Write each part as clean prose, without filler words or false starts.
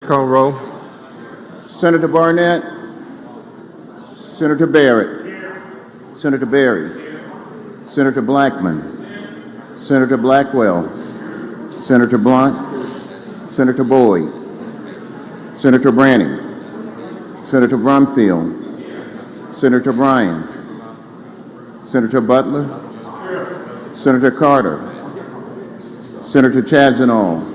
Call roll. Senator Barnett. Senator Barrett. Senator Berry. Senator Blackman. Senator Blackwell. Senator Blunt. Senator Boyd. Senator Branning. Senator Brumfield. Senator Bryan. Senator Butler. Senator Carter. Senator Chadzenall.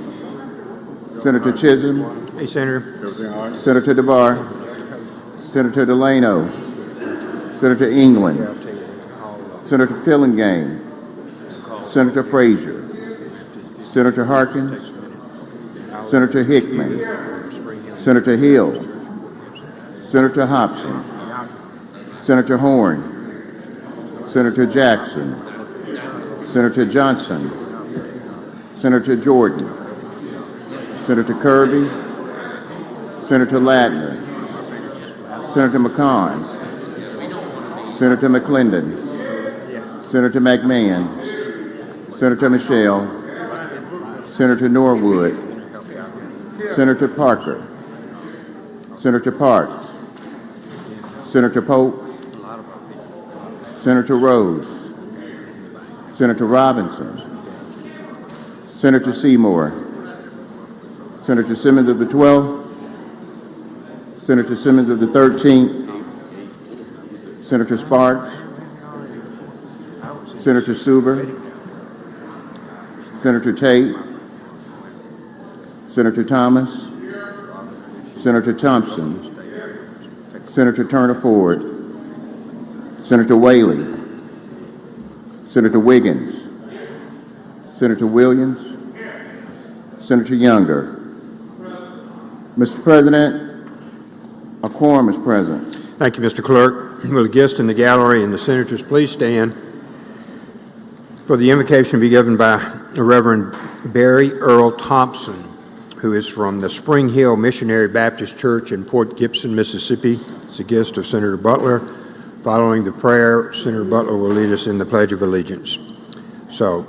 Senator Chisholm. Hey, Senator. Senator DeBar. Senator Delano. Senator England. Senator Fillingane. Senator Frazier. Senator Harkins. Senator Hickman. Senator Hill. Senator Hobson. Senator Horn. Senator Jackson. Senator Johnson. Senator Jordan. Senator Kirby. Senator Ladner. Senator McCon. Senator McClendon. Senator McMahon. Senator Michelle. Senator Norwood. Senator Parker. Senator Parks. Senator Polk. Senator Rhodes. Senator Robinson. Senator Seymour. Senator Simmons of the 12th. Senator Simmons of the 13th. Senator Sparks. Senator Suber. Senator Tate. Senator Thomas. Senator Thompson. Senator Turner Ford. Senator Whaley. Senator Wiggins. Senator Williams. Senator Younger. Mr. President, a quorum is present. Thank you, Mr. Clerk. Will the guests in the gallery and the senators please stand for the invocation to be given by Reverend Barry Earl Thompson, who is from the Spring Hill Missionary Baptist Church in Port Gibson, Mississippi. It's a guest of Senator Butler. Following the prayer, Senator Butler will lead us in the Pledge of Allegiance. So,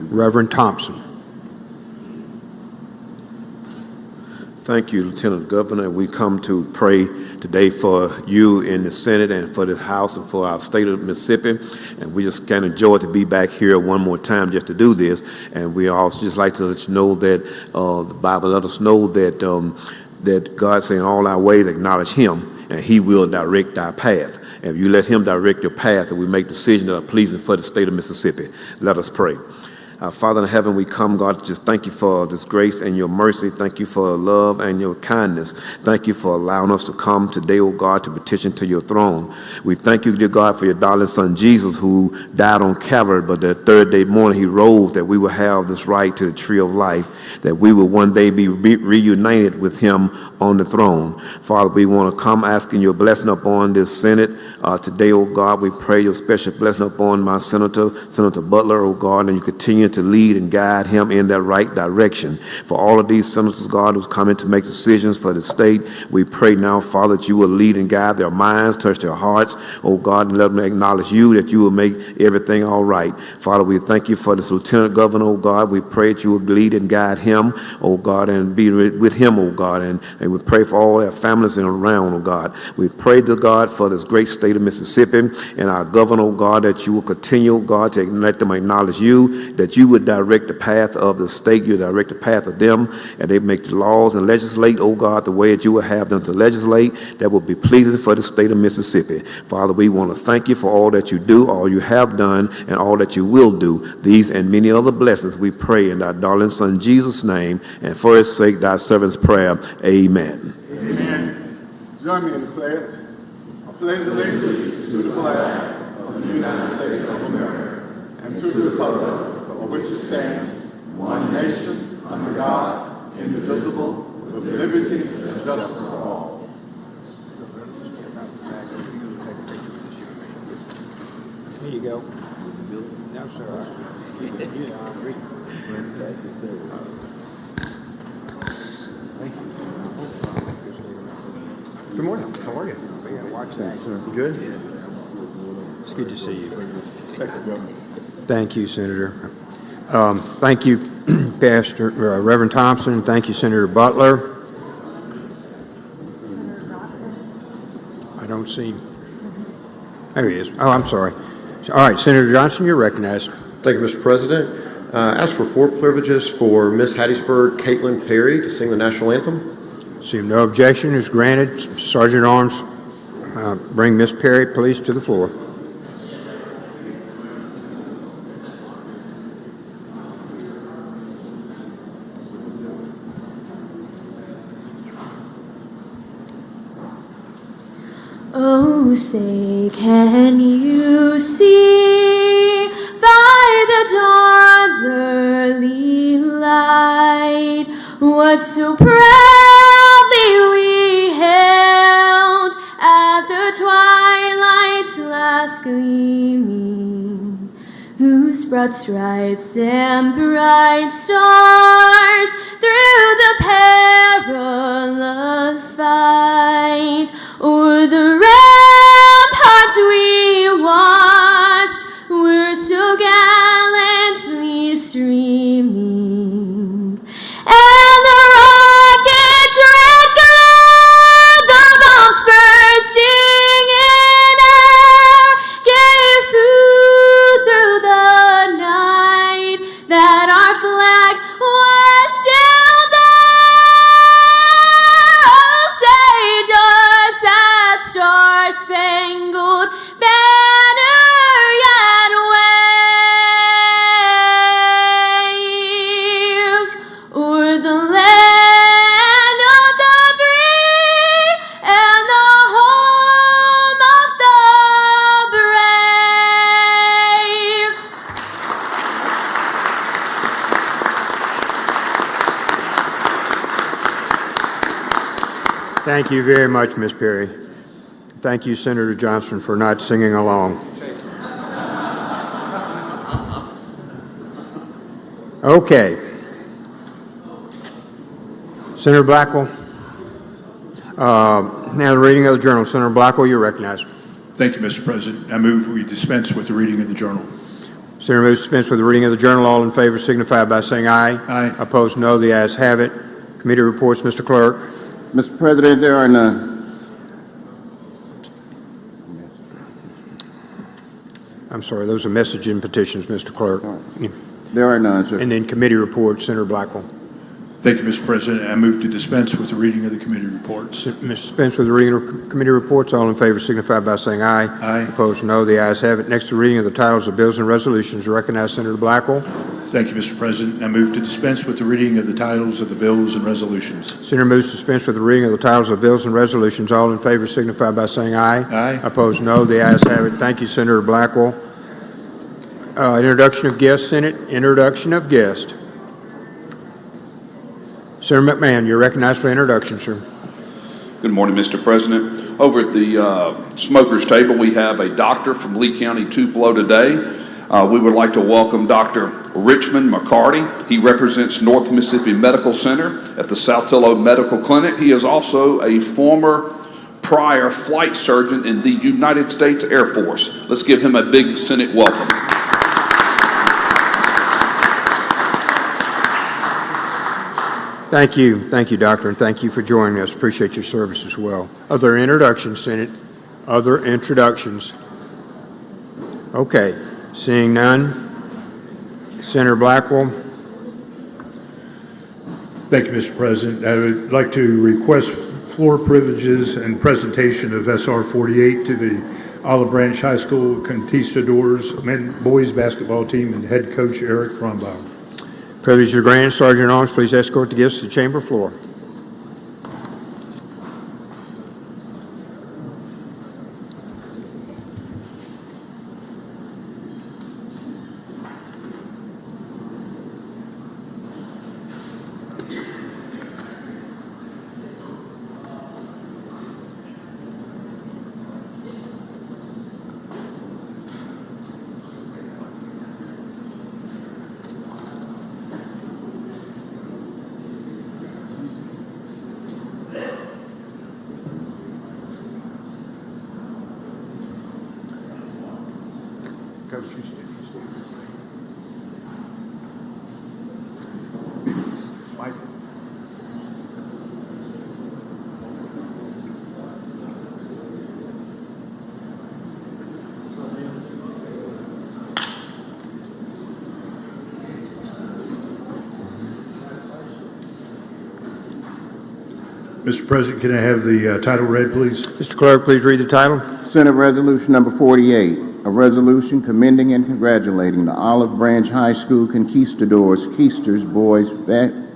Reverend Thompson. Thank you, Lieutenant Governor. We come to pray today for you in the Senate and for the House and for our state of Mississippi. And we just kind of enjoy to be back here one more time just to do this. And we also just like to let you know that the Bible let us know that that God saying all our ways acknowledge Him, and He will direct our path. And if you let Him direct your path, and we make decisions that are pleasing for the state of Mississippi. Let us pray. Father in heaven, we come, God, to just thank you for this grace and your mercy. Thank you for love and your kindness. Thank you for allowing us to come today, oh God, to petition to your throne. We thank you, dear God, for your darling son Jesus, who died on Calvary, but the third day morning he rose, that we will have this right to the tree of life, that we will one day be reunited with him on the throne. Father, we want to come asking your blessing upon this Senate. Today, oh God, we pray your special blessing upon my Senator Butler, oh God, and you continue to lead and guide him in that right direction. For all of these senators, God, who's coming to make decisions for the state, we pray now, Father, that you will lead and guide their minds, touch their hearts, oh God, and let them acknowledge you, that you will make everything all right. Father, we thank you for this Lieutenant Governor, oh God. We pray that you will lead and guide him, oh God, and be with him, oh God, and we pray for all their families and around, oh God. We pray to God for this great state of Mississippi and our governor, oh God, that you will continue, God, to let them acknowledge you, that you would direct the path of the state, you direct the path of them, and they make the laws and legislate, oh God, the way that you will have them to legislate that will be pleasing for the state of Mississippi. Father, we want to thank you for all that you do, all you have done, and all that you will do. These and many other blessings we pray in thy darling son Jesus' name, and for his sake, thy servant's prayer. Amen. Amen. Join me in the pledge. I pledge allegiance to the flag of the United States of America and to the republic for which it stands, one nation, under God, indivisible, with liberty and justice for all. Here you go. No, sir. Thank you. Good morning. How are you? Watch that. Good? It's good to see you. Thank you, Governor. Thank you, Senator. Thank you, Pastor Reverend Thompson. Thank you, Senator Butler. I don't see him. There he is. Oh, I'm sorry. All right, Senator Johnson, you're recognized. Thank you, Mr. President. Ask for 4 privileges for Miss Hattiesburg Caitlin Perry to sing the national anthem. Seeing no objection is granted. Sergeant at Arms, bring Miss Perry, please, to the floor. Oh, say, can you see by the dawn's early light what so proudly we hailed at the twilight's last gleaming, whose broad stripes and bright stars through the perilous fight o'er the ramparts we watched were so gallantly streaming, and the rocket's red glare, the bombs bursting in air, gave proof through the night that our flag was still there. Oh, say does that star-spangled banner yet wave o'er the land of the free and the home of the brave? Thank you very much, Miss Perry. Thank you, Senator Johnson, for not singing along. Okay. Senator Blackwell. Now the reading of the journal. Senator Blackwell, you're recognized. Thank you, Mr. President. I move we dispense with the reading of the journal. Senator moves to dispense with the reading of the journal. All in favor signify by saying aye. Aye. Opposed, no. The ayes have it. Committee reports, Mr. Clerk. Mr. President, there are none. I'm sorry, those are message and petitions, Mr. Clerk. There are none, sir. And then committee reports, Senator Blackwell. Thank you, Mr. President. I move to dispense with the reading of the committee reports. Dispense with the reading of committee reports. All in favor signify by saying aye. Aye. Opposed, no. The ayes have it. Next, the reading of the titles of bills and resolutions. Recognize Senator Blackwell. Thank you, Mr. President. I move to dispense with the reading of the titles of the bills and resolutions. Senator moves to dispense with the reading of the titles of bills and resolutions. All in favor signify by saying aye. Aye. Opposed, no. The ayes have it. Thank you, Senator Blackwell. Introduction of guest, Senate. Introduction of guest. Senator McMahon, you're recognized for introduction, sir. Good morning, Mr. President. Over at the smokers table, we have a doctor from Lee County, Tupelo today. We would like to welcome Dr. Richmond McCarty. He represents North Mississippi Medical Center at the Saltillo Medical Clinic. He is also a former prior flight surgeon in the United States Air Force. Let's give him a big Senate welcome. Thank you, Doctor, and thank you for joining us. Appreciate your service as well. Other introductions, Senate? Other introductions? Okay, seeing none. Senator Blackwell. Thank you, Mr. President. I would like to request floor privileges and presentation of SR 48 to the Olive Branch High School Conquistadors boys basketball team and head coach Eric Rombauer. Privilege to grant. Sergeant at Arms, please escort the guests to the chamber floor. Mr. President, can I have the title read, please? Mr. Clerk, please read the title. Senate Resolution Number 48, a resolution commending and congratulating the Olive Branch High School Conquistadors Keisters boys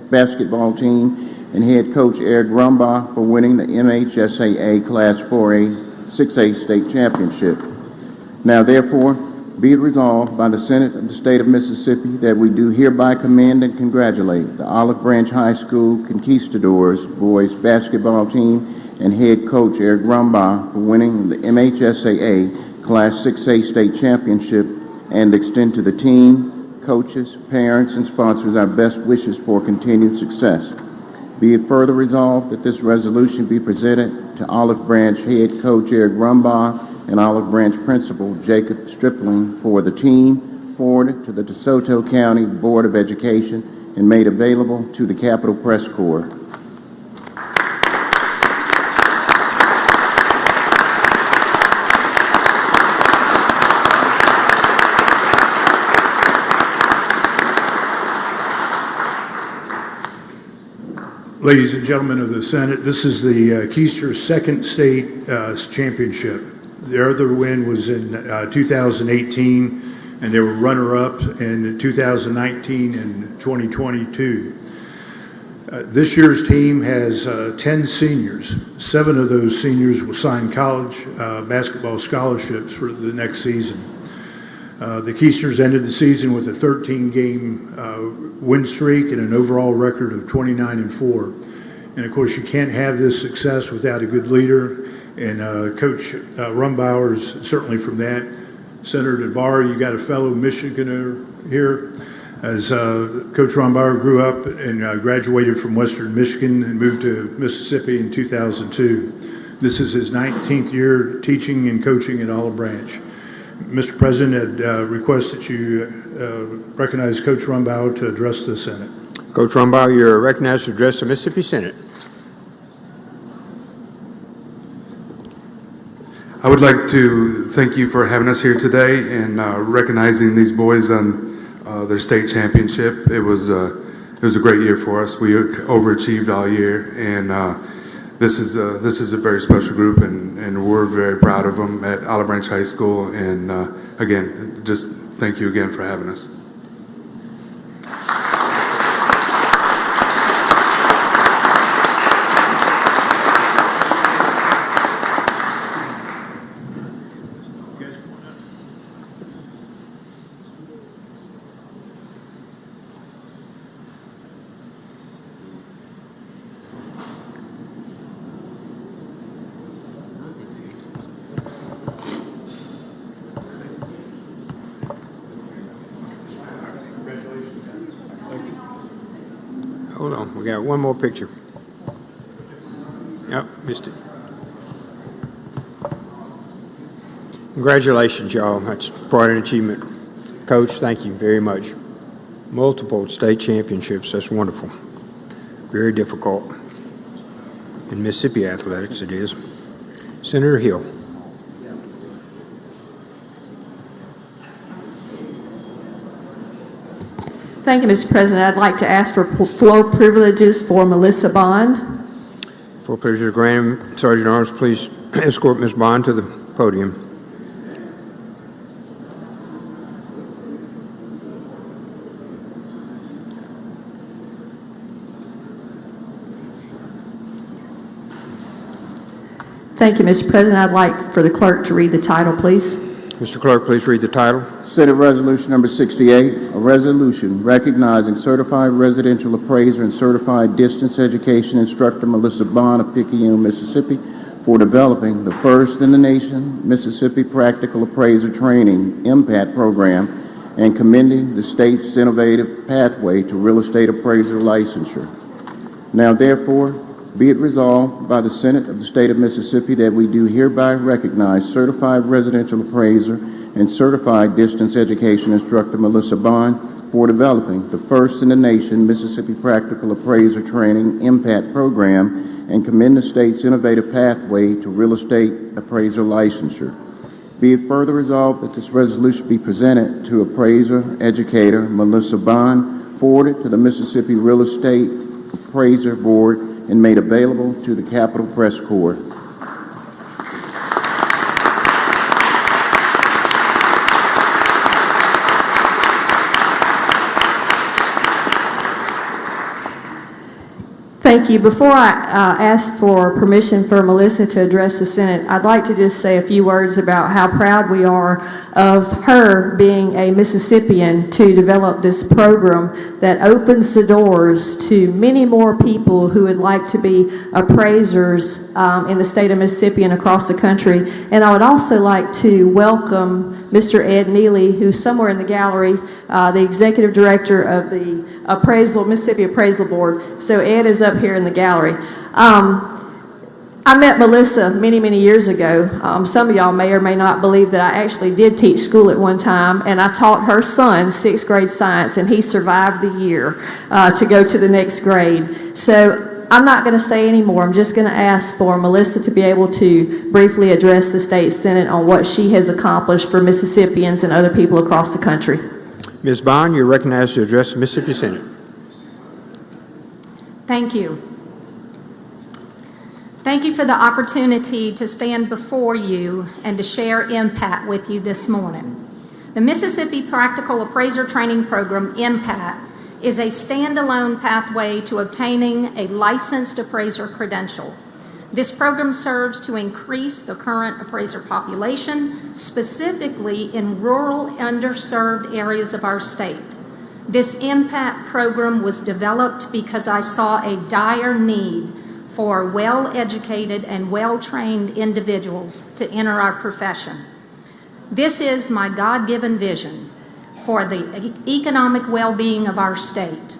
basketball team and head coach Eric Rumbaugh for winning the MHSAA Class 4A 6A state championship. Now therefore, be it resolved by the Senate of the State of Mississippi that we do hereby commend and congratulate the Olive Branch High School Conquistadors boys basketball team and head coach Eric Rumbaugh for winning the MHSAA Class 6A state championship and extend to the team, coaches, parents, and sponsors our best wishes for continued success. Be it further resolved that this resolution be presented to Olive Branch head coach Eric Rumbaugh and Olive Branch Principal Jacob Stripling for the team, forwarded to the DeSoto County Board of Education, and made available to the Capitol Press Corps. Ladies and gentlemen of the Senate, this is the Keisters' second state championship. Their other win was in 2018, and they were runner-up in 2019 and 2022. This year's team has 10 seniors. 7 of those seniors will sign college basketball scholarships for the next season. The Keisters ended the season with a 13-game win streak and an overall record of 29-4. And of course, you can't have this success without a good leader. And Coach Rumbaugh is certainly from that. Senator Barr, you got a fellow Michiganer here. As Coach Rumbaugh grew up and graduated from Western Michigan and moved to Mississippi in 2002. This is his 19th year teaching and coaching at Olive Branch. Mr. President, I'd request that you recognize Coach Rumbaugh to address the Senate. Coach Rumbaugh, you're recognized to address the Mississippi Senate. I would like to thank you for having us here today and recognizing these boys on their state championship. It was a great year for us. We overachieved all year, and this is a very special group, and we're very proud of them at Olive Branch High School. And again, just thank you again for having us. Hold on, we got one more picture. Yep, missed it. Congratulations, y'all. That's quite an achievement. Coach, thank you very much. Multiple state championships, that's wonderful. Very difficult. In Mississippi athletics, it is. Senator Hill. Thank you, Mr. President. I'd like to ask for floor privileges for Melissa Bond. For privileges granted, Sergeant Arms, please escort Ms. Bond to the podium. Thank you, Mr. President. I'd like for the clerk to read the title, please. Mr. Clerk, please read the title. Senate Resolution Number 68, a resolution recognizing certified residential appraiser and certified distance education instructor Melissa Bond of Picayune, Mississippi, for developing the first in the nation Mississippi Practical Appraiser Training MPAT program and commending the state's innovative pathway to real estate appraiser licensure. Now therefore, be it resolved by the Senate of the State of Mississippi that we do hereby recognize certified residential appraiser and certified distance education instructor Melissa Bond for developing the first in the nation Mississippi Practical Appraiser Training MPAT program and commend the state's innovative pathway to real estate appraiser licensure. Be it further resolved that this resolution be presented to appraiser educator Melissa Bond, forwarded to the Mississippi Real Estate Appraiser Board, and made available to the Capitol Press Corps. Thank you. Before I ask for permission for Melissa to address the Senate, I'd like to just say a few words about how proud we are of her being a Mississippian to develop this program that opens the doors to many more people who would like to be appraisers in the state of Mississippi and across the country. And I would also like to welcome Mr. Ed Neely, who's somewhere in the gallery, the executive director of the Mississippi Appraisal Board. So Ed is up here in the gallery. I met Melissa many, many years ago. Some of y'all may or may not believe that I actually did teach school at one time, and I taught her son 6th grade science, and he survived the year to go to the next grade. So I'm not going to say any more. I'm just going to ask for Melissa to be able to briefly address the state Senate on what she has accomplished for Mississippians and other people across the country. Ms. Bond, you're recognized to address the Mississippi Senate. Thank you. Thank you for the opportunity to stand before you and to share impact with you this morning. The Mississippi Practical Appraiser Training Program, impact, is a standalone pathway to obtaining a licensed appraiser credential. This program serves to increase the current appraiser population, specifically in rural, underserved areas of our state. This impact program was developed because I saw a dire need for well-educated and well-trained individuals to enter our profession. This is my God-given vision for the economic well-being of our state.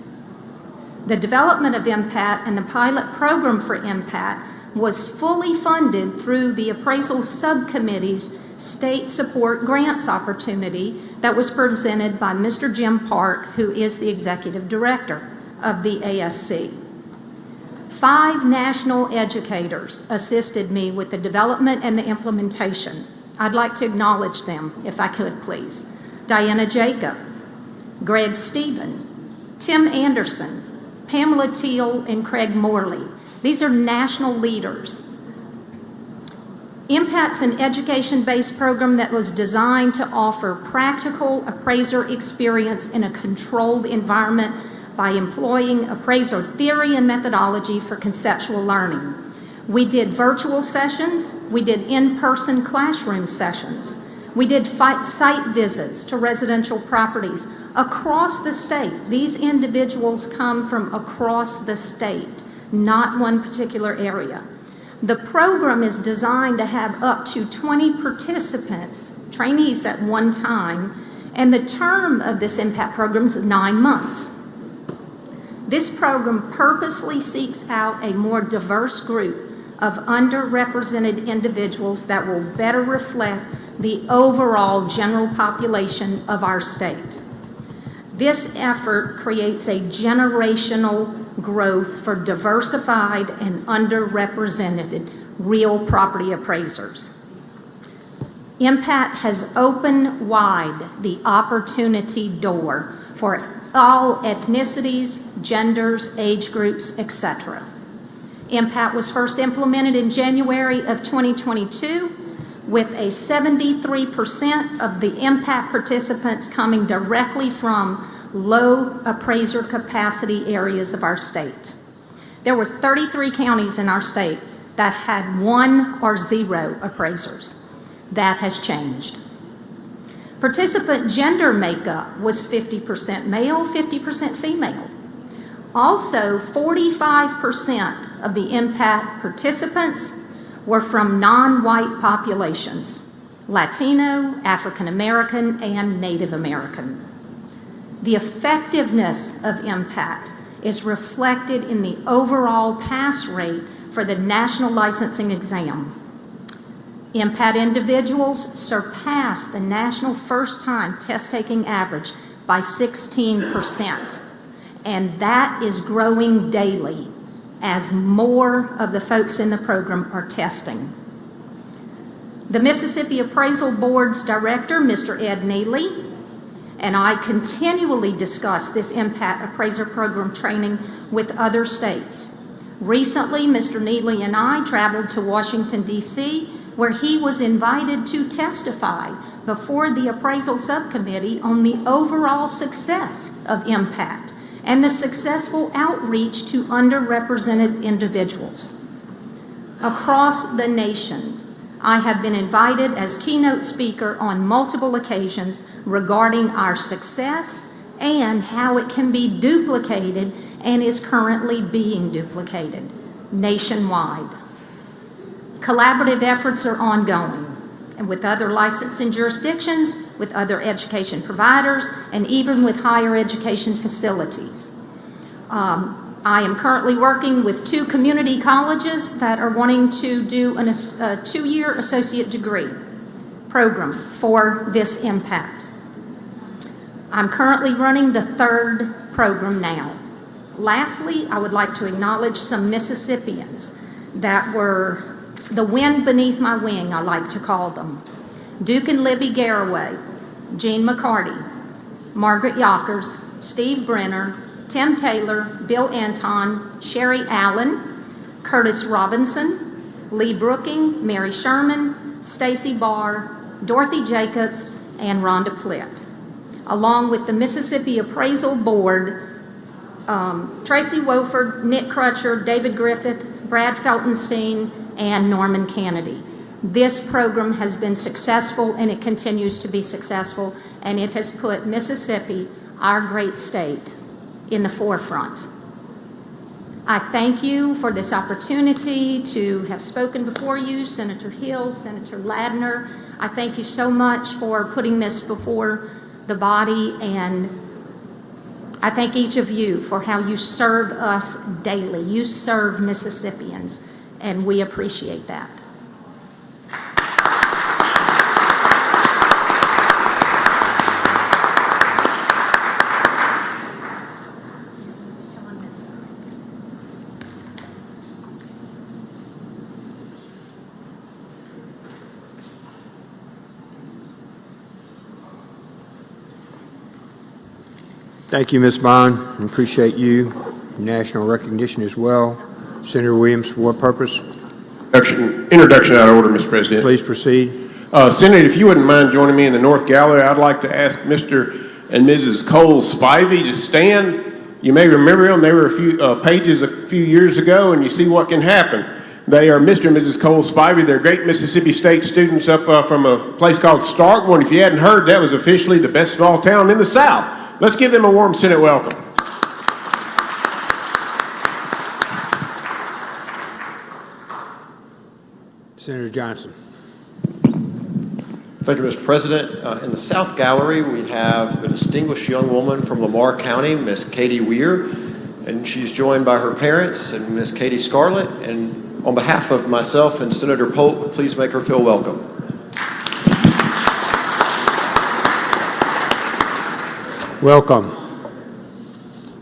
The development of impact and the pilot program for impact was fully funded through the Appraisal Subcommittee's state support grants opportunity that was presented by Mr. Jim Park, who is the executive director of the ASC. 5 national educators assisted me with the development and the implementation. I'd like to acknowledge them, if I could, please. Diana Jacob, Greg Stevens, Tim Anderson, Pamela Teal, and Craig Morley. These are national leaders. Impact's an education-based program that was designed to offer practical appraiser experience in a controlled environment by employing appraiser theory and methodology for conceptual learning. We did virtual sessions, we did in-person classroom sessions, we did site visits to residential properties across the state. These individuals come from across the state, not one particular area. The program is designed to have up to 20 participants, trainees at one time, and the term of this impact program is 9 months. This program purposely seeks out a more diverse group of underrepresented individuals that will better reflect the overall general population of our state. This effort creates a generational growth for diversified and underrepresented real property appraisers. Impact has opened wide the opportunity door for all ethnicities, genders, age groups, etc. Impact was first implemented in January of 2022 with a 73% of the impact participants coming directly from low appraiser capacity areas of our state. There were 33 counties in our state that had 1 or 0 appraisers. That has changed. Participant gender makeup was 50% male, 50% female. Also, 45% of the impact participants were from non-white populations, Latino, African American, and Native American. The effectiveness of impact is reflected in the overall pass rate for the national licensing exam. Impact individuals surpassed the national first-time test-taking average by 16%, and that is growing daily as more of the folks in the program are testing. The Mississippi Appraisal Board's director, Mr. Ed Neely, and I continually discuss this impact appraiser program training with other states. Recently, Mr. Neely and I traveled to Washington, D.C., where he was invited to testify before the Appraisal Subcommittee on the overall success of Impact and the successful outreach to underrepresented individuals. Across the nation, I have been invited as keynote speaker on multiple occasions regarding our success and how it can be duplicated and is currently being duplicated nationwide. Collaborative efforts are ongoing, and with other licensing jurisdictions, with other education providers, and even with higher education facilities. I am currently working with 2 community colleges that are wanting to do a 2-year associate degree program for this Impact. I'm currently running the 3rd program now. Lastly, I would like to acknowledge some Mississippians that were the wind beneath my wing, I like to call them. Duke and Libby Garraway, Jean McCarty, Margaret Yockers, Steve Brenner, Tim Taylor, Bill Anton, Sherry Allen, Curtis Robinson, Lee Brooking, Mary Sherman, Stacy Barr, Dorothy Jacobs, and Rhonda Plitt, along with the Mississippi Appraisal Board, Tracy Wofford, Nick Crutcher, David Griffith, Brad Feltenstein, and Norman Kennedy. This program has been successful, and it continues to be successful, and it has put Mississippi, our great state, in the forefront. I thank you for this opportunity to have spoken before you, Senator Hill, Senator Ladner. I thank you so much for putting this before the body, and I thank each of you for how you serve us daily. You serve Mississippians, and we appreciate that. Thank you, Ms. Bond. I appreciate you. National recognition as well. Senator Williams, for what purpose? Introduction out of order, Mr. President. Please proceed. Senator, if you wouldn't mind joining me in the North Gallery, I'd like to ask Mr. and Mrs. Cole Spivey to stand. You may remember them. They were a few pages a few years ago, and you see what can happen. They are Mr. and Mrs. Cole Spivey. They're great Mississippi State students up from a place called Starkville. And if you hadn't heard, that was officially the best small town in the South. Let's give them a warm Senate welcome. Senator Johnson. Thank you, Mr. President. In the South Gallery, we have a distinguished young woman from Lamar County, Miss Katie Weir, and she's joined by her parents and Miss Katie Scarlett. And on behalf of myself and Senator Polk, please make her feel welcome. Welcome.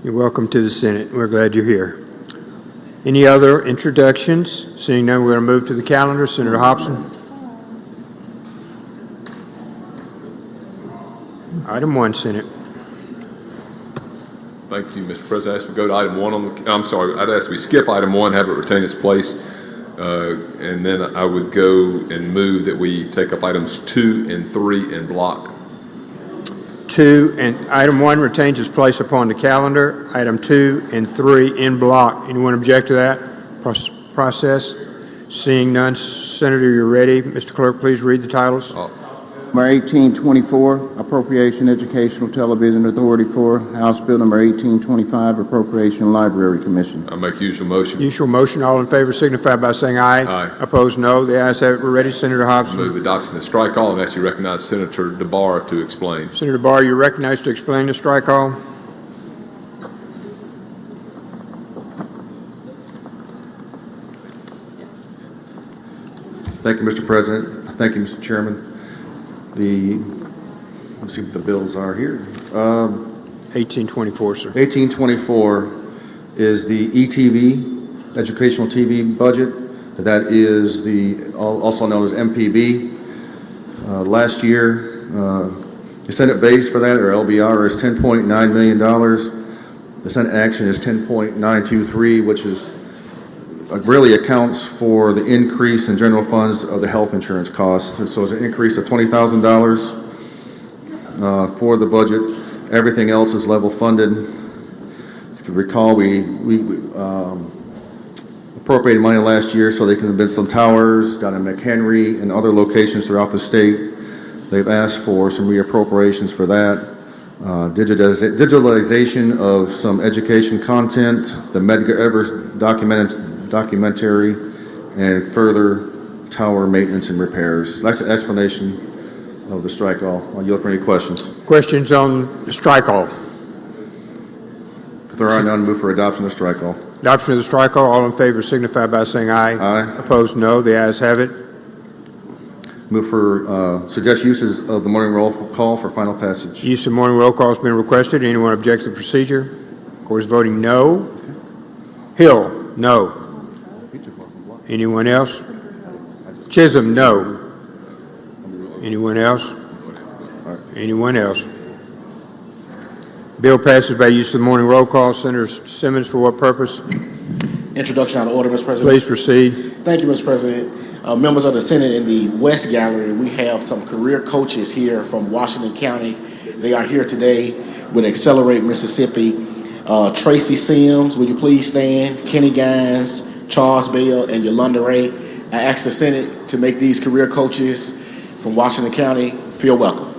You're welcome to the Senate. We're glad you're here. Any other introductions? Seeing none, we're going to move to the calendar. Senator Hobson. Item 1, Senate. Thank you, Mr. President. I ask we go to item 1 on the, I'm sorry, I'd ask we skip item 1, have it retain its place, and then I would go and move that we take up items 2 and 3 in block. 2 and item 1 retains its place upon the calendar. Item 2 and 3 in block. Anyone object to that process? Seeing none, Senator, you're ready. Mr. Clerk, please read the titles. Number 1824, Appropriation Educational Television Authority 4. House Bill Number 1825, Appropriation Library Commission. I make usual motion. Usual motion. All in favor signify by saying aye. Aye. Opposed, no. The ayes have it. We're ready. Senator Hobson. Move adoption of strike all and actually recognize Senator DeBar to explain. Senator Barr, you're recognized to explain the strike all. Thank you, Mr. President. Thank you, Mr. Chairman. Let's see what the bills are here. 1824, sir. 1824 is the ETV, Educational TV budget. That is also known as MPB. Last year, the Senate base for that, or LBR, is $10.9 million. The Senate action is 10.923, which is really accounts for the increase in general funds of the health insurance costs. So it's an increase of $20,000 for the budget. Everything else is level funded. If you recall, we appropriated money last year so they can build some towers down in McHenry and other locations throughout the state. They've asked for some reappropriations for that. Digitalization of some education content, the Medgar Evers documentary, and further tower maintenance and repairs. That's the explanation of the strike all. I'll yield for any questions. Questions on the strike all? If there are none, move for adoption of strike all. Adoption of the strike all. All in favor signify by saying aye. Aye. Opposed, no. The ayes have it. Move for, suggest uses of the morning roll call for final passage. Use of morning roll call has been requested. Anyone object to the procedure? Court is voting no. Hill, no. Anyone else? Chisholm, no. Anyone else? Anyone else? Bill passes by use of the morning roll call. Senator Simmons, for what purpose? Introduction out of order, Mr. President. Please proceed. Thank you, Mr. President. Members of the Senate, in the West Gallery, we have some career coaches here from Washington County. They are here today with Accelerate Mississippi. Tracy Sims, will you please stand? Kenny Gines, Charles Bell, and Yolanda Ray. I ask the Senate to make these career coaches from Washington County feel welcome.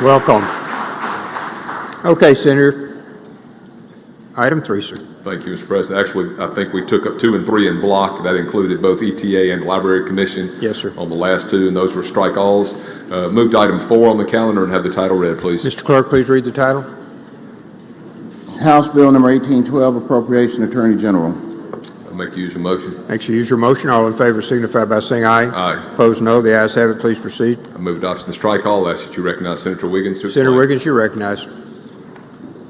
Welcome. Okay, Senator. Item 3, sir. Thank you, Mr. President. Actually, I think we took up 2 and 3 in block. That included both ETA and Library Commission. Yes, sir. On the last 2, and those were strike alls. Move to item 4 on the calendar and have the title read, please. Mr. Clerk, please read the title. House Bill number 1812, appropriation, Attorney General. I'll make the usual motion. Make sure you use your motion. All in favor signify by saying aye. Aye. Opposed, no. The ayes have it. Please proceed. I move adoption of the strike all. I ask that you recognize Senator Wiggins to explain. Senator Wiggins, you're recognized.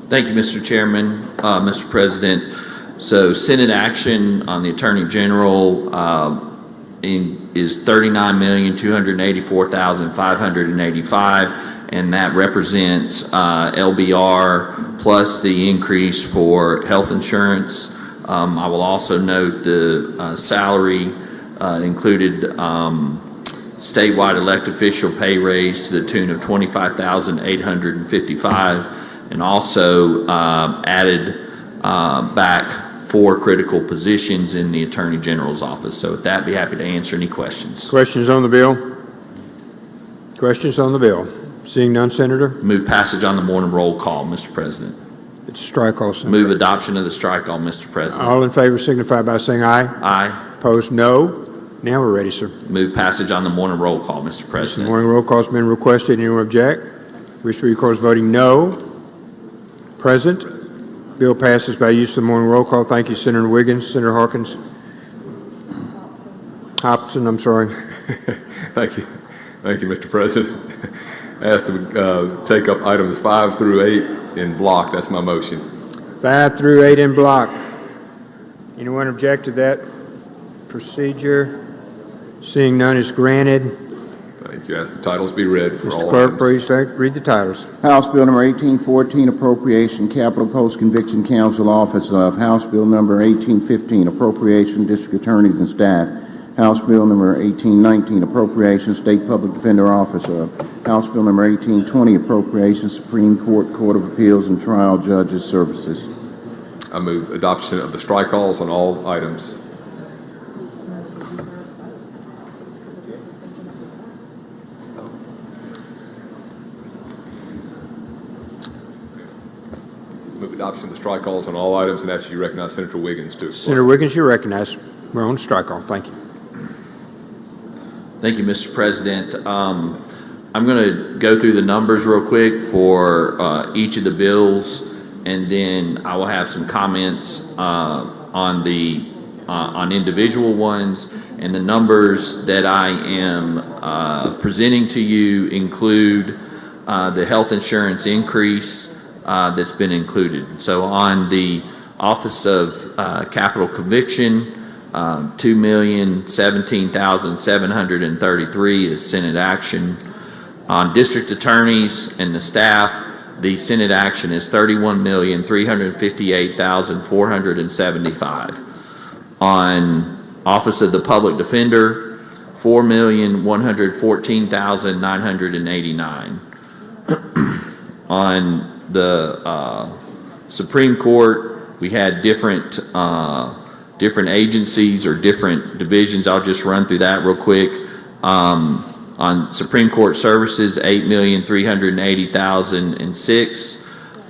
Thank you, Mr. Chairman, Mr. President. So Senate action on the Attorney General is $39,284,585, and that represents LBR plus the increase for health insurance. I will also note the salary included statewide elected official pay raise to the tune of $25,855, and also added back 4 critical positions in the Attorney General's office. So with that, be happy to answer any questions. Questions on the bill? Questions on the bill? Seeing none, Senator? Move passage on the morning roll call, Mr. President. It's a strike all, Senator. Move adoption of the strike all, Mr. President. All in favor signify by saying aye. Aye. Opposed, no. Now we're ready, sir. Move passage on the morning roll call, Mr. President. The morning roll call has been requested. Anyone object? Wish to record as voting no. Present. Bill passes by use of the morning roll call. Thank you, Senator Wiggins. Senator Hawkins. Hobson, I'm sorry. Thank you. Thank you, Mr. President. I ask to take up items 5 through 8 in block. That's my motion. 5 through 8 in block. Anyone object to that procedure? Seeing none is granted. Thank you. Ask the titles be read for all Mr. Clerk, items. please read the titles. House Bill number 1814, appropriation, Capital Post-Conviction Counsel Office of. House Bill number 1815, appropriation, District Attorneys and Staff. House Bill number 1819, appropriation, State Public Defender Office of. House Bill number 1820, appropriation, Supreme Court, Court of Appeals and Trial Judges Services. I move adoption of the strike alls on all items. Move adoption of the strike alls on all items, and ask you recognize Senator Wiggins to explain. Senator Wiggins, you're recognized. We're on strike all. Thank you. Thank you, Mr. President. I'm going to go through the numbers real quick for each of the bills, and then I will have some comments on individual ones. And the numbers that I am presenting to you include the health insurance increase that's been included. So on the Office of Capital Conviction, $2,017,733 is Senate action. On district attorneys and the staff, the Senate action is $31,358,475. On Office of the Public Defender, $4,114,989. On the Supreme Court, we had different agencies or different divisions. I'll just run through that real quick. On Supreme Court Services, $8,380,006.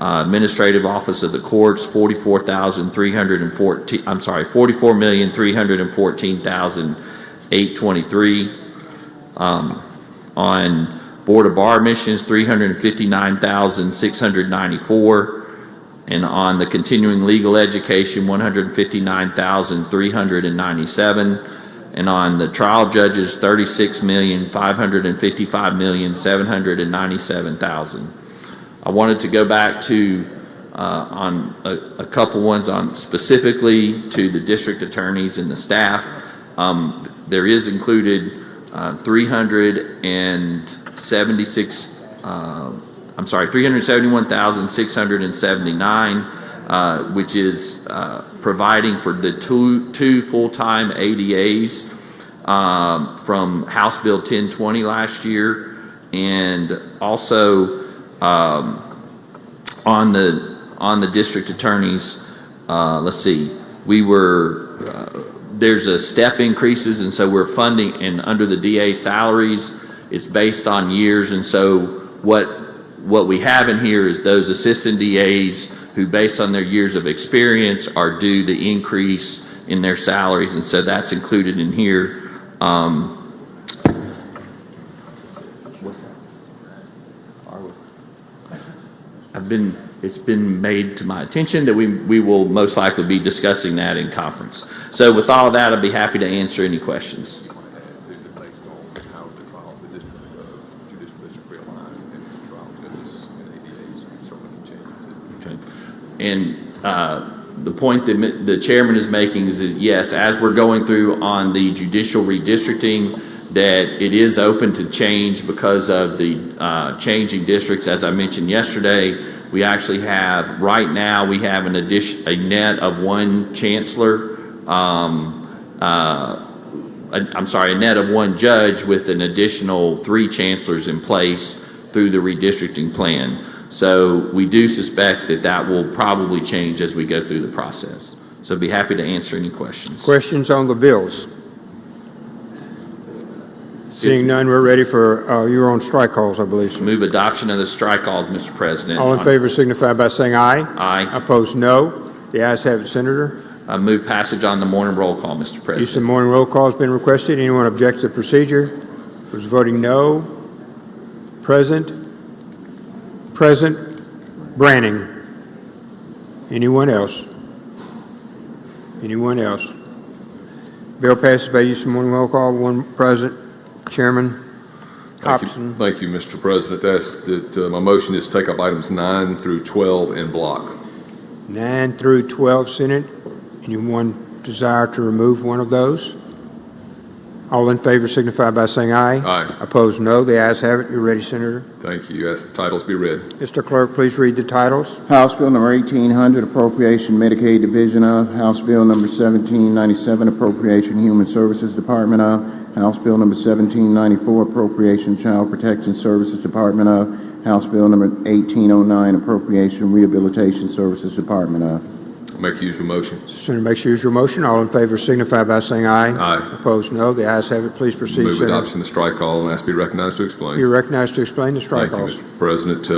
Administrative Office of the Courts, $44,314,823. On Board of Bar Admissions, $359,694. And on the Continuing Legal Education, $159,397. And on the Trial Judges, $36,555,797,000. I wanted to go back to on a couple ones on specifically to the district attorneys and the staff. There is included $371,679, which is providing for the two full-time ADAs from House Bill 1020 last year, and also on the district attorneys. Let's see, there's a step increases, and so we're funding, and under the DA salaries, it's based on years, and so what we have in here is those assistant DAs who, based on their years of experience, are due the increase in their salaries, and so that's included in here. It's been made to my attention that we will most likely be discussing that in conference. So with all of that, I'd be happy to answer any questions. Okay. And the point that the chairman is making is that, yes, as we're going through on the judicial redistricting, that it is open to change because of the changing districts. As I mentioned yesterday, we actually have, right now, we have a net of one chancellor, a net of one judge with an additional 3 chancellors in place through the redistricting plan. So we do suspect that will probably change as we go through the process. So I'd be happy to answer any questions. Questions on the bills? Seeing none, we're ready for, you're on strike calls, I believe. So. Move adoption of the strike calls, Mr. President. All in favor signify by saying aye. Aye. Opposed, no. The ayes have it, Senator. I move passage on the morning roll call, Mr. President. Use of morning roll call has been requested. Anyone object to the procedure? Who's voting no? Present. Present. Branning. Anyone else? Anyone else? Bill passes by use of morning roll call. One present. Chairman Hobson. Thank you, Mr. President. That's that. My motion is to take up items 9 through 12 in block. 9 through 12, Senate. Anyone desire to remove one of those? All in favor signify by saying aye. Aye. Opposed, no. The ayes have it. You're ready, Senator. Thank you. Ask the titles be read. Mr. Clerk, please read the titles. House Bill number 1800, Appropriation Medicaid Division of. House Bill number 1797, Appropriation Human Services Department of. House Bill number 1794, Appropriation Child Protection Services Department of. House Bill number 1809, Appropriation Rehabilitation Services Department of. Make use of motion. Senator makes use of your motion. All in favor signify by saying aye. Aye. Opposed, no. The ayes have it. Please proceed, Move Senator. adoption of the strike call and ask to be recognized to explain. You're recognized to explain the strike Thank calls. you, Mr. President.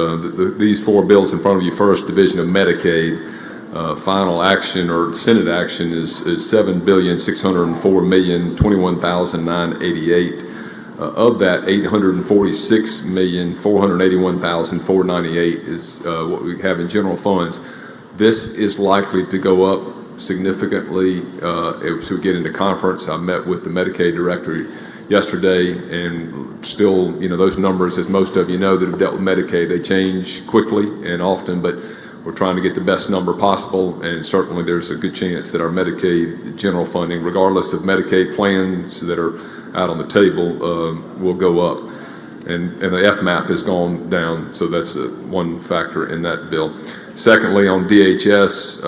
These 4 bills in front of you, first Division of Medicaid, final action or Senate action is $7,604,021,988. Of that, $846,481,498 is what we have in general funds. This is likely to go up significantly as we get into conference. I met with the Medicaid director yesterday, and still, those numbers, as most of you know that have dealt with Medicaid, they change quickly and often, but we're trying to get the best number possible, and certainly there's a good chance that our Medicaid general funding, regardless of Medicaid plans that are out on the table, will go up. and the FMAP has gone down, so that's one factor in that bill. Secondly, on DHS,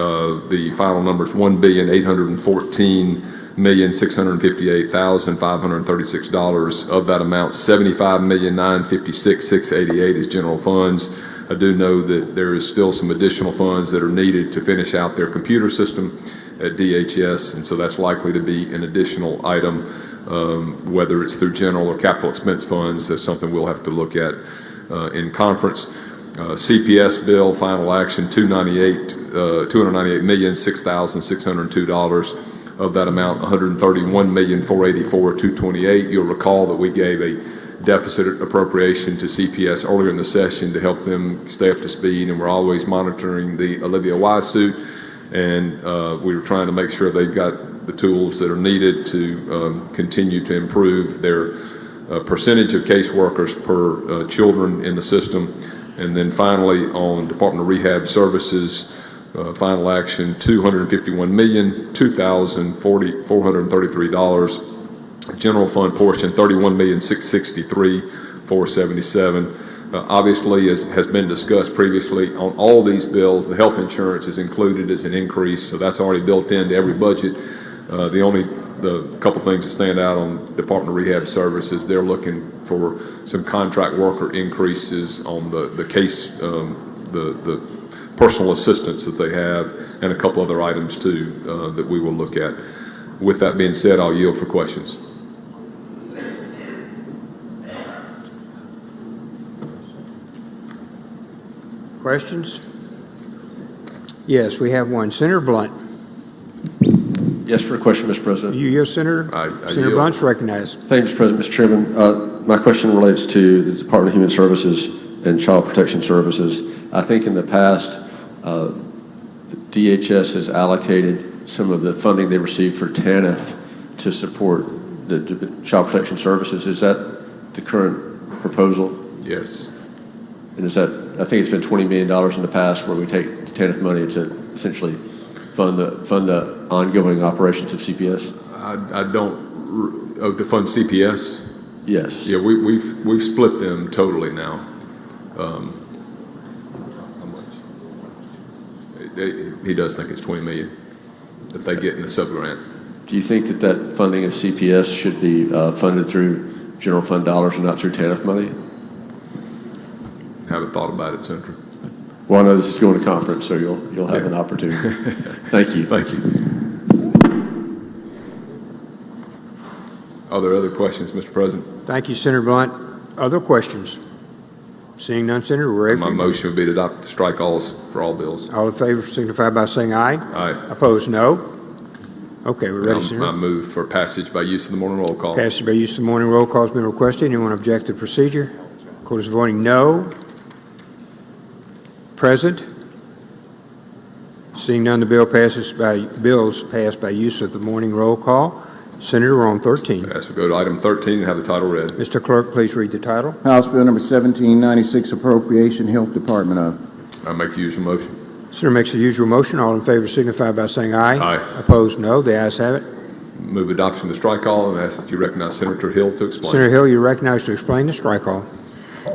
the final number is $1,814,658,536. Of that amount, $75,956,688 is general funds. I do know that there is still some additional funds that are needed to finish out their computer system at DHS, and so that's likely to be an additional item, whether it's through general or capital expense funds. That's something we'll have to look at in conference. CPS bill, final action, $298,006,602. Of that amount, $131,484,228. You'll recall that we gave a deficit appropriation to CPS earlier in the session to help them stay up to speed, and we're always monitoring the Olivia Y suit, and we were trying to make sure they've got the tools that are needed to continue to improve their percentage of caseworkers per children in the system. And then finally, on Department of Rehab Services, final action, $251,002,433. General fund portion, $31,663,477. Obviously, as has been discussed previously, on all these bills, the health insurance is included as an increase, so that's already built into every budget. The couple things that stand out on Department of Rehab Services, they're looking for some contract worker increases on the case, the personal assistance that they have, and a couple other items too that we will look at. With that being said, I'll yield for questions. Questions? Yes, we have one. Senator Blunt. Yes, for a question, Mr. President. You, yes, Senator? Senator Blunt's recognized. Thank you, Mr. President. Mr. Chairman, my question relates to the Department of Human Services and Child Protection Services. I think in the past, DHS has allocated some of the funding they received for TANF to support the Child Protection Services. Is that the current proposal? Yes. And is that, I think it's been $20 million in the past where we take TANF money to essentially fund the ongoing operations of CPS? I don't, to fund CPS? Yes. Yeah, we've split them totally now. He does think it's $20 million that they get in the sub-grant. Do you think that funding of CPS should be funded through general fund dollars and not through TANF money? Haven't thought about it, Senator. Well, I know this is going to conference, so you'll have an opportunity. Thank you. Thank you. Are there other questions, Mr. President? Thank you, Senator Blunt. Other questions? Seeing none, Senator, we're ready for My motion would be to adopt the strike alls for all bills. All in favor signify by saying aye. Aye. Opposed, no. Okay, we're ready, Senator. I move for passage by use of the morning roll call. Passage by use of the morning roll call has been requested. Anyone object to the procedure? Court is voting no. Present. Seeing none, the bills passed by use of the morning roll call. Senator, we're on 13. As we go to item 13 and have the title read. Mr. Clerk, please read the title. House Bill number 1796, appropriation, Health Department of. I make the usual motion. Senator makes the usual motion. All in favor signify by saying aye. Aye. Opposed, no. The ayes have it. Move adoption of the strike all and ask that you recognize Senator Hill to explain. Senator Hill, you're recognized to explain the strike all.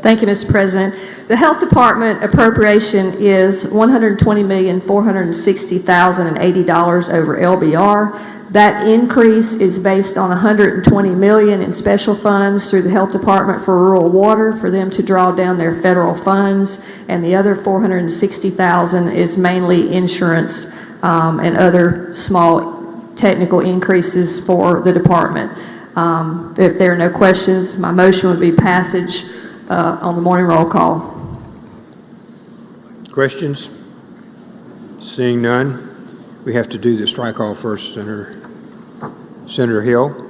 Thank you, Mr. President. The Health Department appropriation is $120,460,080 over LBR. That increase is based on $120 million in special funds through the Health Department for rural water for them to draw down their federal funds, and the other $460,000 is mainly insurance and other small technical increases for the department. If there are no questions, my motion would be passage on the morning roll call. Questions? Seeing none, we have to do the strike all first, Senator Hill.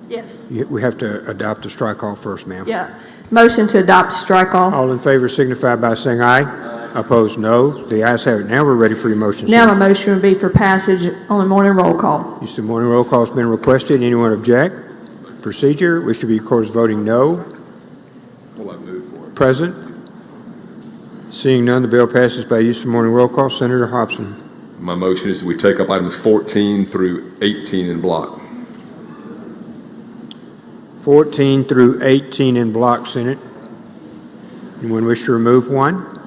Yes. We have to adopt the strike all first, ma'am. Yeah. Motion to adopt strike all. All in favor signify by saying aye. Aye. Opposed, no. The ayes have it. Now we're ready for your motion. Now my motion would be for passage on the morning roll call. Use of the morning roll call has been requested. Anyone object? Procedure, wish to be recorded as voting no. Present. Seeing none, the bill passes by use of morning roll call. Senator Hobson. My motion is that we take up items 14 through 18 in block. 14 through 18 in block, Senate. Anyone wish to remove one?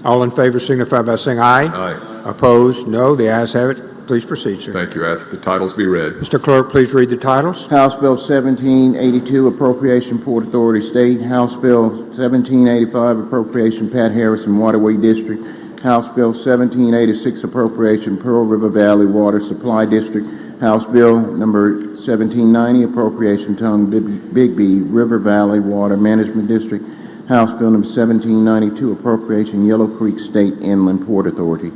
All in favor signify by saying aye. Aye. Opposed, no. The ayes have it. Please proceed, sir. Thank you. I ask the titles be read. Mr. Clerk, please read the titles. House Bill 1782, Appropriation Port Authority State. House Bill 1785, Appropriation Pat Harrison Waterway District. House Bill 1786, Appropriation Pearl River Valley Water Supply District. House Bill number 1790, Appropriation Tongue Bigby River Valley Water Management District. House Bill number 1792, Appropriation Yellow Creek State Inland Port Authority.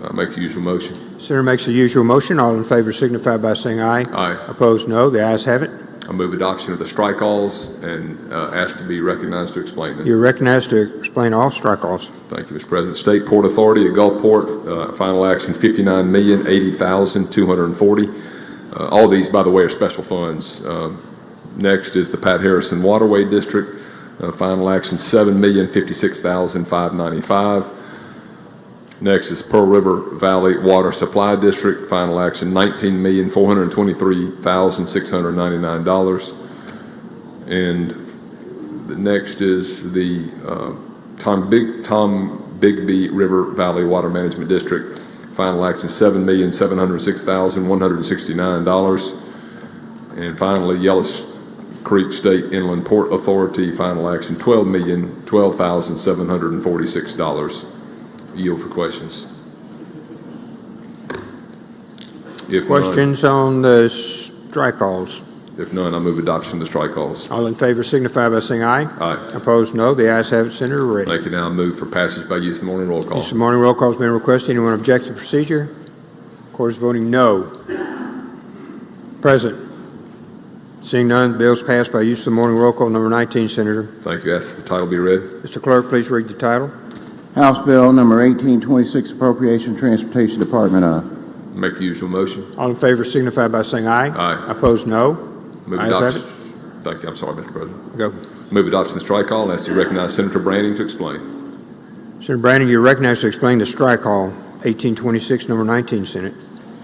I make the usual motion. Senator makes the usual motion. All in favor signify by saying aye. Aye. Opposed, no. The ayes have it. I move adoption of the strike-alls and ask to be recognized to explain them. You're recognized to explain all strike-alls. Thank you, Mr. President. State Port Authority at Gulfport, final action $59,080,240. All these, by the way, are special funds. Next is the Pat Harrison Waterway District, final action $7,056,595. Next is Pearl River Valley Water Supply District, final action $19,423,699. And the next is the Tom Bigby River Valley Water Management District, final action $7,706,169. And finally, Yellow Creek State Inland Port Authority, final action $12,012,746. Yield for questions. If Questions on the strike-alls? If none, I move adoption of the strike-alls. All in favor signify by saying aye. Aye. Opposed, no. The ayes have it. Senator, ready. Thank you. Now I move for passage by use of the morning roll call. Use of the morning roll call has been requested. Anyone object to the procedure? Court is voting no. Present. Seeing none, the bill is passed by use of the morning roll call. Number 19, Senator. Thank you. Ask the title be read. Mr. Clerk, please read the title. House Bill number 1826, Appropriation Transportation Department. Make the usual motion. All in favor signify by saying aye. Aye. Opposed, no. Move Ayes have adoption. it. Thank you. I'm sorry, Mr. President. Go. Move adoption of the strike call and ask to recognize Senator Branning to explain. Senator Branning, you're recognized to explain the strike call, 1826, number 19, Senate.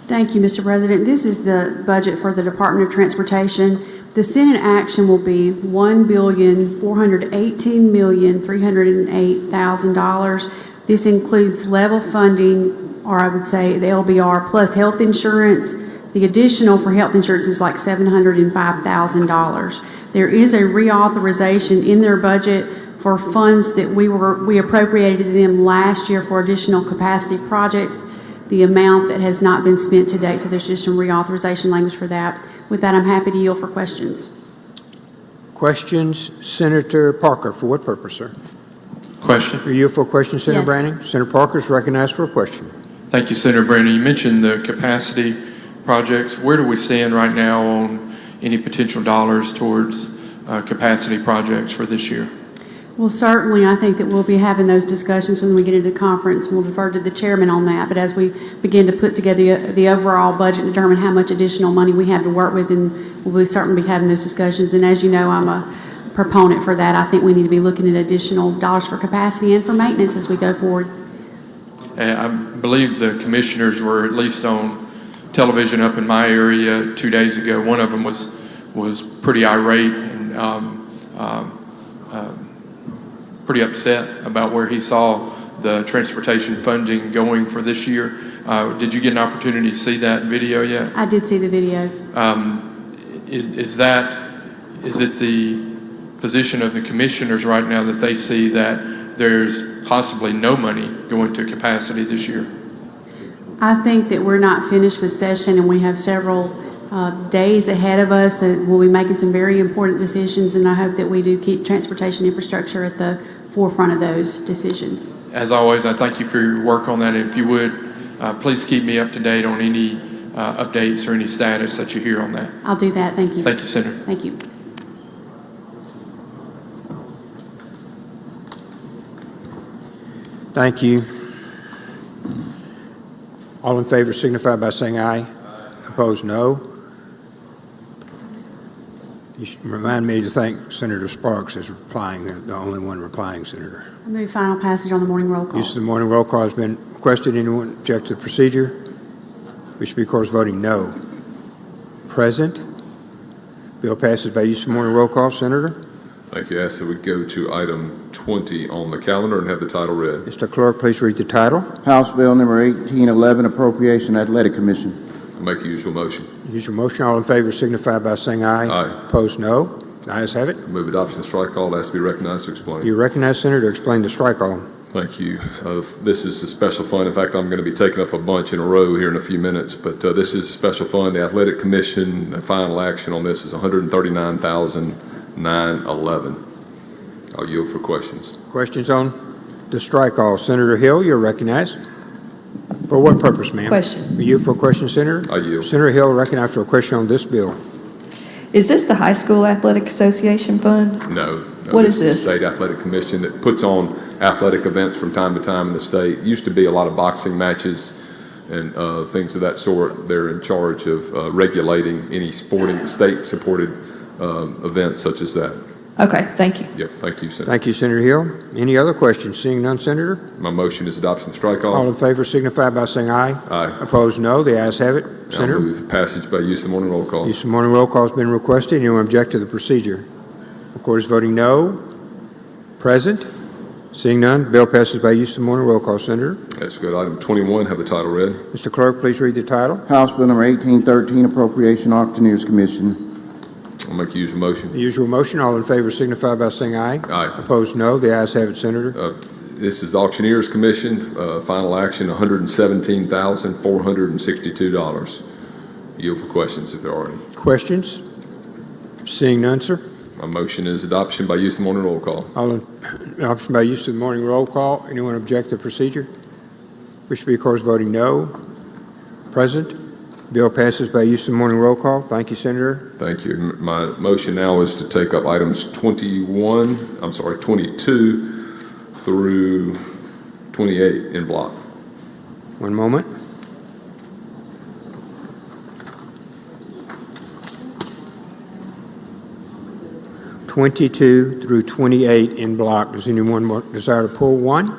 Thank you, Mr. President. This is the budget for the Department of Transportation. The Senate action will be $1,418,308,000. This includes level funding, or I would say the LBR, plus health insurance. The additional for health insurance is like $705,000. There is a reauthorization in their budget for funds that we appropriated them last year for additional capacity projects, the amount that has not been spent to date. So there's just some reauthorization language for that. With that, I'm happy to yield for questions. Questions? Senator Parker, for what purpose, sir? Question. Are you for a question, Senator Yes. Branning? Senator Parker is recognized for a question. Thank you, Senator Branning. You mentioned the capacity projects. Where do we stand right now on any potential dollars towards capacity projects for this year? Well, certainly, I think that we'll be having those discussions when we get into the conference. We'll defer to the chairman on that. But as we begin to put together the overall budget and determine how much additional money we have to work with, and we'll certainly be having those discussions. And as you know, I'm a proponent for that. I think we need to be looking at additional dollars for capacity and for maintenance as we go forward. I believe the commissioners were at least on television up in my area 2 days ago. One of them was pretty irate and pretty upset about where he saw the transportation funding going for this year. Did you get an opportunity to see that video yet? I did see the video. Is it the position of the commissioners right now that they see that there's possibly no money going to capacity this year? I think that we're not finished with session, and we have several days ahead of us that we'll be making some very important decisions, and I hope that we do keep transportation infrastructure at the forefront of those decisions. As always, I thank you for your work on that. If you would, please keep me up to date on any updates or any status that you hear on that. I'll do that. Thank you. Thank you, Senator. Thank you. Thank you. All in favor signify by saying aye. Opposed, no. You should remind me to thank Senator Sparks as replying, the only one replying, Senator. I move final passage on the morning roll call. Use of the morning roll call has been requested. Anyone object to the procedure? We should be, of course, voting no. Present. Bill passes by use of morning roll call. Senator? Thank you. I ask that we go to item 20 on the calendar and have the title read. Mr. Clerk, please read the title. House Bill number 1811, Appropriation Athletic Commission. I make the usual motion. Usual motion. All in favor signify by saying aye. Aye. Opposed, no. The ayes have it. Move adoption of the strike all. Ask to be recognized to explain. You recognize, Senator, to explain the strike all. Thank you. This is a special fund. In fact, I'm going to be taking up a bunch in a row here in a few minutes, but this is a special fund. The Athletic Commission, the final action on this is $139,911. I'll yield for questions. Questions on the strike all. Senator Hill, you're recognized. For what purpose, ma'am? Question. Are you for a question, Senator? I yield. Senator Hill, recognized for a question on this bill. Is this the High School Athletic Association Fund? No. What is this? The State Athletic Commission that puts on athletic events from time to time in the state. Used to be a lot of boxing matches and things of that sort. They're in charge of regulating any sporting state-supported events such as that. Okay, thank you. Yep, thank you, Senator. Thank you, Senator Hill. Any other questions? Seeing none, Senator? My motion is adoption of strike All all. in favor signify by saying aye. Aye. Opposed, no. The ayes have it. I'll Senator? move passage by use of morning roll call. Use of morning roll call has been requested. Anyone object to the procedure? The court is voting no. Present? Seeing none, bill passes by use of morning roll call. Senator? Let's go to item 21, have the title read. Mr. Clerk, please read the title. House Bill number 1813, Appropriation Auctioneers Commission. I'll make the usual motion. The usual motion. All in favor signify by saying aye. Aye. Opposed, no. The ayes have it, Senator. This is the Auctioneers Commission, final action, $117,462. Yield for questions if there are any. Questions? Seeing none, sir. My motion is adoption by use of morning roll call. All in adoption by use of the morning roll call. Anyone object to the procedure? Wish to be, of course, voting no. Present? Bill passes by use of the morning roll call. Thank you, Senator. Thank you. My motion now is to take up items 22 through 28 in block. One moment. (22) through 28 in block. Does anyone desire to pull one?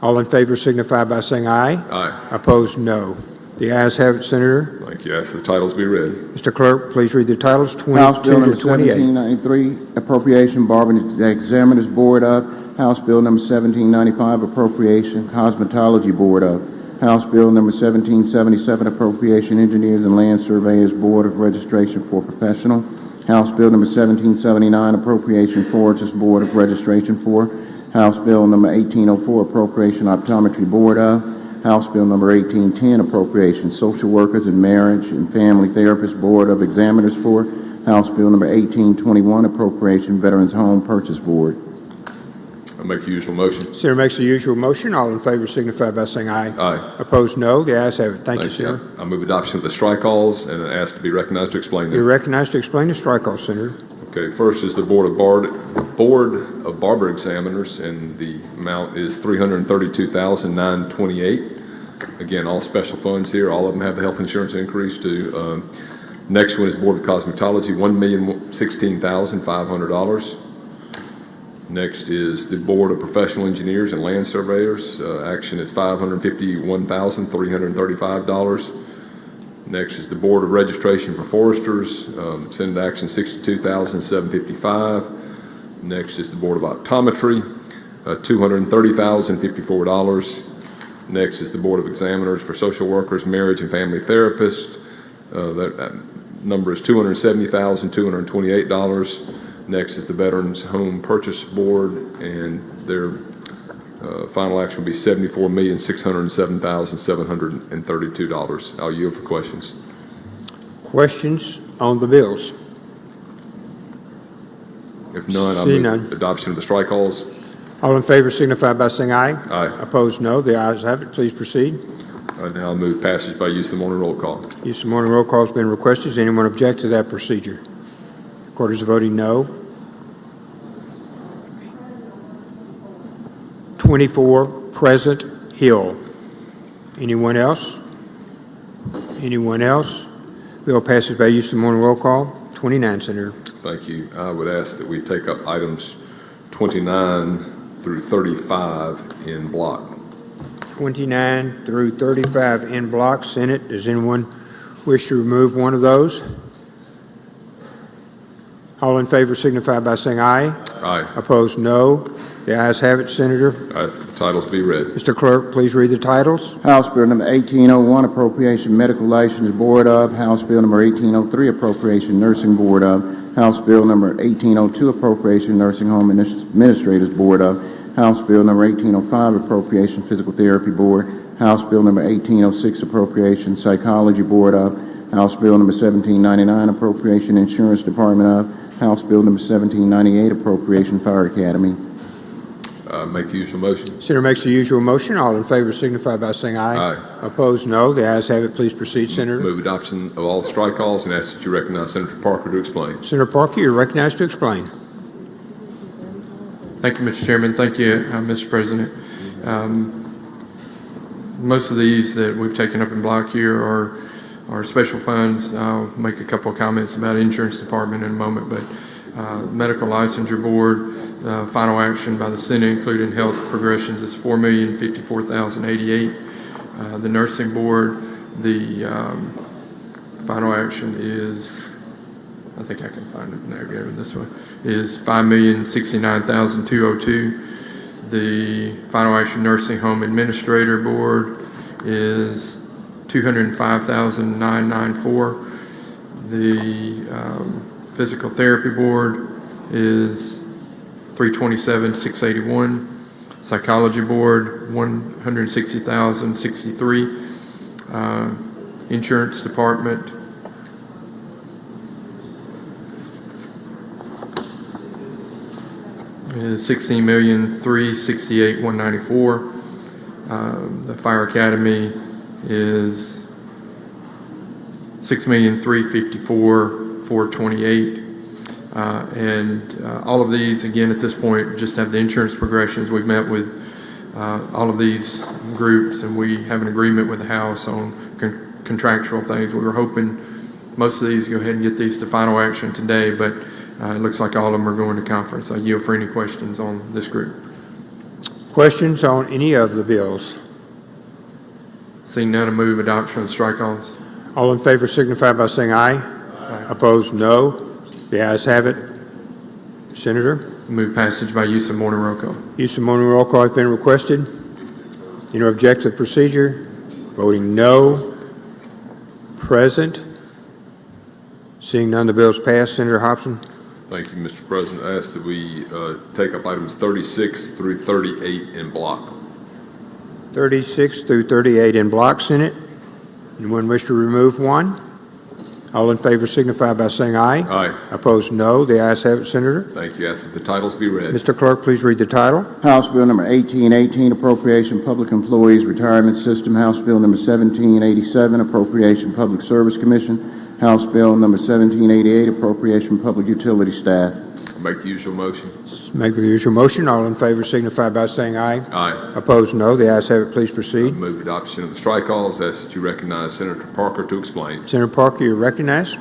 All in favor signify by saying aye. Aye. Opposed, no. The ayes have it, Senator. Thank you. Ask the titles be read. Mr. Clerk, please read the titles 22 House Bill number to 28. 1793, Appropriation, Barber Examiners Board of. House Bill number 1795, Appropriation, Cosmetology Board of. House Bill number 1777, Appropriation, Engineers and Land Surveyors Board of Registration for Professional. House Bill number 1779, Appropriation, Foresters Board of Registration for. House Bill number 1804, Appropriation, Optometry Board of. House Bill number 1810, Appropriation, Social Workers and Marriage and Family Therapists Board of Examiners for. House Bill number 1821, Appropriation, Veterans Home Purchase Board. I'll make the usual motion. Senator makes the usual motion. All in favor signify by saying aye. Aye. Opposed, no. The ayes have it. Thank you, Senator. I move adoption of the strike alls and ask to be recognized to explain You're them. recognized to explain the strike all, Senator. Okay, first is the Board of Barber Examiners, and the amount is $332,928. Again, all special funds here. All of them have the health insurance increase too. Next one is Board of Cosmetology, $1,016,500. Next is the Board of Professional Engineers and Land Surveyors. Action is $551,335. Next is the Board of Registration for Foresters. Send action $62,755. Next is the Board of Optometry, $230,054. Next is the Board of Examiners for Social Workers, Marriage and Family Therapists. That number is $270,228. Next is the Veterans Home Purchase Board, and their final action will be $74,607,732. I'll yield for questions. Questions on the bills? If none, I'll See move none. adoption of the strike alls. All in favor signify by saying aye. Aye. Opposed, no. The ayes have it. Please proceed. Now I'll move passage by use of the morning roll call. Use of morning roll call has been requested. Does anyone object to that procedure? Court is voting no. 24, present, Hill. Anyone else? Anyone else? Bill passes by use of the morning roll call. 29, Senator. Thank you. I would ask that we take up items 29 through 35 in block. 29 through 35 in block. Senate, does anyone wish to remove one of those? All in favor signify by saying aye. Aye. Opposed, no. The ayes have it, Senator. I ask that the titles be read. Mr. Clerk, please read the titles. House Bill number 1801, Appropriation Medical License Board of. House Bill number 1803, Appropriation Nursing Board of. House Bill number 1802, Appropriation Nursing Home Administrators Board of. House Bill number 1805, Appropriation Physical Therapy Board. House Bill number 1806, Appropriation Psychology Board of. House Bill number 1799, Appropriation Insurance Department of. House Bill number 1798, Appropriation Fire Academy. Make the usual motion. Senator makes the usual motion. All in favor signify by saying aye. Aye. Opposed, no. The ayes have it. Please proceed, Senator. Move adoption of all strike calls and ask that you recognize Senator Parker to explain. Senator Parker, you're recognized to explain. Thank you, Mr. Chairman. Thank you, Mr. President. Most of these that we've taken up in block here are special funds. I'll make a couple of comments about insurance department in a moment, but medical licensure board, final action by the Senate, including health progressions, is $4,054,088. The nursing board, the final action is, I think I can find it now, go this way, is $5,069,202. The final action nursing home administrator board is $205,994. The physical therapy board is $327,681. Psychology board, $160,063. Insurance department, is $16,368,194. The fire academy is $6,354,428. All of these, again, at this point, just have the insurance progressions. We've met with all of these groups, and we have an agreement with the House on contractual things. We were hoping most of these, go ahead and get these to final action today, but it looks like all of them are going to conference. I yield for any questions on this group. Questions on any of the bills? Seeing none, I move adoption of the strike calls. All in favor signify by saying aye. Aye. Opposed, no. The ayes have it. Senator? Move passage by use of morning roll call. Use of morning roll call has been requested. Any object to the procedure? Voting no. Present. Seeing none, the bill is passed. Senator Hobson? Thank you, Mr. President. I ask that we take up items 36 through 38 in block. 36 through 38 in block, Senate. Anyone wish to remove one? All in favor signify by saying aye. Aye. Opposed, no. The ayes have it, Senator. Thank you. I ask that the titles be read. Mr. Clerk, please read the title. House Bill number 1818, Appropriation Public Employees Retirement System. House Bill number 1787, Appropriation Public Service Commission. House Bill number 1788, Appropriation Public Utility Staff. I'll make the usual motion. Make the usual motion. All in favor signify by saying aye. Aye. Opposed, no. The ayes have it. Please proceed. Move adoption of the strike calls. Ask that you recognize Senator Parker to explain. Senator Parker, you're recognized.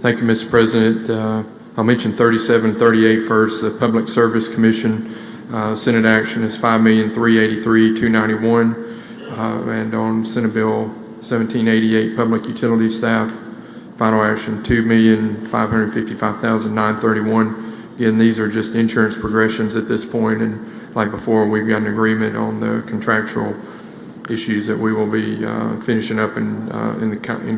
Thank you, Mr. President. I'll mention 37 and 38 first. The Public Service Commission Senate action is $5,383,291. And on Senate Bill 1788, Public Utility Staff, final action, $2,555,931. Again, these are just insurance progressions at this point, and like before, we've got an agreement on the contractual issues that we will be finishing up in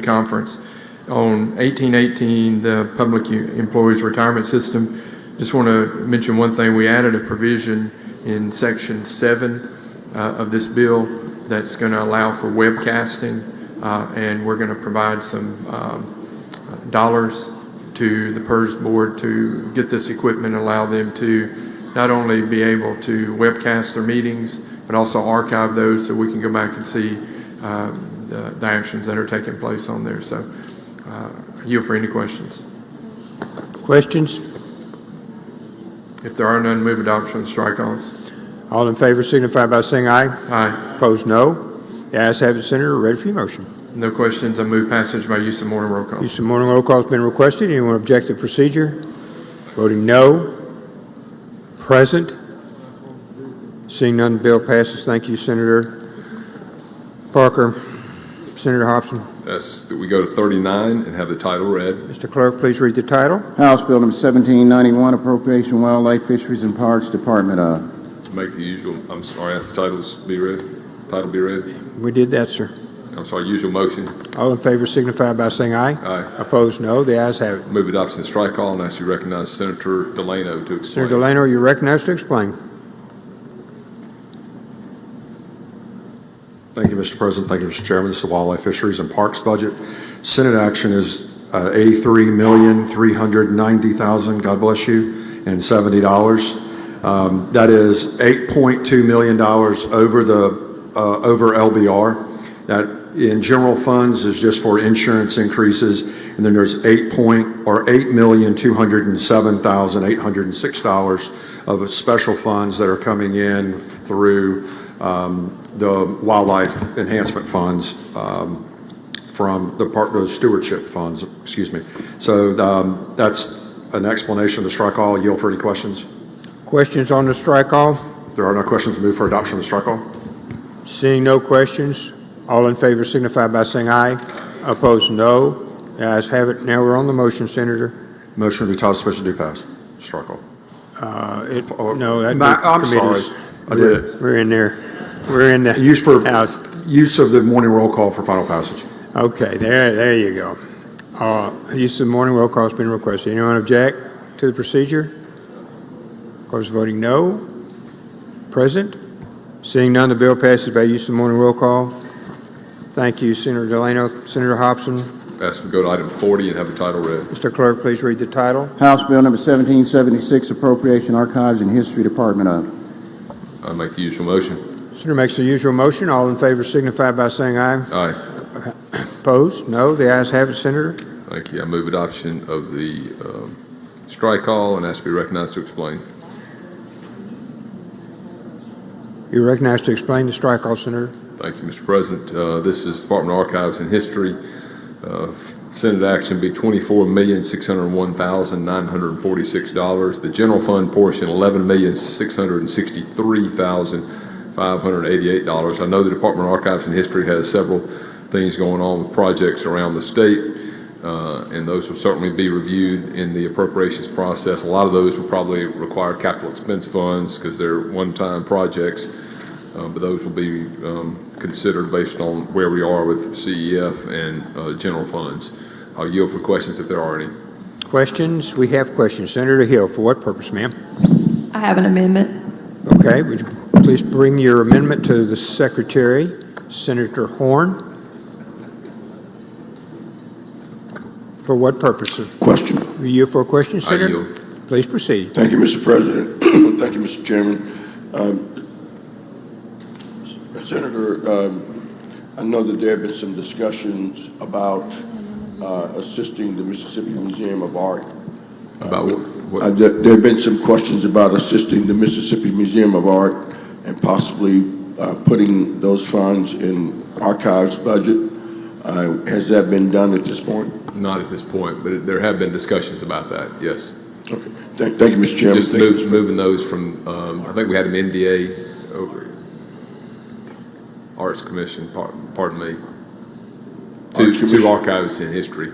conference. On 1818, the Public Employees Retirement System, just want to mention one thing. We added a provision in Section 7 of this bill that's going to allow for webcasting, and we're going to provide some dollars to the PERS board to get this equipment and allow them to not only be able to webcast their meetings, but also archive those so we can go back and see the actions that are taking place on there. So, yield for any questions. Questions? If there are none, move adoption of the strike calls. All in favor signify by saying aye. Aye. Opposed, no. The ayes have it, Senator. Ready for your motion. No questions. I move passage by use of morning roll call. Use of morning roll call has been requested. Anyone object to procedure? Voting no. Present. Seeing none, the bill passes. Thank you, Senator Parker. Senator Hobson. Ask that we go to 39 and have the title read. Mr. Clerk, please read the title. House Bill number 1791, Appropriation, Wildlife, Fisheries, and Parks, Department of. Make the usual, I'm sorry, ask the titles be read. Title be read. We did that, sir. I'm sorry, usual motion. All in favor signify by saying aye. Aye. Opposed, no. The ayes have it. Move adoption of strike all and ask you to recognize Senator Delano to explain. Senator Delano, you're recognized to explain. Thank you, Mr. President. Thank you, Mr. Chairman. This is the Wildlife, Fisheries, and Parks budget. Senate action is $83,390,000, God bless you, and $70. That is $8.2 million over LBR. That in general funds is just for insurance increases, and then there's $8,207,806 of special funds that are coming in through the wildlife enhancement funds from the stewardship funds, excuse me. So that's an explanation of the strike all. Yield for any questions? Questions on the strike all? If there are no questions, move for adoption of the strike all. Seeing no questions, all in favor signify by saying aye. Opposed, no. The ayes have it. Now we're on the motion, Senator. Motion to be titled sufficient to pass. Strike all. No, that I'm sorry. I did it. We're in there. We're in the House. Use of the morning roll call for final passage. Okay, there you go. Use of the morning roll call has been requested. Anyone object to the procedure? Of course, voting no. Present? Seeing none, the bill passes by use of the morning roll call. Thank you, Senator Delano. Senator Hobson. Ask to go to item 40 and have the title read. Mr. Clerk, please read the title. House Bill number 1776, Appropriation, Archives, and History, Department of. I'll make the usual motion. Senator makes the usual motion. All in favor signify by saying aye. Aye. Opposed? No. The ayes have it, Senator. Thank you. I move adoption of the strike all and ask to be recognized to explain. You're recognized to explain the strike all, Senator. Thank you, Mr. President. This is Department of Archives and History. Senate action be $24,601,946. The general fund portion, $11,663,588. I know the Department of Archives and History has several things going on with projects around the state, and those will certainly be reviewed in the appropriations process. A lot of those will probably require capital expense funds because they're one-time projects, but those will be considered based on where we are with CEF and general funds. I'll yield for questions if there are any. Questions? We have questions. Senator Hill, for what purpose, ma'am? I have an amendment. Okay, would you please bring your amendment to the Secretary, Senator Horn? For what purpose? Question. You for a question, Senator? I yield. Please proceed. Thank you, Mr. President. Thank you, Mr. Chairman. Senator, I know that there have been some discussions about assisting the Mississippi Museum of Art. About what? There have been some questions about assisting the Mississippi Museum of Art and possibly putting those funds in archives budget. Has that been done at this point? Not at this point, but there have been discussions about that, yes. Okay. Thank you, Mr. Chairman. Just moving those from, I think we had an NDA over Arts Commission, pardon me, to Archives and History.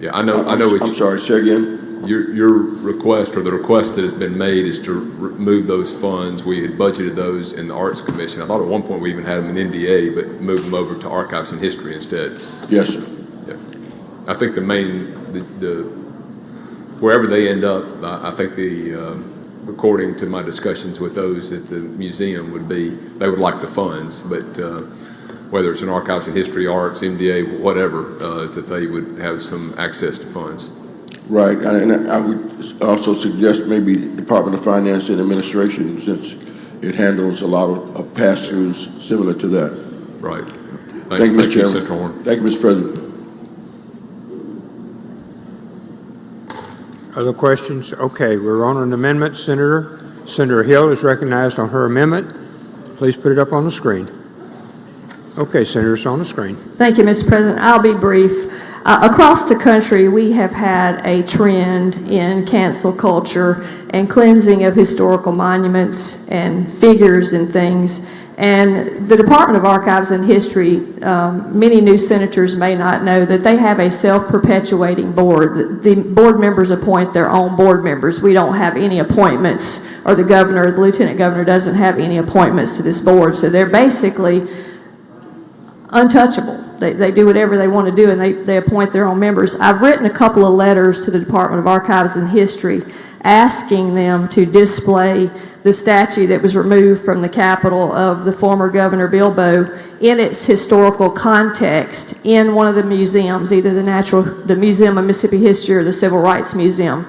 Yeah, I know. I'm sorry, say again? Your request, or the request that has been made, is to remove those funds. We had budgeted those in the Arts Commission. I thought at one point we even had them in NDA, but moved them over to Archives and History instead. Yes, sir. Yeah. I think wherever they end up, I think according to my discussions with those at the museum they would like the funds, but whether it's an Archives and History, Arts, MDA, whatever, is that they would have some access to funds. Right, and I would also suggest maybe Department of Finance and Administration, since it handles a lot of pass-throughs similar to that. Right. Thank you, Mr. Chairman. Senator Horn. Thank you, Mr. President. Other questions? Okay, we're on an amendment, Senator. Senator Hill is recognized on her amendment. Please put it up on the screen. Okay, Senator, it's on the screen. Thank you, Mr. President. I'll be brief. Across the country, we have had a trend in cancel culture and cleansing of historical monuments and figures and things And the Department of Archives and History, many new senators may not know that they have a self-perpetuating board. The board members appoint their own board members. We don't have any appointments, or the governor, the lieutenant governor doesn't have any appointments to this board. So they're basically untouchable. They do whatever they want to do, and they appoint their own members. I've written a couple of letters to the Department of Archives and History asking them to display the statue that was removed from the Capitol of the former Governor Bilbo in its historical context in one of the museums, either the Museum of Mississippi History or the Civil Rights Museum.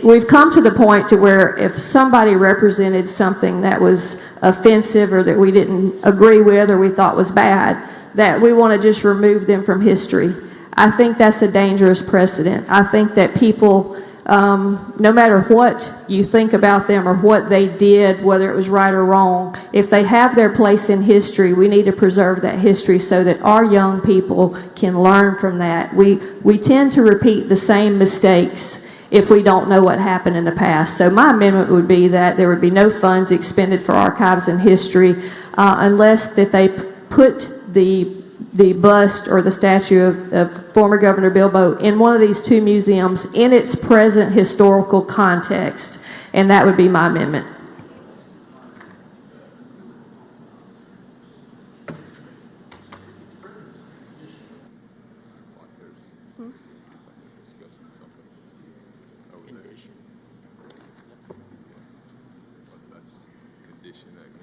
We've come to the point to where if somebody represented something that was offensive or that we didn't agree with or we thought was bad, that we want to just remove them from history. I think that's a dangerous precedent. I think that people, no matter what you think about them or what they did, whether it was right or wrong, if they have their place in history, we need to preserve that history so that our young people can learn from that. We tend to repeat the same mistakes if we don't know what happened in the past. So my amendment would be that there would be no funds expended for archives and history unless that they put the bust or the statue of former Governor Bilbo in one of these two museums in its present historical context. And that would be my amendment.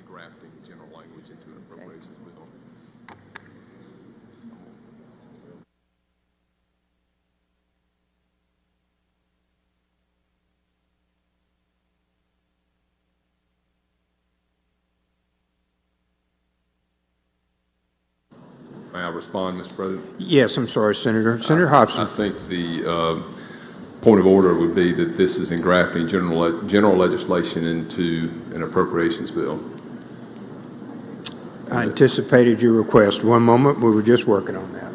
Grafting general language into an appropriations bill. May I respond, Mr. President? Yes, I'm sorry, Senator. Senator Hobson. I think the point of order would be that this is engrafting general legislation into an appropriations bill. I anticipated your request. One moment, we were just working on that.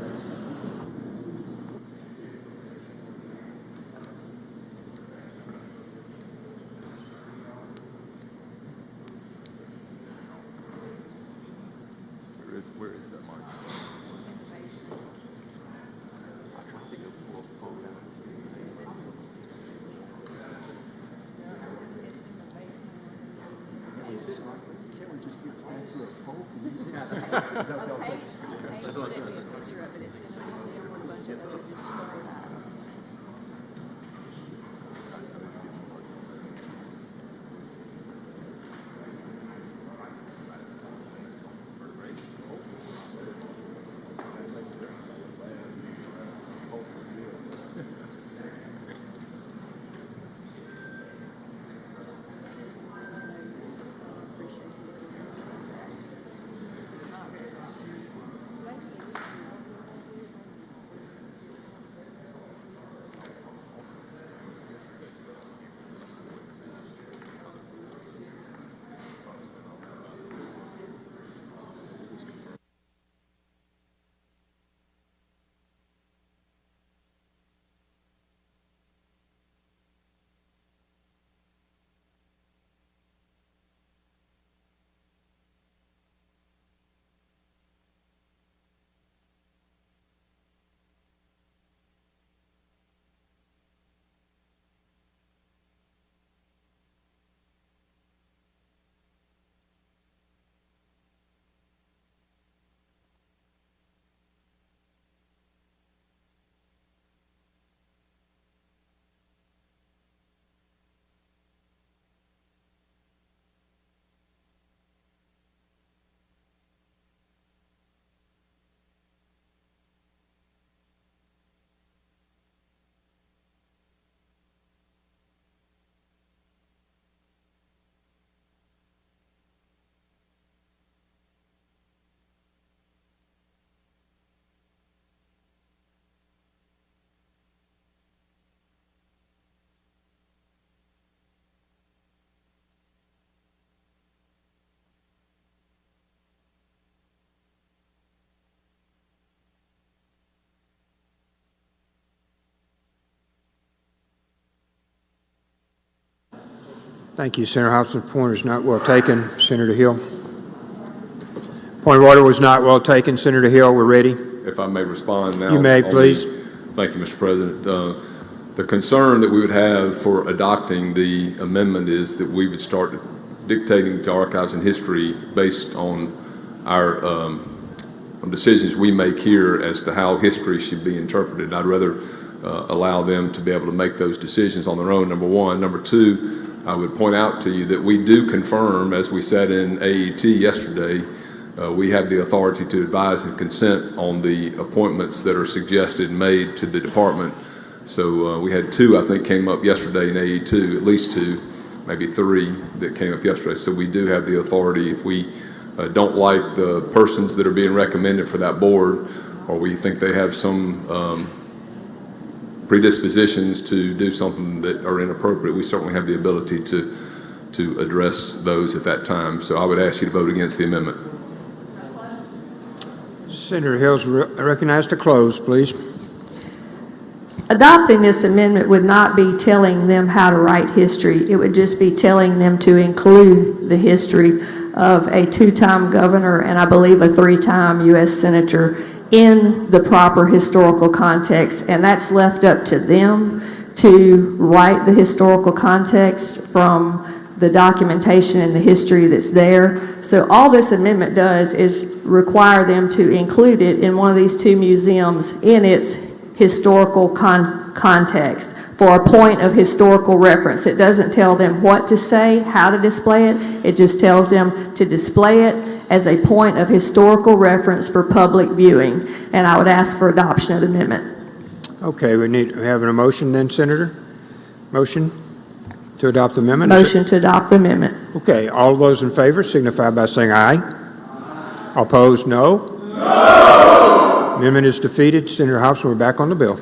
Where is that mic? Thank you, Senator Hobson. The point is not well taken. Senator Hill. Point of order was not well taken. Senator Hill, we're ready. If I may respond now. You may, please. Thank you, Mr. President. The concern that we would have for adopting the amendment is that we would start dictating to archives and history based on our on decisions we make here as to how history should be interpreted. I'd rather allow them to be able to make those decisions on their own, number one. Number two, I would point out to you that we do confirm, as we said in AET yesterday, we have the authority to advise and consent on the appointments that are suggested and made to the department. So we had two, I think, came up yesterday in AE2, at least two, maybe three that came up yesterday. So we do have the authority if we don't like the persons that are being recommended for that board, or we think they have some predispositions to do something that are inappropriate, we certainly have the ability to address those at that time. So I would ask you to vote against the amendment. Senator Hill's recognized to close, please. Adopting this amendment would not be telling them how to write history. It would just be telling them to include the history of a two-time governor and I believe a three-time U.S. Senator in the proper historical context. And that's left up to them to write the historical context from the documentation and the history that's there. So all this amendment does is require them to include it in one of these two museums in its historical context for a point of historical reference. It doesn't tell them what to say, how to display it. It just tells them to display it as a point of historical reference for public viewing. And I would ask for adoption of the amendment. Okay, we have a motion then, Senator? Motion to adopt the amendment? Motion to adopt the amendment. Okay, all those in favor signify by saying aye. Opposed, no. No! Amendment is defeated. Senator Hobson, we're back on the bill.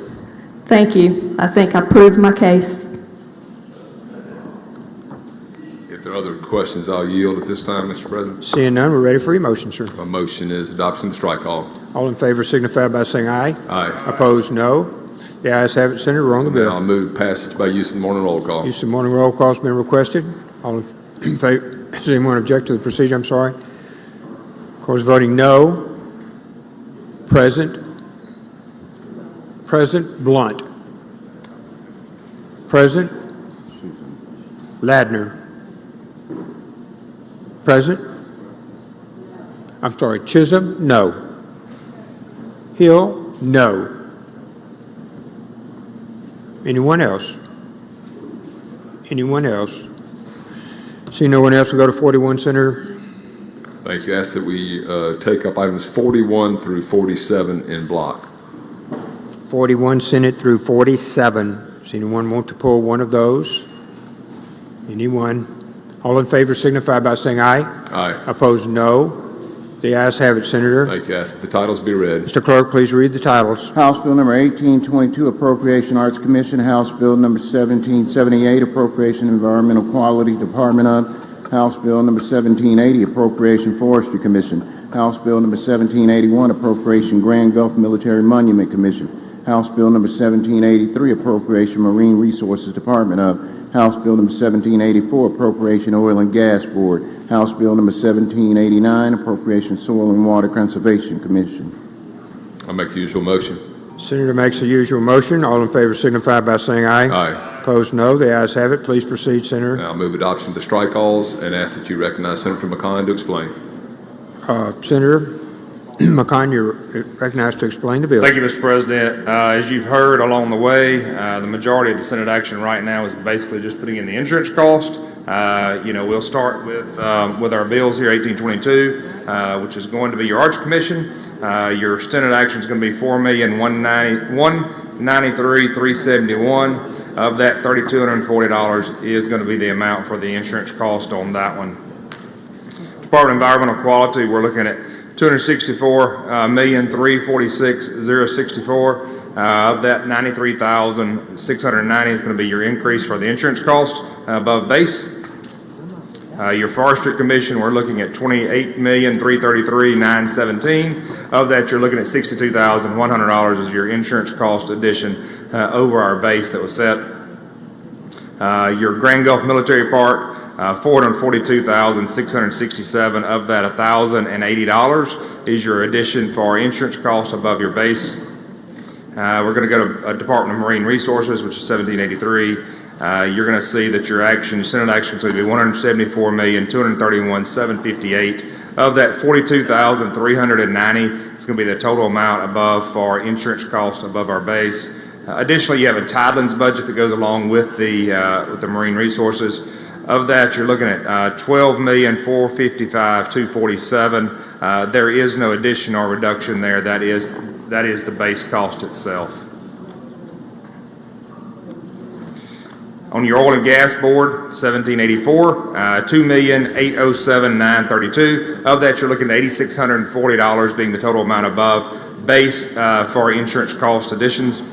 Thank you. I think I proved my case. If there are other questions, I'll yield at this time, Mr. President. Seeing none, we're ready for your motion, sir. My motion is adoption of the strike all. All in favor signify by saying aye. Aye. Opposed, no. The ayes have it, Senator. We're on the bill. Now I'll move passage by use of the morning roll call. Use of morning roll call has been requested. All in favor, does anyone object to the procedure? I'm sorry. Of course, voting no. Present. Present. Blunt. Present. Ladner. Present. I'm sorry. Chisholm. No. Hill. No. Anyone else? Anyone else? See no one else, we'll go to 41, Senator. Thank you. I ask that we take up items 41 through 47 in block. 41, Senate through 47. Does anyone want to pull one of those? Anyone? All in favor signify by saying aye. Aye. Opposed, no. The ayes have it, Senator. Thank you. I ask that the titles be read. Mr. Clerk, please read the titles. House Bill number 1822, Appropriation Arts Commission. House Bill number 1778, Appropriation Environmental Quality Department of. House Bill number 1780, Appropriation Forestry Commission. House Bill number 1781, Appropriation Grand Gulf Military Monument Commission. House Bill number 1783, Appropriation Marine Resources Department of. House Bill number 1784, Appropriation Oil and Gas Board. House Bill number 1789, Appropriation Soil and Water Conservation Commission. I'll make the usual motion. Senator makes the usual motion. All in favor signify by saying aye. Aye. Opposed, no. The ayes have it. Please proceed, Senator. Now I'll move adoption of the strike alls and ask that you recognize Senator McConn to explain. Senator McConn, you're recognized to explain the bill. Thank you, Mr. President. As you've heard along the way, the majority of the Senate action right now is basically just putting in the insurance cost. We'll start with our bills here, 1822, which is going to be your Arts Commission. Your Senate action is going to be $4,193,371. Of that, $3,240 is going to be the amount for the insurance cost on that one. Department of Environmental Quality, we're looking at $264,346,064. Of that, $93,690 is going to be your increase for the insurance cost above base. Your Forestry Commission, we're looking at $28,333,917. Of that, you're looking at $62,100 as your insurance cost addition over our base that was set. Your Grand Gulf Military Park, $442,667. Of that, $1,080 is your addition for insurance costs above your base. We're going to go to Department of Marine Resources, which is $1,783. You're going to see that your Senate action is going to be $174,231,758. Of that, $42,390 is going to be the total amount above for insurance costs above our base. Additionally, you have a tidelands budget that goes along with the marine resources. Of that, you're looking at $12,455,247. There is no addition or reduction there. That is the base cost itself. On your oil and gas board, $1,784, $2,807,932. Of that, you're looking at $8,640 being the total amount above base for insurance cost additions.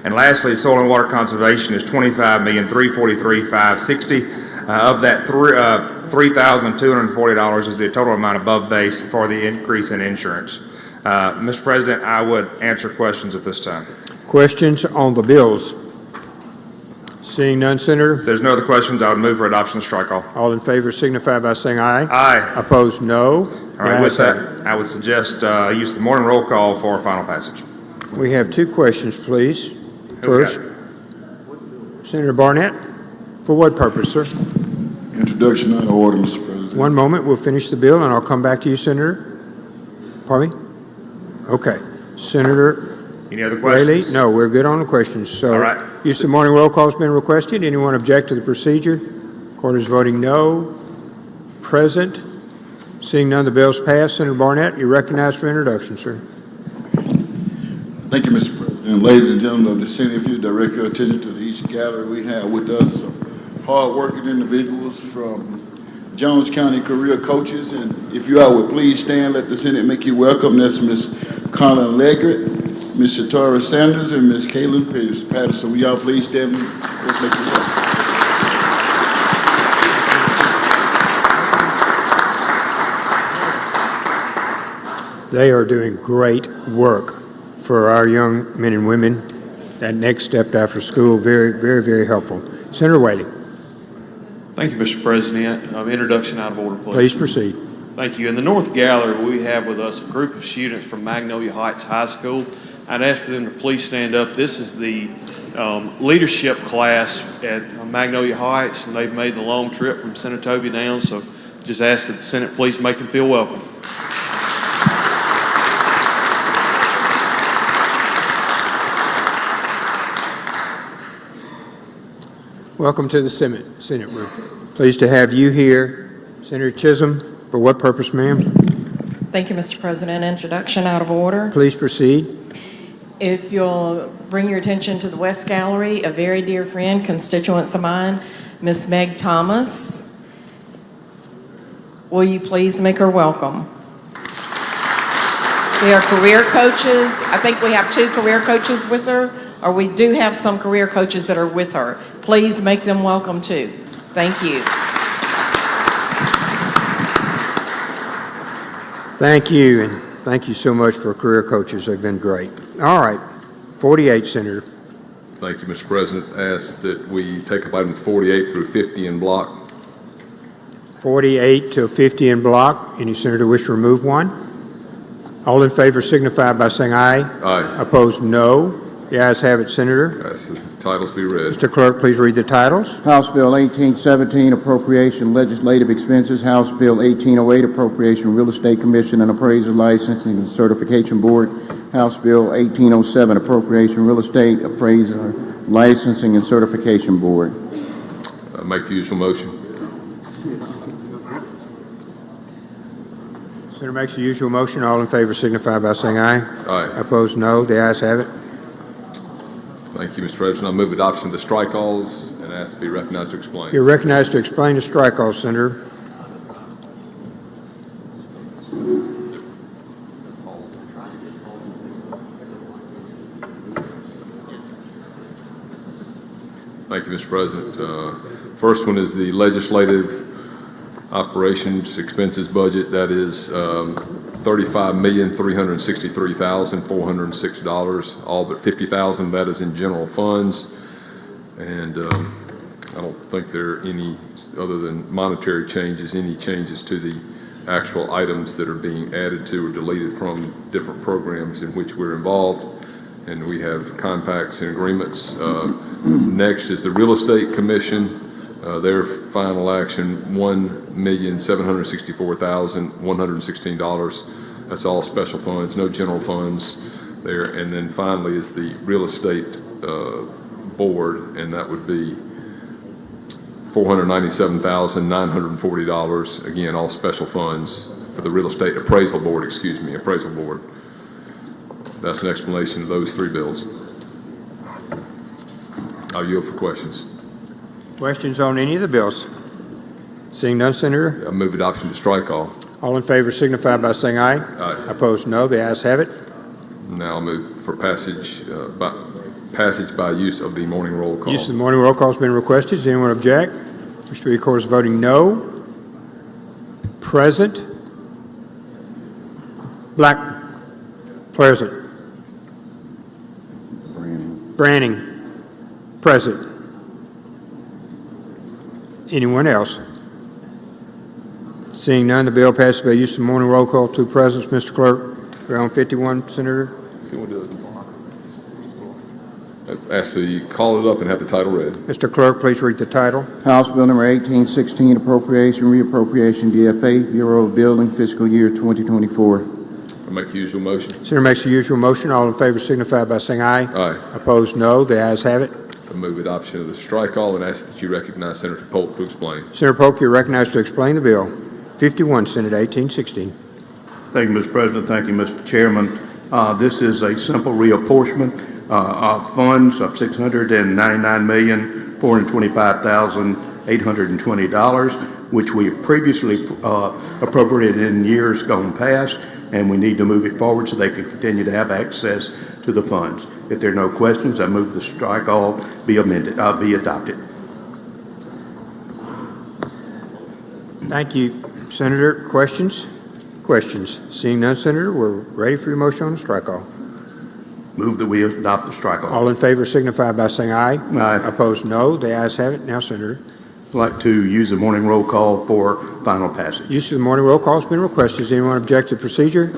And lastly, soil and water conservation is $25,343,560. Of that, $3,240 is the total amount above base for the increase in insurance. Mr. President, I would answer questions at this time. Questions on the bills? Seeing none, Senator. If there's no other questions, I would move for adoption of strike all. All in favor signify by saying aye. Aye. Opposed, no. All right, with that, I would suggest use the morning roll call for final passage. We have two questions, please. First, Senator Barnett. For what purpose, sir? Introduction out of order, Mr. President. One moment, we'll finish the bill, and I'll come back to you, Senator. Pardon me? Okay. Senator Any other questions? Whaley? No, we're good on the questions. So, all right. Use of the morning roll call has been requested. Anyone object to the procedure? Court is voting no. Present. Seeing none, the bill's passed. Senator Barnett, you're recognized for introduction, sir. Thank you, Mr. President. Ladies and gentlemen of the Senate, if you direct your attention to the East Gallery, we have with us some hard-working individuals from Jones County career coaches. And if you all would please stand, let the Senate make you welcome. That's Ms. Colin Leggett, Ms. Shatora Sanders, and Ms. Kaylin Patterson. Will y'all please stand? Let's make you welcome. They are doing great work for our young men and women. That next step after school, very, very, very helpful. Senator Whaley. Thank you, Mr. President. Introduction out of order, please. Please proceed. Thank you. In the North Gallery, we have with us a group of students from Magnolia Heights High School. I'd ask for them to please stand up. This is the leadership class at Magnolia Heights, and they've made the long trip from Senatobia down, so just ask that the Senate please make them feel welcome. Welcome to the Senate. We're pleased to have you here. Senator Chisholm, for what purpose, ma'am? Thank you, Mr. President. Introduction out of order. Please proceed. If you'll bring your attention to the West Gallery, a very dear friend, constituents of mine, Miss Meg Thomas. Will you please make her welcome? We are career coaches. I think we have 2 career coaches with her, or we do have some career coaches that are with her. Please make them welcome too. Thank you. Thank you, and thank you so much for career coaches. They've been great. All right, 48, Senator. Thank you, Mr. President. I ask that we take up items 48 through 50 in block. 48 to 50 in block. Any senator wish to remove one? All in favor signify by saying aye. Aye. Opposed, no. The ayes have it, Senator. Ask the titles be read. Mr. Clerk, please read the titles. House Bill 1817, Appropriation Legislative Expenses. House Bill 1808, Appropriation Real Estate Commission and Appraisal Licensing and Certification Board. House Bill 1807, Appropriation Real Estate Appraisal Licensing and Certification Board. Make the usual motion. Senator makes the usual motion. All in favor signify by saying aye. Aye. Opposed, no. The ayes have it. Thank you, Mr. President. I move adoption of the strike-alls and ask to be recognized to explain. You're recognized to explain the strike-all, Senator. Thank you, Mr. President. First one is the legislative operations expenses budget. That is $35,363,406. All but $50,000 that is in general funds. And I don't think there are any, other than monetary changes, any changes to the actual items that are being added to or deleted from different programs in which we're involved. And we have compacts and agreements. Next is the Real Estate Commission. Their final action, $1,764,116. That's all special funds, no general funds there. And then finally is the Real Estate Board, and that would be $497,940. Again, all special funds for the Real Estate Appraisal Board, Appraisal Board. That's an explanation of those three bills. I'll yield for questions. Questions on any of the bills? Seeing none, Senator? I move adoption to strike all. All in favor signify by saying aye. Aye. Opposed, no. The ayes have it. Now I'll move for passage by use of the morning roll call. Use of the morning roll call has been requested. Does anyone object? Wish to be recorded as voting no. Present. Black. Present. Branning. Present. Anyone else? Seeing none, the bill passes by use of the morning roll call. Two presents. Mr. Clerk, we're on 51, Senator. Ask that you call it up and have the title read. Mr. Clerk, please read the title. House Bill number 1816, appropriation, reappropriation, DFA, Bureau of Building, fiscal year 2024. I make the usual motion. Senator makes the usual motion. All in favor signify by saying aye. Aye. Opposed, no. The ayes have it. I move adoption of the strike all and ask that you recognize Senator Polk to explain. Senator Polk, you're recognized to explain the bill. 51, Senate 1816. Thank you, Mr. President. Thank you, Mr. Chairman. This is a simple reapportionment of funds of $699,425,820, which we have previously appropriated in years gone past, and we need to move it forward so they can continue to have access to the funds. If there are no questions, I move the strike all be adopted. Thank you, Senator. Questions? Questions? Seeing none, Senator, we're ready for your motion on the strike all. Move that we adopt the strike all. All in favor signify by saying aye. Aye. Opposed, no. The ayes have it. Now, Senator. I'd like to use the morning roll call for final passage. Use of the morning roll call has been requested. Does anyone object to the procedure?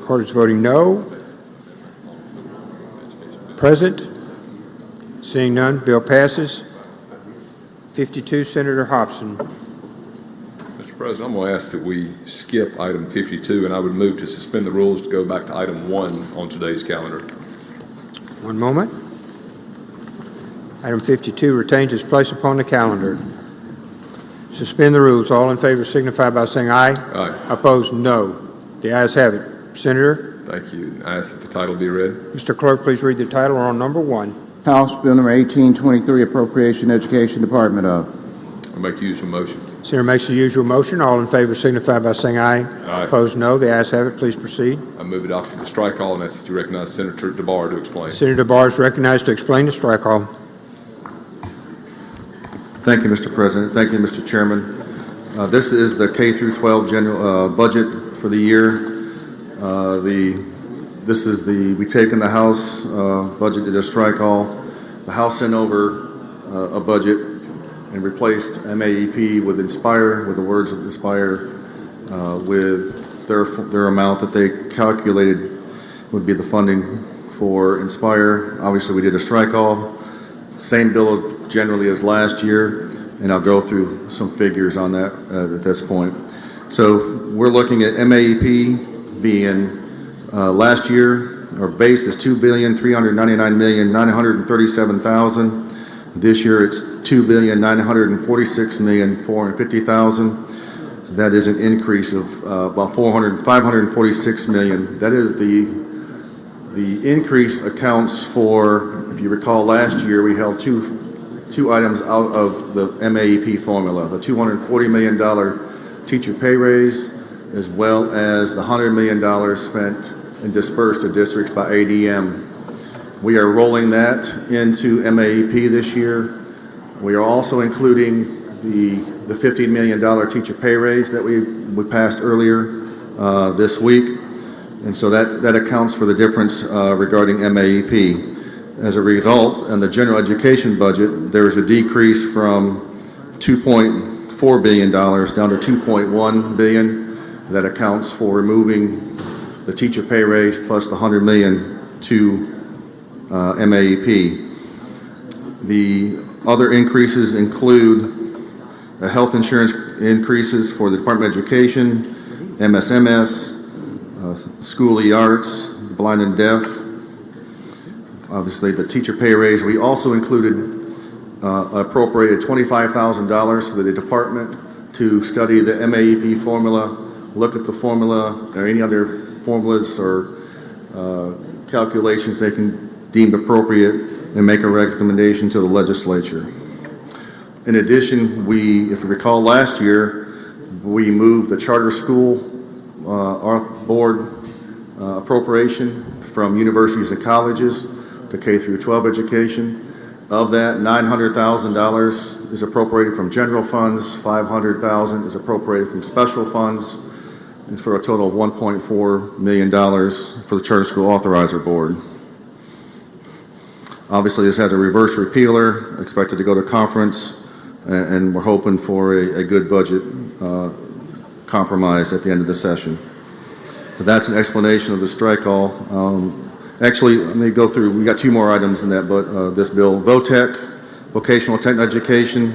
Court is voting no. Present? Seeing none, bill passes. 52, Senator Hobson. Mr. President, I'm going to ask that we skip item 52, and I would move to suspend the rules to go back to item 1 on today's calendar. One moment. Item 52 retains its place upon the calendar. Suspend the rules. All in favor signify by saying aye. Aye. Opposed, no. The ayes have it. Senator? Thank you. I ask that the title be read. Mr. Clerk, please read the title on number 1. House Bill number 1823, appropriation, education department of. I make the usual motion. Senator makes the usual motion. All in favor signify by saying aye. Aye. Opposed, no. The ayes have it. Please proceed. I move adoption of the strike all and ask that you recognize Senator DeBar to explain. Senator DeBar is recognized to explain the strike all. Thank you, Mr. President. Thank you, Mr. Chairman. This is the K through 12 general budget for the year. We've taken the House budget to just strike all. The House sent over a budget and replaced MAEP with Inspire, with the words of Inspire, with their amount that they calculated would be the funding for Inspire. Obviously, we did a strike all. Same bill generally as last year, and I'll go through some figures on that at this point. So we're looking at MAEP being last year, our base is $2,399,937,000. This year it's $2,946,450,000. That is an increase of about $546 million. That is the increase accounts for, if you recall last year, we held two items out of the MAEP formula, the $240 million teacher pay raise, as well as the $100 million spent and dispersed to districts by ADM. We are rolling that into MAEP this year. We are also including the $15 million teacher pay raise that we passed earlier this week. And so that accounts for the difference regarding MAEP. As a result, in the general education budget, there is a decrease from $2.4 billion down to $2.1 billion. That accounts for removing the teacher pay raise plus the $100 million to MAEP. The other increases include the health insurance increases for the Department of Education, MSMS, School of Arts, blind and deaf, obviously the teacher pay raise. We also included appropriated $25,000 for the department to study the MAEP formula, look at the formula or any other formulas or calculations they can deem appropriate and make a recommendation to the legislature. In addition, if you recall last year, we moved the charter school board appropriation from universities and colleges to K through 12 education. Of that, $900,000 is appropriated from general funds, $500,000 is appropriated from special funds, and for a total of $1.4 million for the charter school authorizer board. Obviously, this has a reverse repealer, expected to go to conference, and we're hoping for a good budget compromise at the end of the session. But that's an explanation of the strike all. Actually, let me go through, we got two more items in that, this bill. VOTEC, vocational technical education,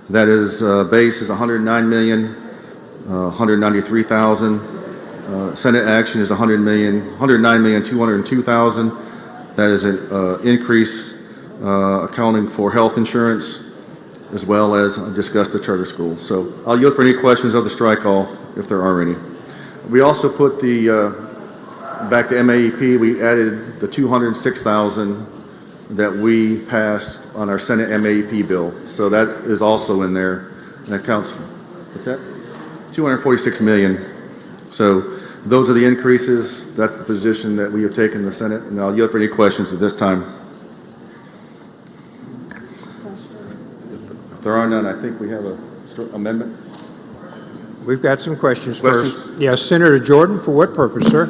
that is, base is $109,193,000. Senate action is $109,202,000. That is an increase accounting for health insurance, as well as discuss the charter school. So I'll yield for any questions of the strike all, if there are any. We also put back to MAEP, we added the $206,000 that we passed on our Senate MAEP bill. So that is also in there, and accounts for, what's that? $246 million. So those are the increases. That's the position that we have taken in the Senate, and I'll yield for any questions at this time. If there are none, I think we have a amendment. We've got some questions first. Yes, Senator Jordan, for what purpose, sir?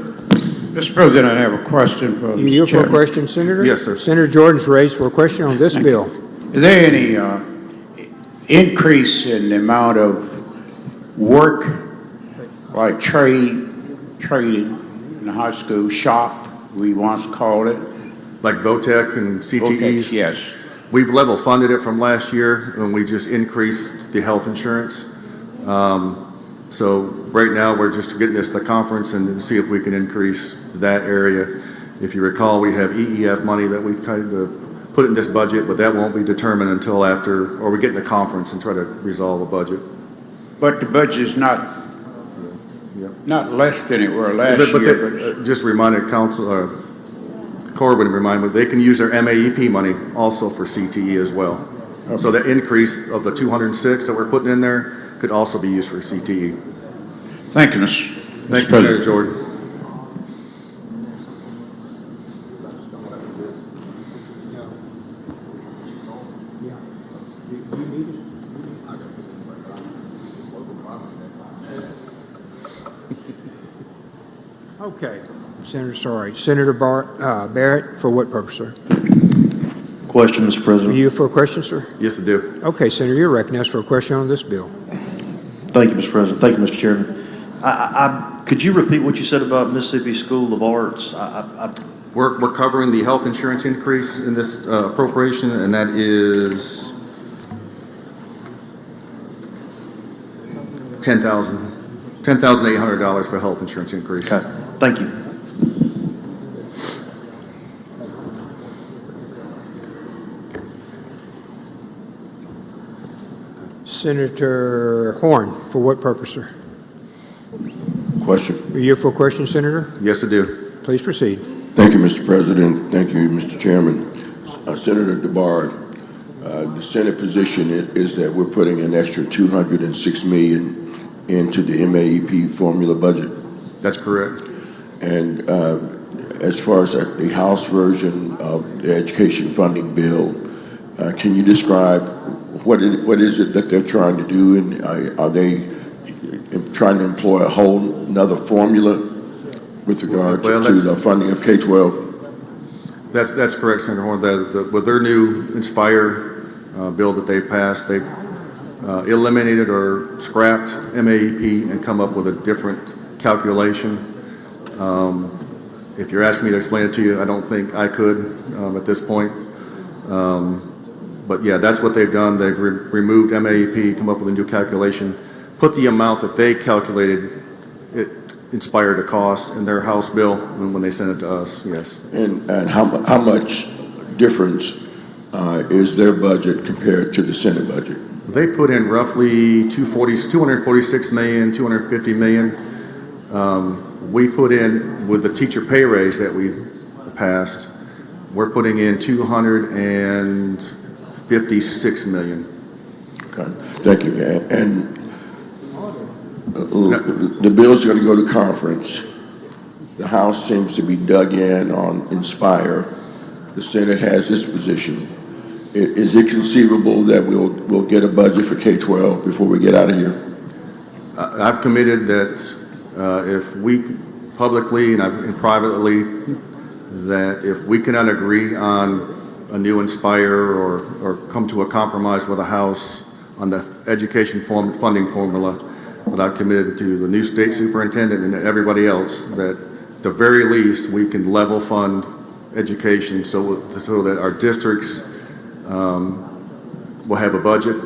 Mr. President, I have a question for Mr. You for a Chairman. question, Senator? Yes, sir. Senator Jordan's raised for a question on this bill. Is there any increase in the amount of work, like trading in the high school shop, we once called it? Like VOTEC and CTEs? VOTEC, yes. We've level funded it from last year, and we just increased the health insurance. So right now, we're just getting this to the conference and see if we can increase that area. If you recall, we have EEF money that we kind of put in this budget, but that won't be determined until after, or we get in the conference and try to resolve a budget. But the budget is not less than it were last year. Just reminded Corbin reminded, they can use their MAEP money also for CTE as well. Okay. So the increase of the 206 that we're putting in there could also be used for CTE. Thank you, Mr. Thank you, Senator Jordan. Okay, Senator Barrett, for what purpose, sir? Question, Mr. President. Are you for a question, sir? Yes, I do. Okay, Senator, you're recognized for a question on this bill. Thank you, Mr. President. Thank you, Mr. Chairman. Could you repeat what you said about Mississippi School of Arts? We're covering the health insurance increase in this appropriation, and that is $10,800 for health insurance increase. Okay. Thank you. Senator Horn, for what purpose, sir? Question. Are you for a question, Senator? Yes, I do. Please proceed. Thank you, Mr. President. Thank you, Mr. Chairman. Senator DeBard, the Senate position is that we're putting an extra $206 million into the MAEP formula budget. That's correct. And as far as the House version of the education funding bill, can you describe what is it that they're trying to do, and are they trying to employ a whole another formula with regard to the funding of K-12? That's correct, Senator Horn. With their new Inspire bill that they passed, they've eliminated or scrapped MAEP and come up with a different calculation. If you're asking me to explain it to you, I don't think I could at this point. But yeah, that's what they've done. They've removed MAEP, come up with a new calculation, put the amount that they calculated it Inspire to cost in their House bill when they sent it to us, yes. And how much difference is their budget compared to the Senate budget? They put in roughly 246 million, 250 million. We put in, with the teacher pay raise that we passed, we're putting in 256 million. Okay, thank you. And the bill's going to go to conference. The House seems to be dug in on Inspire. The Senate has this position. Is it conceivable that we'll get a budget for K-12 before we get out of here? I've committed that if we publicly and privately, that if we cannot agree on a new Inspire or come to a compromise with the House on the education funding formula, that I've committed to the new state superintendent and everybody else that at the very least we can level fund education so that our districts will have a budget.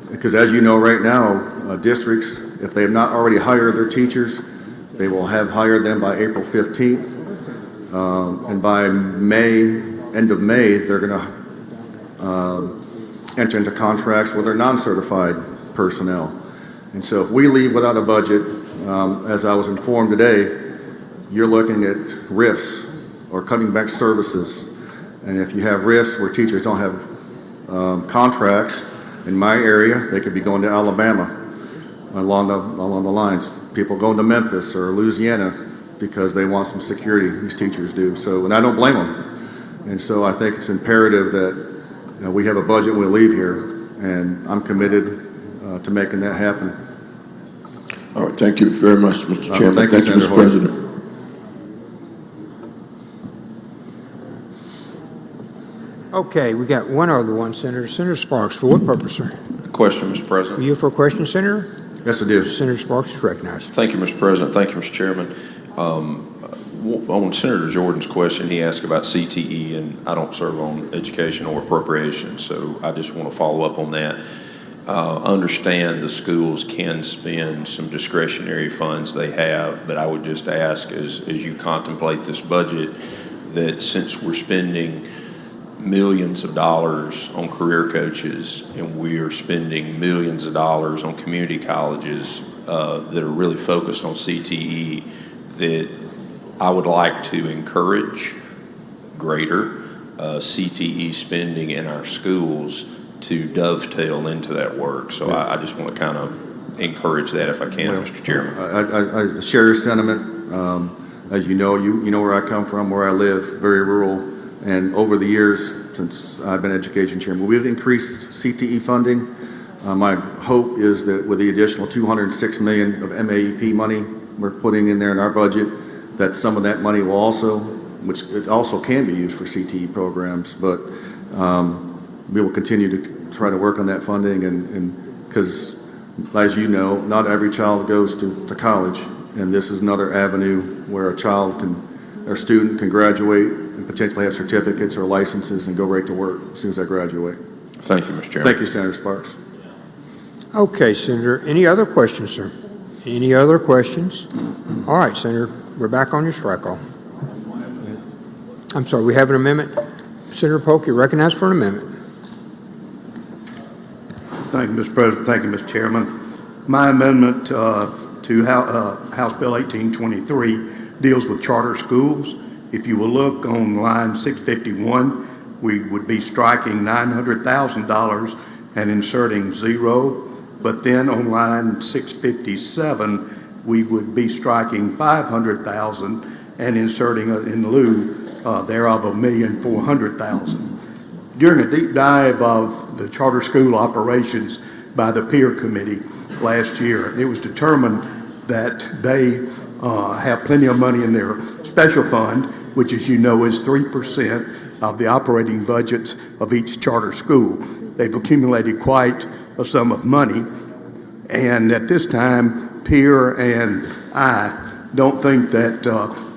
Because as you know right now, districts, if they have not already hired their teachers, they will have hired them by April 15th. And by end of May, they're going to enter into contracts with their non-certified personnel. And so if we leave without a budget, as I was informed today, you're looking at RIFs or cutting back services. And if you have RIFs where teachers don't have contracts, in my area, they could be going to Alabama along the lines. People going to Memphis or Louisiana because they want some security, these teachers do. So, and I don't blame them. And so I think it's imperative that we have a budget when we leave here, and I'm committed to making that happen. All right, thank you very much, Mr. Chairman. Thank you, Mr. President. Okay, we got one other one, Senator. Senator Sparks, for what purpose, sir? Question, Mr. President. Are you for a question, Senator? Yes, I do. Senator Sparks is recognized. Thank you, Mr. President. Thank you, Mr. Chairman. On Senator Jordan's question, he asked about CTE, and I don't serve on education or appropriation, so I just want to follow up on that. Understand the schools can spend some discretionary funds they have, but I would just ask as you contemplate this budget that since we're spending millions of dollars on career coaches and we are spending millions of dollars on community colleges that are really focused on CTE, that I would like to encourage greater CTE spending in our schools to dovetail into that work. So I just want to kind of encourage that if I can, Mr. Chairman. I share your sentiment. As you know where I come from, where I live, very rural. And over the years, since I've been education chairman, we've increased CTE funding. My hope is that with the additional $206 million of MAEP money we're putting in there in our budget, that some of that money will also, which it also can be used for CTE programs, but we will continue to try to work on that funding, and because, as you know, not every child goes to college, and this is another avenue where a student can graduate and potentially have certificates or licenses and go right to work as soon as they graduate. Thank you, Mr. Chairman. Thank you, Senator Sparks. Okay, Senator. Any other questions, sir? Any other questions? All right, Senator, we're back on your strike call. I'm sorry, we have an amendment. Senator Polk, you're recognized for an amendment. Thank you, Mr. President. Thank you, Mr. Chairman. My amendment to House Bill 1823 deals with charter schools. If you will look on line 651, we would be striking $900,000 and inserting zero. But then on line 657, we would be striking $500,000 and inserting in lieu thereof $1,400,000. During a deep dive of the charter school operations by the peer committee last year, it was determined that they have plenty of money in their special fund, which, as you know, is 3% of the operating budgets of each charter school. They've accumulated quite a sum of money, and at this time, Pierre and I don't think that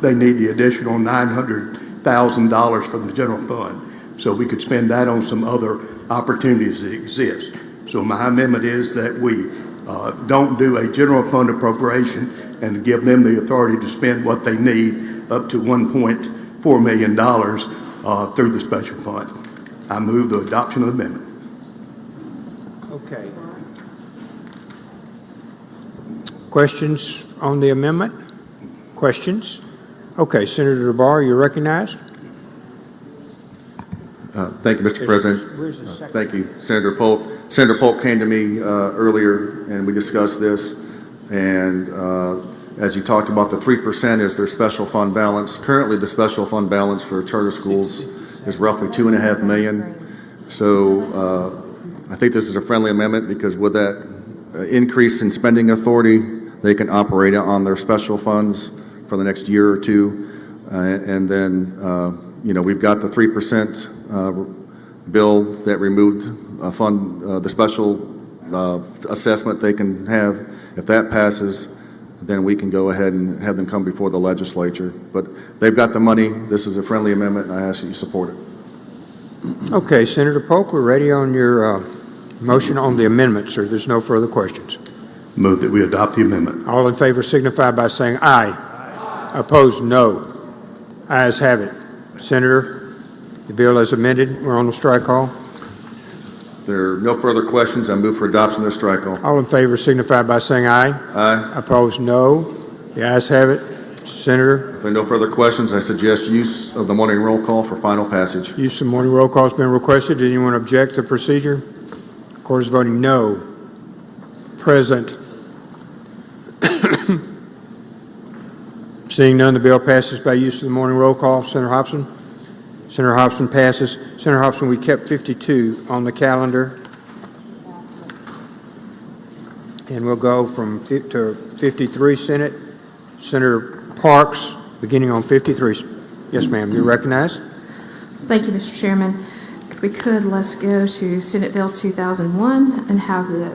they need the additional $900,000 from the general fund. So we could spend that on some other opportunities that exist. So my amendment is that we don't do a general fund appropriation and give them the authority to spend what they need up to $1.4 million through the special fund. I move the adoption of the amendment. Okay. Questions on the amendment? Questions? Okay, Senator DeBar, you're recognized. Thank you, Mr. President. Thank you, Senator Polk. Senator Polk came to me earlier, and we discussed this. And as you talked about, the 3% is their special fund balance. Currently, the special fund balance for charter schools is roughly $2.5 million. So I think this is a friendly amendment because with that increase in spending authority, they can operate on their special funds for the next year or two. And then, we've got the 3% bill that removed the special assessment they can have. If that passes, then we can go ahead and have them come before the legislature. But they've got the money. This is a friendly amendment, and I ask that you support it. Okay, Senator Polk, we're ready on your motion on the amendment, sir. There's no further questions. Move that we adopt the amendment. All in favor signify by saying aye. Opposed, no. Ayes have it. Senator, the bill as amended, we're on the strike call. There are no further questions. I move for adoption of the strike call. All in favor signify by saying aye. Aye. Opposed, no. The ayes have it. Senator? If there are no further questions, I suggest use of the morning roll call for final passage. Use of morning roll call has been requested. Did anyone object to the procedure? Court is voting no. Present. Seeing none, the bill passes by use of the morning roll call. Senator Hobson? Senator Hobson passes. Senator Hobson, we kept 52 on the calendar. And we'll go from to 53, Senate. Senator Parks, beginning on 53. Yes, ma'am, you're recognized. Thank you, Mr. Chairman. If we could, let's go to Senate Bill 2001 and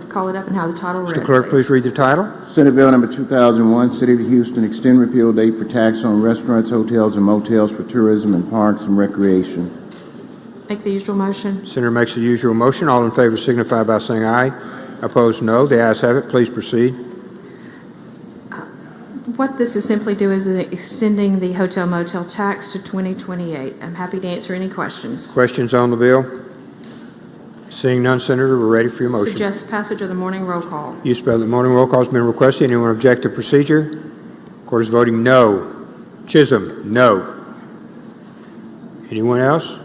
call it up and have the title read. Mr. Clerk, please read the title. Senate Bill number 2001, City of Houston, extend repeal date for tax on restaurants, hotels, and motels for tourism and parks and recreation. Make the usual motion. Senator makes the usual motion. All in favor signify by saying aye. Opposed, no. The ayes have it. Please proceed. What this is simply do is extending the hotel motel tax to 2028. I'm happy to answer any questions. Questions on the bill? Seeing none, Senator, we're ready for your motion. Suggest passage of the morning roll call. Use of the morning roll call has been requested. Anyone object to procedure? Court is voting no. Chisholm, no. Anyone else?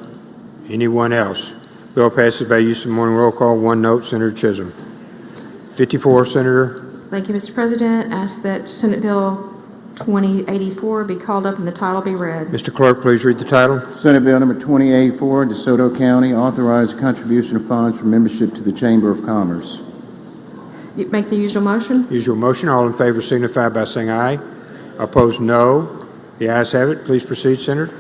Anyone else? Bill passes by use of morning roll call. One note, Senator Chisholm. 54, Senator. Thank you, Mr. President. Ask that Senate Bill 2084 be called up and the title be read. Mr. Clerk, please read the title. Senate Bill number 2084, DeSoto County, authorize contribution of funds for membership to the Chamber of Commerce. You make the usual motion. Usual motion. All in favor signify by saying aye. Opposed, no. The ayes have it. Please proceed, Senator.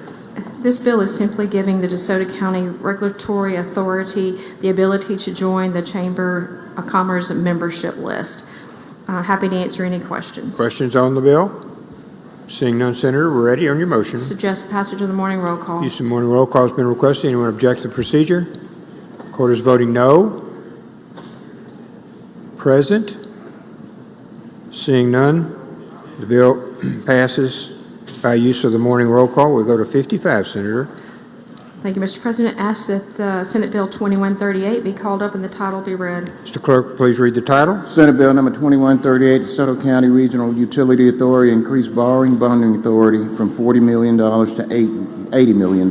This bill is simply giving the DeSoto County Regulatory Authority the ability to join the Chamber of Commerce membership list. Happy to answer any questions. Questions on the bill? Seeing none, Senator, we're ready on your motion. Suggest passage of the morning roll call. Use of morning roll call has been requested. Anyone object to the procedure? Court is voting no. Present. Seeing none, the bill passes by use of the morning roll call. We'll go to 55, Senator. Thank you, Mr. President. Ask that Senate Bill 2138 be called up and the title be read. Mr. Clerk, please read the title. Senate Bill number 2138, DeSoto County Regional Utility Authority increase borrowing bonding authority from $40 million to $80 million.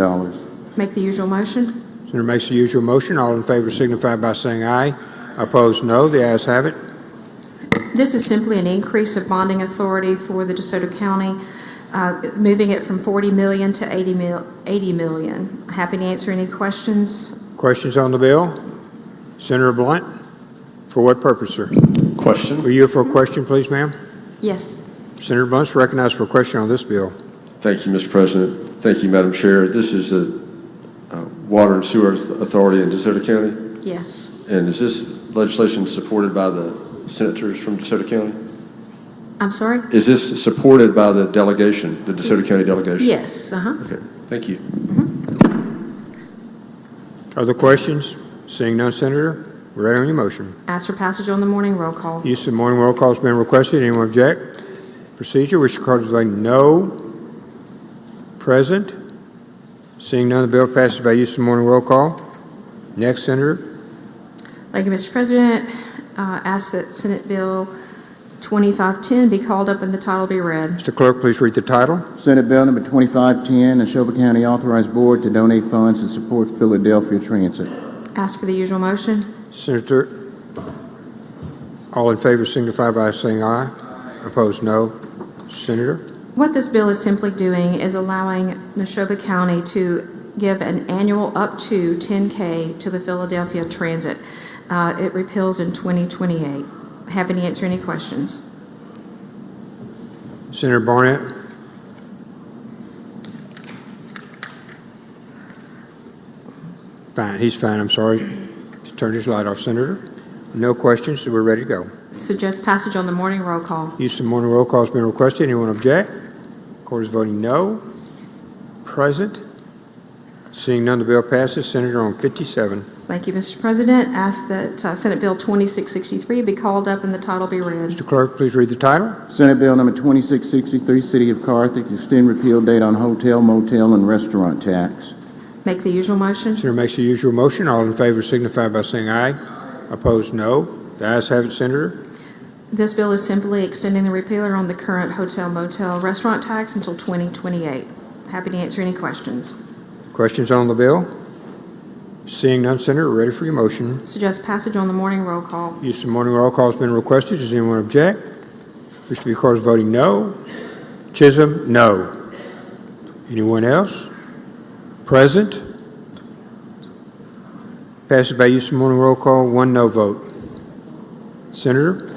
Make the usual motion. Senator makes the usual motion. All in favor signify by saying aye. Opposed, no. The ayes have it. This is simply an increase of bonding authority for the DeSoto County, moving it from $40 million to $80 million. Happy to answer any questions. Questions on the bill? Senator Blunt? For what purpose, sir? Question. Were you for a question, please, ma'am? Yes. Senator Blunt's recognized for a question on this bill. Thank you, Mr. President. Thank you, Madam Chair. This is a Water and Sewer Authority in DeSoto County? Yes. And is this legislation supported by the senators from DeSoto County? I'm sorry? Is this supported by the delegation, the DeSoto County delegation? Yes, Okay, thank you. Other questions? Seeing none, Senator, we're ready on your motion. Ask for passage on the morning roll call. Use of morning roll call has been requested. Anyone object? Procedure, wish to call to vote no. Present. Seeing none, the bill passes by use of morning roll call. Next, Senator. Thank you, Mr. President. Ask that Senate Bill 2510 be called up and the title be read. Mr. Clerk, please read the title. Senate Bill number 2510, Neshoba County Authorized Board to donate funds to support Philadelphia Transit. Ask for the usual motion. Senator, all in favor signify by saying aye. Opposed, no. Senator. What this bill is simply doing is allowing Neshoba County to give an annual up to $10K to the Philadelphia Transit. It repeals in 2028. Happy to answer any questions. Senator Barnett. Fine, he's fine, I'm sorry. Just turned his light off, Senator. No questions, so we're ready to go. Suggest passage on the morning roll call. Use of morning roll call has been requested. Anyone object? Court is voting no. Present. Seeing none, the bill passes. Senator on 57. Thank you, Mr. President. Ask that Senate Bill 2663 be called up and the title be read. Mr. Clerk, please read the title. Senate Bill number 2663, City of Carthage, extend repeal date on hotel, motel, and restaurant tax. Make the usual motion. Senator makes the usual motion. All in favor signify by saying aye. Opposed, no. The ayes have it, Senator. This bill is simply extending the repealer on the current hotel, motel, restaurant tax until 2028. Happy to answer any questions. Questions on the bill? Seeing none, Senator, we're ready for your motion. Suggest passage on the morning roll call. Use of morning roll call has been requested. Does anyone object? Wish to be recorded as voting no. Chisholm, no. Anyone else? Present? Passes by use of morning roll call, 1 no vote. Senator?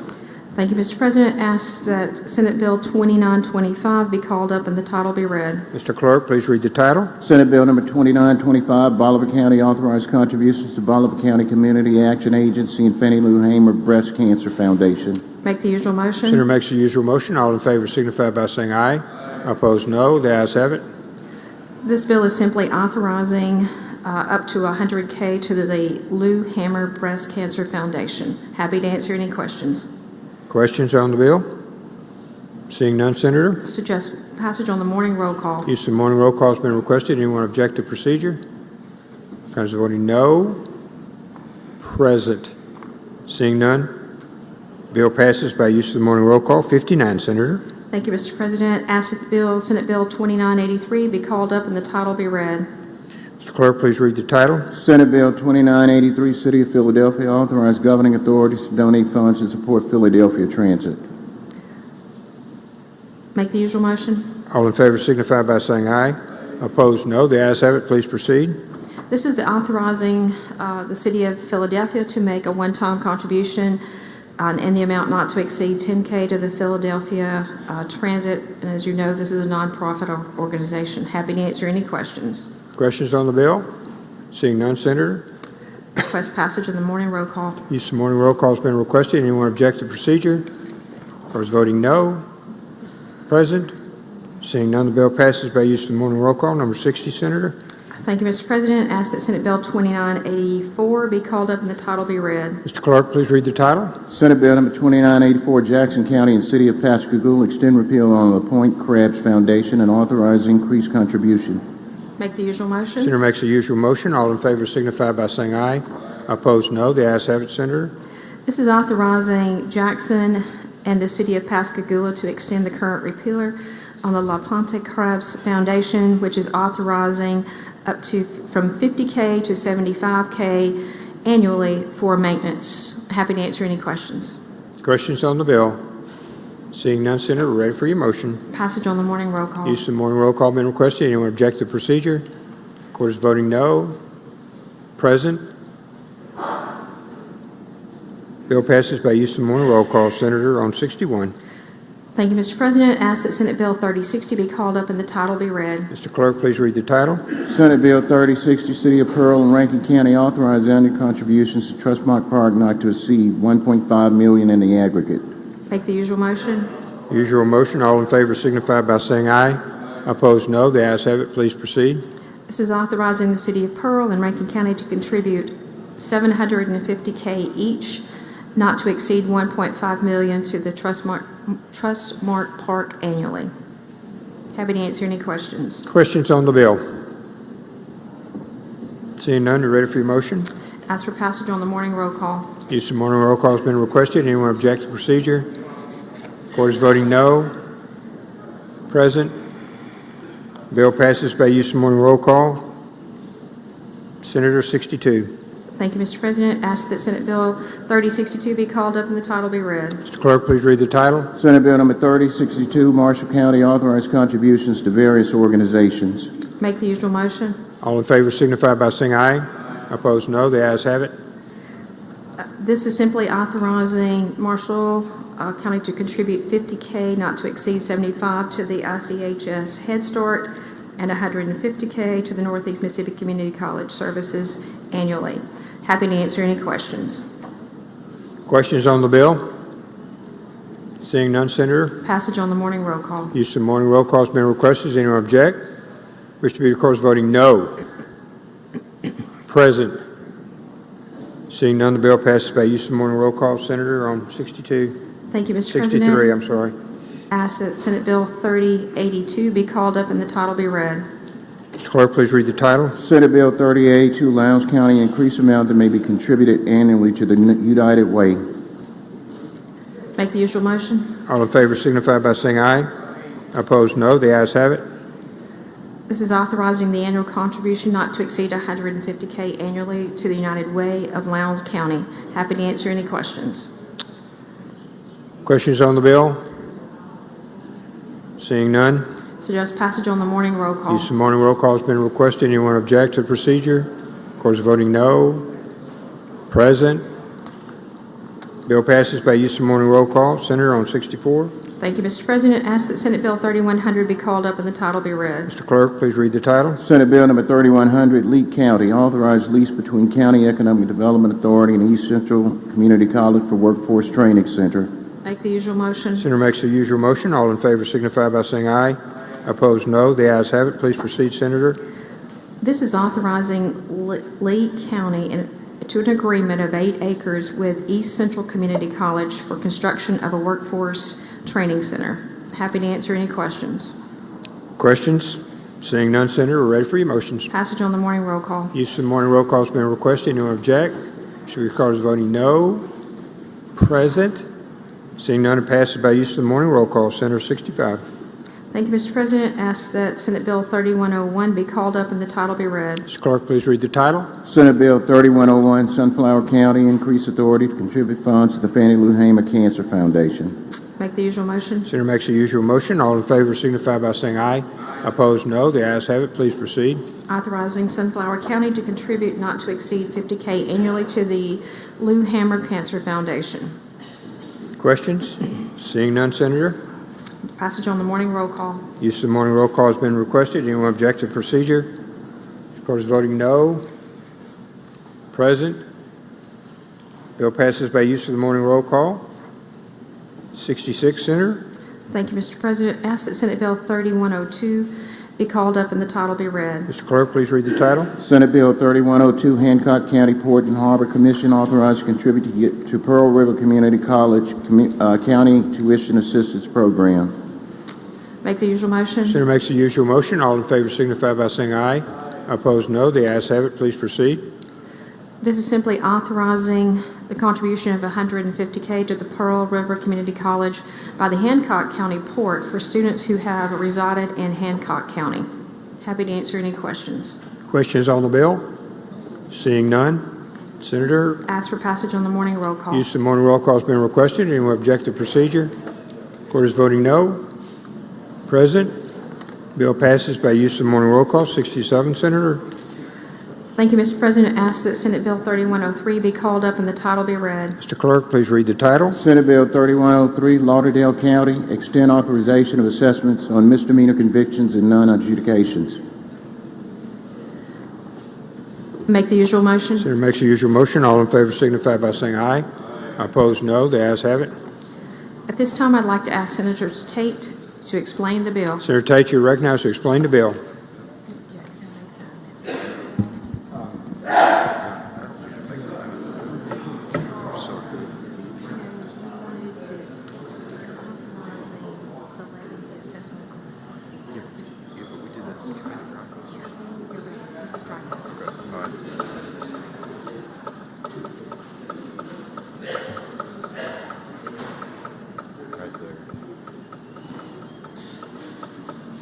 Thank you, Mr. President. Ask that Senate Bill 2925 be called up and the title be read. Mr. Clerk, please read the title. Senate Bill number 2925, Bolivar County authorized contributions to Bolivar County Community Action Agency and Fannie Lou Hamer Breast Cancer Foundation. Make the usual motion. Senator makes the usual motion. All in favor signify by saying aye. Opposed, no. The ayes have it. This bill is simply authorizing up to $100K to the Lou Hamer Breast Cancer Foundation. Happy to answer any questions. Questions on the bill? Seeing none, Senator. Suggest passage on the morning roll call. Use of morning roll call has been requested. Anyone object to procedure? Council voting no. Present. Seeing none. Bill passes by use of the morning roll call. 59, Senator. Thank you, Mr. President. Ask that Senate Bill 2983 be called up and the title be read. Mr. Clerk, please read the title. Senate Bill 2983, City of Philadelphia, authorized governing authorities to donate funds to support Philadelphia Transit. Make the usual motion. All in favor signify by saying aye. Opposed, no. The ayes have it. Please proceed. This is authorizing the City of Philadelphia to make a one-time contribution in the amount not to exceed $10K to the Philadelphia Transit. And as you know, this is a nonprofit organization. Happy to answer any questions. Questions on the bill? Seeing none, Senator. Request passage of the morning roll call. Use of morning roll call has been requested. Anyone object to procedure? Or is voting no? Present? Seeing none, the bill passes by use of the morning roll call. Number 60, Senator. Thank you, Mr. President. Ask that Senate Bill 2984 be called up and the title be read. Mr. Clerk, please read the title. Senate Bill number 2984, Jackson County and City of Pascagoula, extend repeal on the Point Crabs Foundation and authorize increased contribution. Make the usual motion. Senator makes the usual motion. All in favor signify by saying aye. Opposed, no. The ayes have it, Senator. This is authorizing Jackson and the City of Pascagoula to extend the current repealer on the La Ponte Crabs Foundation, which is authorizing up to from $50K to $75K annually for maintenance. Happy to answer any questions. Questions on the bill? Seeing none, Senator, we're ready for your motion. Passage on the morning roll call. Use of the morning roll call been requested. Anyone object to procedure? Court is voting no. Present? Bill passes by use of the morning roll call. Senator on 61. Thank you, Mr. President. Ask that Senate Bill 3060 be called up and the title be read. Mr. Clerk, please read the title. Senate Bill 3060, City of Pearl and Rankin County authorize annual contributions to Trustmark Park not to exceed $1.5 million in the aggregate. Make the usual motion. Usual motion. All in favor signify by saying aye. Opposed, no. The ayes have it. Please proceed. This is authorizing the City of Pearl and Rankin County to contribute $750K each, not to exceed $1.5 million to the Trustmark Park annually. Happy to answer any questions. Questions on the bill? Seeing none, you're ready for your motion? Ask for passage on the morning roll call. Use of morning roll call has been requested. Anyone object to the procedure? Court is voting no. Present. Bill passes by use of morning roll call. Senator 62. Thank you, Mr. President. Ask that Senate Bill 3062 be called up and the title be read. Mr. Clerk, please read the title. Senate Bill number 3062, Marshall County authorized contributions to various organizations. Make the usual motion. All in favor signify by saying aye. Opposed, no. The ayes have it. This is simply authorizing Marshall County to contribute $50K, not to exceed $75 to the ICHS Head Start and $150K to the Northeast Mississippi Community College Services annually. Happy to answer any questions. Questions on the bill? Seeing none, Senator. Passage on the morning roll call. Use of morning roll call has been requested. Does anyone object? Wish to be recorded as voting no. Present. Seeing none, the bill passes by use of morning roll call. Senator, on 62. Thank you, Mr. 63, President. I'm sorry. Ask that Senate Bill 3082 be called up and the title be read. Mr. Clerk, please read the title. Senate Bill 3082, Lowndes County increase amount that may be contributed annually to the United Way. Make the usual motion. All in favor signify by saying aye. Opposed, no. The ayes have it. This is authorizing the annual contribution not to exceed $150K annually to the United Way of Lowndes County. Happy to answer any questions. Questions on the bill? Seeing none. Suggest passage on the morning roll call. Use of morning roll call has been requested. Anyone object to the procedure? Court is voting no. Present. Bill passes by use of morning roll call. Senator, on 64. Thank you, Mr. President. Ask that Senate Bill 3100 be called up and the title be read. Mr. Clerk, please read the title. Senate Bill number 3100, Lee County, authorized lease between County Economic Development Authority and East Central Community College for Workforce Training Center. Make the usual motion. Senator makes the usual motion. All in favor signify by saying aye. Opposed, no. The ayes have it. Please proceed, Senator. This is authorizing Lee County to an agreement of 8 acres with East Central Community College for construction of a workforce training center. Happy to answer any questions. Questions? Seeing none, Senator, we're ready for your motions. Passage on the morning roll call. Use of the morning roll call has been requested. Anyone object? Should be recorded as voting no. Present. Seeing none, it passes by use of the morning roll call. Senator 65. Thank you, Mr. President. Ask that Senate Bill 3101 be called up and the title be read. Mr. Clerk, please read the title. Senate Bill 3101, Sunflower County, increase authority to contribute funds to the Fannie Lou Hamer Cancer Foundation. Make the usual motion. Senator makes the usual motion. All in favor signify by saying aye. Opposed, no. The ayes have it. Please proceed. Authorizing Sunflower County to contribute not to exceed $50K annually to the Lou Hamer Cancer Foundation. Questions? Seeing none, Senator. Passage on the morning roll call. Use of the morning roll call has been requested. Anyone object to the procedure? The court is voting no. Present. Bill passes by use of the morning roll call. 66, Senator. Thank you, Mr. President. Ask that Senate Bill 3102 be called up and the title be read. Mr. Clerk, please read the title. Senate Bill 3102, Hancock County Port and Harbor Commission authorized to contribute to Pearl River Community College County Tuition Assistance Program. Make the usual motion. Senator makes the usual motion. All in favor signify by saying aye. Opposed, no. The ayes have it. Please proceed. This is simply authorizing the contribution of $150K to the Pearl River Community College by the Hancock County Port for students who have resided in Hancock County. Happy to answer any questions. Questions on the bill? Seeing none. Senator. Ask for passage on the morning roll call. Use of the morning roll call has been requested. Anyone object to procedure? Court is voting no. Present. Bill passes by use of the morning roll call. 67, Senator. Thank you, Mr. President. Ask that Senate Bill 3103 be called up and the title be read. Mr. Clerk, please read the title. Senate Bill 3103, Lauderdale County, extend authorization of assessments on misdemeanor convictions and non-adjudications. Make the usual motion. Senator makes the usual motion. All in favor signify by saying aye. Opposed, no. The ayes have it. At this time, I'd like to ask Senator Tate to explain the bill. Senator Tate, you're recognized to explain the bill.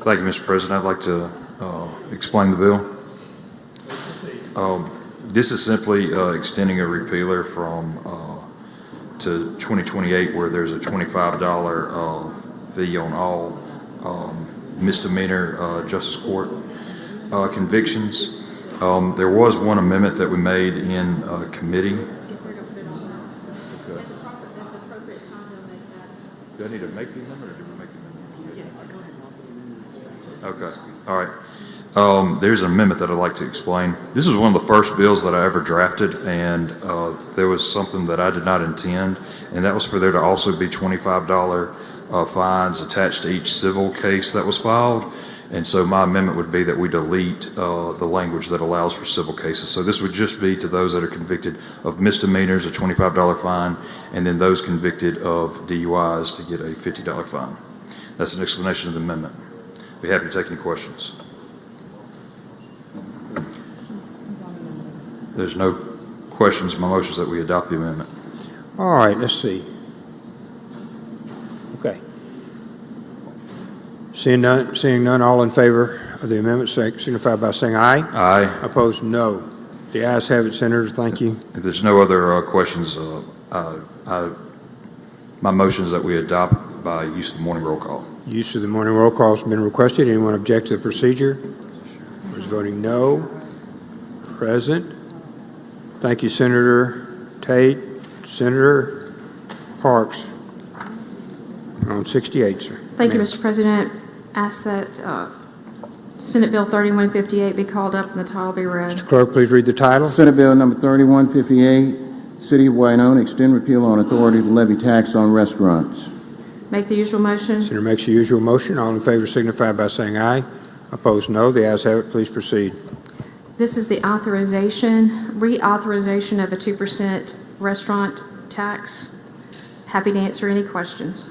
Thank you, Mr. President. I'd like to explain the bill. This is simply extending a repealer from to 2028, where there's a $25 fee on all misdemeanor justice court convictions. There was one amendment that we made in committee. Do I need to make the amendment, or do we make the amendment? Okay, all right. There's an amendment that I'd like to explain. This is one of the first bills that I ever drafted, and there was something that I did not intend, and that was for there to also be $25 fines attached to each civil case that was filed. And so my amendment would be that we delete the language that allows for civil cases. So this would just be to those that are convicted of misdemeanors, a $25 fine, and then those convicted of DUIs to get a $50 fine. That's an explanation of the amendment. Be happy to take any questions. There's no questions. My motion is that we adopt the amendment. All right, let's see. Okay. Seeing none, all in favor of the amendment signify by saying aye. Aye. Opposed, no. The ayes have it, Senator. Thank you. If there's no other questions, my motion is that we adopt by use of the morning roll call. Use of the morning roll call has been requested. Anyone object to the procedure? Those voting no. Present. Thank you, Senator Tate. Senator Parks on 68, sir. Thank you, Mr. President. Ask that Senate Bill 3158 be called up and the title be read. Mr. Clerk, please read the title. Senate Bill number 3158, City of Winona, extend repeal on authority to levy tax on restaurants. Make the usual motion. Senator makes the usual motion. All in favor signify by saying aye. Opposed, no. The ayes have it. Please proceed. This is the reauthorization of a 2% restaurant tax. Happy to answer any questions.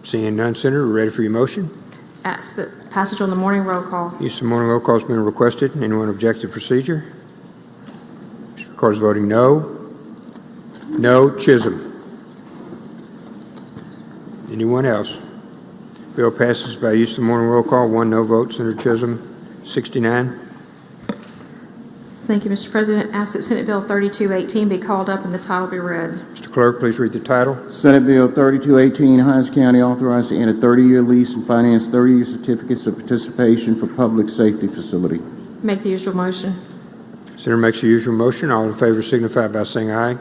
Seeing none, Senator, we're ready for your motion. Ask that passage on the morning roll call. Use of the morning roll call has been requested. Anyone object to the procedure? Mr. Record is voting no. No. Chisholm. Anyone else? Bill passes by use of the morning roll call. 1 no vote. Senator Chisholm, 69. Thank you, Mr. President. Ask that Senate Bill 3218 be called up and the title be read. Mr. Clerk, please read the title. Senate Bill 3218, Hinds County authorized to enter 30-year lease and finance 30-year certificates of participation for public safety facility. Make the usual motion. Senator makes the usual motion. All in favor signify by saying aye.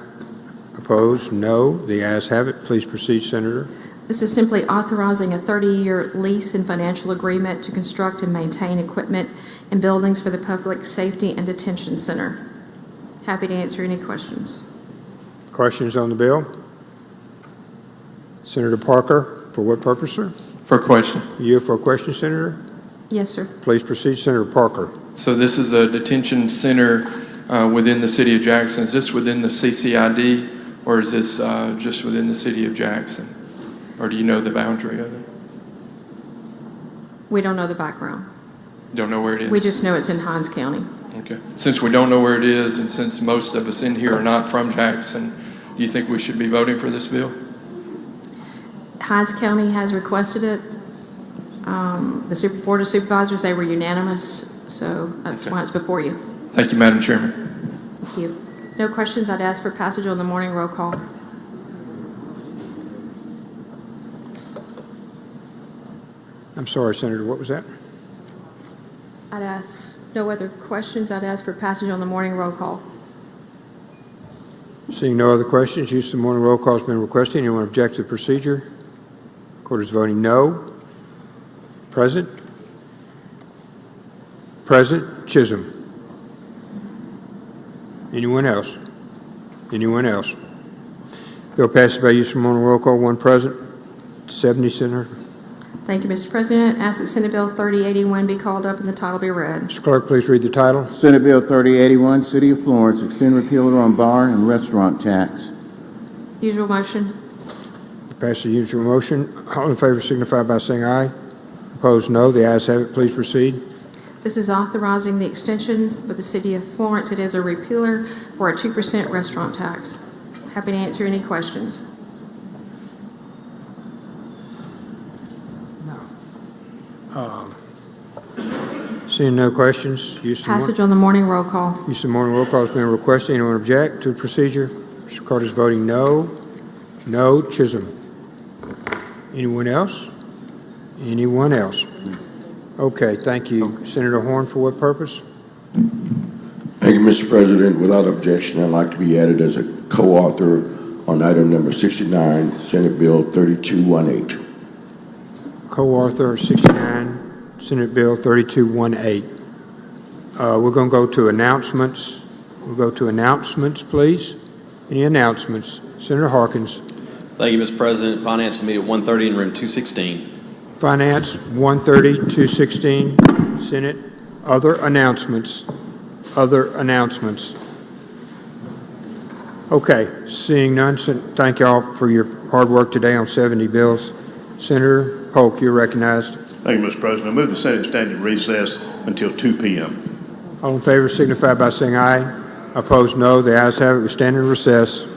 Opposed, no. The ayes have it. Please proceed, Senator. This is simply authorizing a 30-year lease and financial agreement to construct and maintain equipment and buildings for the Public Safety and Detention Center. Happy to answer any questions. Questions on the bill? Senator Parker, for what purpose, sir? For a question. You for a question, Senator? Yes, sir. Please proceed, Senator Parker. So this is a detention center within the city of Jackson. Is this within the CCID, or is this just within the city of Jackson? Or do you know the boundary of it? We don't know the background. Don't know where it is? We just know it's in Hinds County. Okay. Since we don't know where it is, and since most of us in here are not from Jackson, do you think we should be voting for this bill? Hinds County has requested it. The Board of Supervisors, they were unanimous, so that's why it's before you. Thank you, Madam Chairman. Thank you. No questions. I'd ask for passage on the morning roll call. I'm sorry, Senator, what was that? I'd ask No other questions, I'd ask for passage on the morning roll call. Seeing no other questions, use of the morning roll call has been requested. Anyone object to the procedure? Court is voting no. Present? Present. Chisholm. Anyone else? Anyone else? Bill passes by use of the morning roll call. One present. 70, Senator. Thank you, Mr. President. Ask that Senate Bill 3081 be called up and the title be read. Mr. Clerk, please read the title. Senate Bill 3081, City of Florence, extend repeal on bar and restaurant tax. Usual motion. Pass the usual motion. All in favor signify by saying aye. Opposed, no. The ayes have it. Please proceed. This is authorizing the extension for the City of Florence. It is a repealer for a 2% restaurant tax. Happy to answer any questions. Seeing no questions, use of the Passage on the morning roll call. use of the morning roll call has been requested. Anyone object to the procedure? Mr. Carter is voting no. No. Chisholm. Anyone else? Anyone else? Okay, thank you. Senator Horn, for what purpose? Thank you, Mr. President. Without objection, I'd like to be added as a co-author on item number 69, Senate Bill 3218. Co-author 69, Senate Bill 3218. We're going to go to announcements. We'll go to announcements, please. Any announcements? Senator Harkins. Thank you, Mr. President. Finance Committee at 1:30 in room 216. Finance 130, 216. Senate. Other announcements. Other announcements. Okay, seeing none, thank you all for your hard work today on 70 bills. Senator Polk, you're recognized. Thank you, Mr. President. I move the Senate stand in recess until 2 p.m. All in favor signify by saying aye. Opposed, no. The ayes have it. We stand in recess.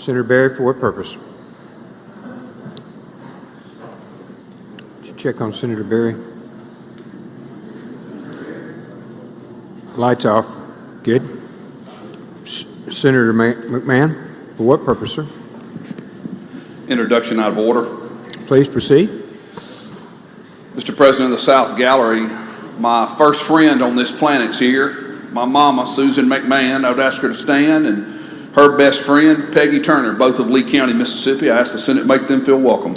Senator Berry, for what purpose? Did you check on Senator Berry? Lights off. Good. Senator McMahon, for what purpose, sir? Introduction out of order. Please proceed. Mr. President of the South Gallery, my first friend on this planet's here. My mama, Susan McMahon, I would ask her to stand, and her best friend, Peggy Turner, both of Lee County, Mississippi. I ask the Senate to make them feel welcome.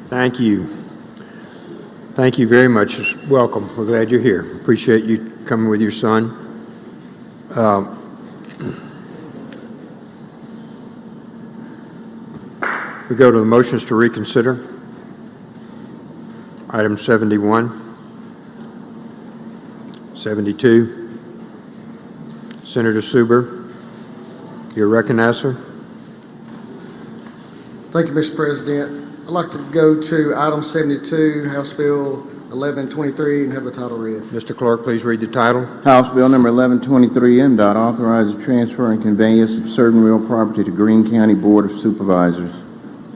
Thank you. Thank you very much. Welcome. We're glad you're here. Appreciate you coming with your son. We go to the motions to reconsider. Item 71, 72. Senator Suber, you're recognized, sir. Thank you, Mr. President. I'd like to go to item 72, House Bill 1123, and have the title read. Mr. Clerk, please read the title. House Bill number 1123, MDOT, authorizes the transfer and conveyance of certain real property to Greene County Board of Supervisors.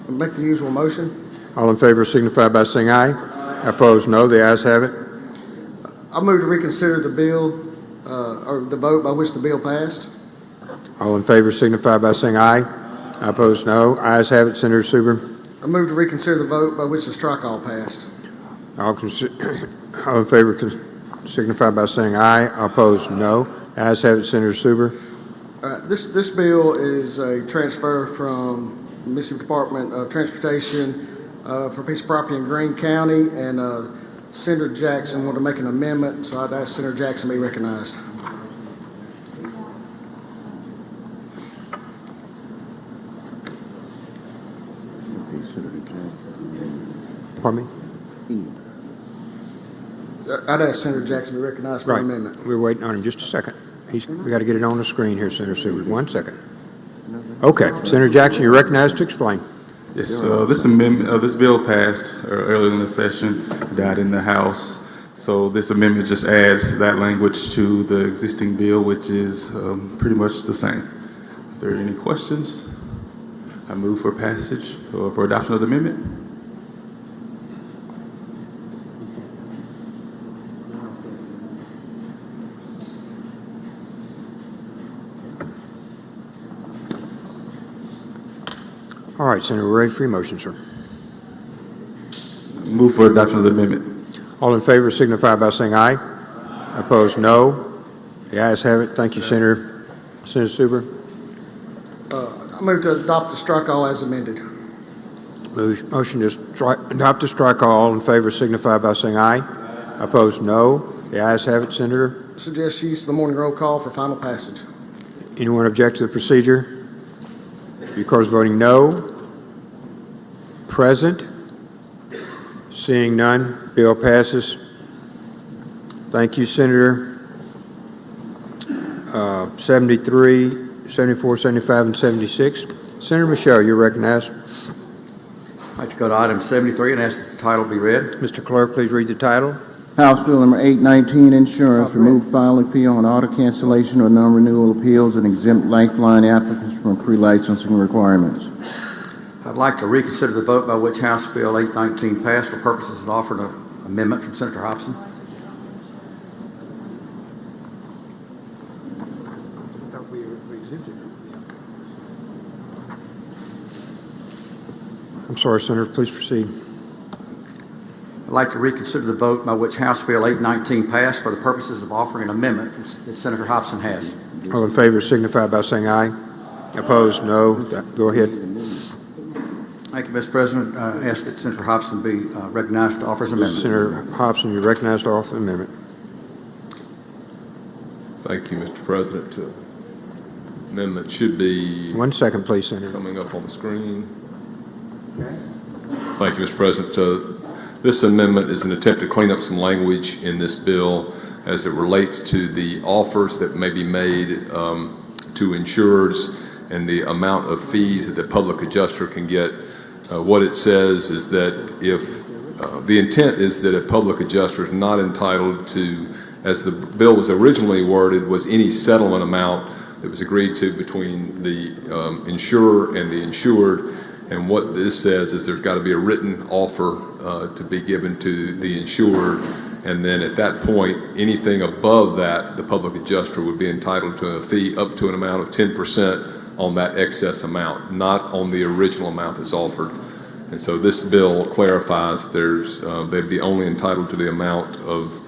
I'll make the usual motion. All in favor signify by saying aye. Opposed, no. The ayes have it. I move to reconsider the bill, or the vote by which the bill passed. All in favor signify by saying aye. Opposed, no. Ayes have it. Senator Suber. I move to reconsider the vote by which the strike-all passed. All in favor signify by saying aye. Opposed, no. Ayes have it. Senator Suber. This bill is a transfer from the Mississippi Department of Transportation for a piece of property in Greene County, and Senator Jackson wanted to make an amendment, so I'd ask Senator Jackson to be recognized. Pardon me? I'd ask Senator Jackson to be recognized for the amendment. We're waiting on him just a second. We got to get it on the screen here, Senator Suber. 1 second. Okay, Senator Jackson, you're recognized to explain. Yes, this amendment, this bill passed earlier in the session, died in the House. So this amendment just adds that language to the existing bill, which is pretty much the same. If there are any questions, I move for passage or for adoption of the amendment. All right, Senator, we're ready for your motion, sir. Move for adoption of the amendment. All in favor signify by saying aye. Opposed, no. The ayes have it. Thank you, Senator. Senator Suber. I move to adopt the strike-all as amended. Motion to adopt the strike-all. All in favor signify by saying aye. Opposed, no. The ayes have it, Senator. Suggest use of the morning roll call for final passage. Anyone object to the procedure? Because voting no. Present. Seeing none, bill passes. Thank you, Senator. 73, 74, 75, and 76. Senator Michelle, you're recognized. I'd like to go to item 73 and ask that the title be read. Mr. Clerk, please read the title. House Bill number 819, insurance, remove filing fee on auto cancellation or non-renewal appeals and exempt lifeline applicants from pre-licensing requirements. I'd like to reconsider the vote by which House Bill 819 passed for purposes of offering an amendment from Senator Hobson. I'm sorry, Senator, please proceed. I'd like to reconsider the vote by which House Bill 819 passed for the purposes of offering an amendment that Senator Hobson has. All in favor signify by saying aye. Opposed, no. Go ahead. Thank you, Mr. President. I ask that Senator Hobson be recognized to offer his amendment. Senator Hobson, you're recognized to offer the amendment. Thank you, Mr. President. Amendment should be... 1 second, please, Senator. Coming up on the screen. Thank you, Mr. President. This amendment is an attempt to clean up some language in this bill as it relates to the offers that may be made to insurers and the amount of fees that the public adjuster can get. What it says is that if the intent is that a public adjuster is not entitled to, as the bill was originally worded, was any settlement amount that was agreed to between the insurer and the insured. And what this says is there's got to be a written offer to be given to the insured. And then at that point, anything above that, the public adjuster would be entitled to a fee up to an amount of 10% on that excess amount, not on the original amount that's offered. And so this bill clarifies they'd be only entitled to the amount of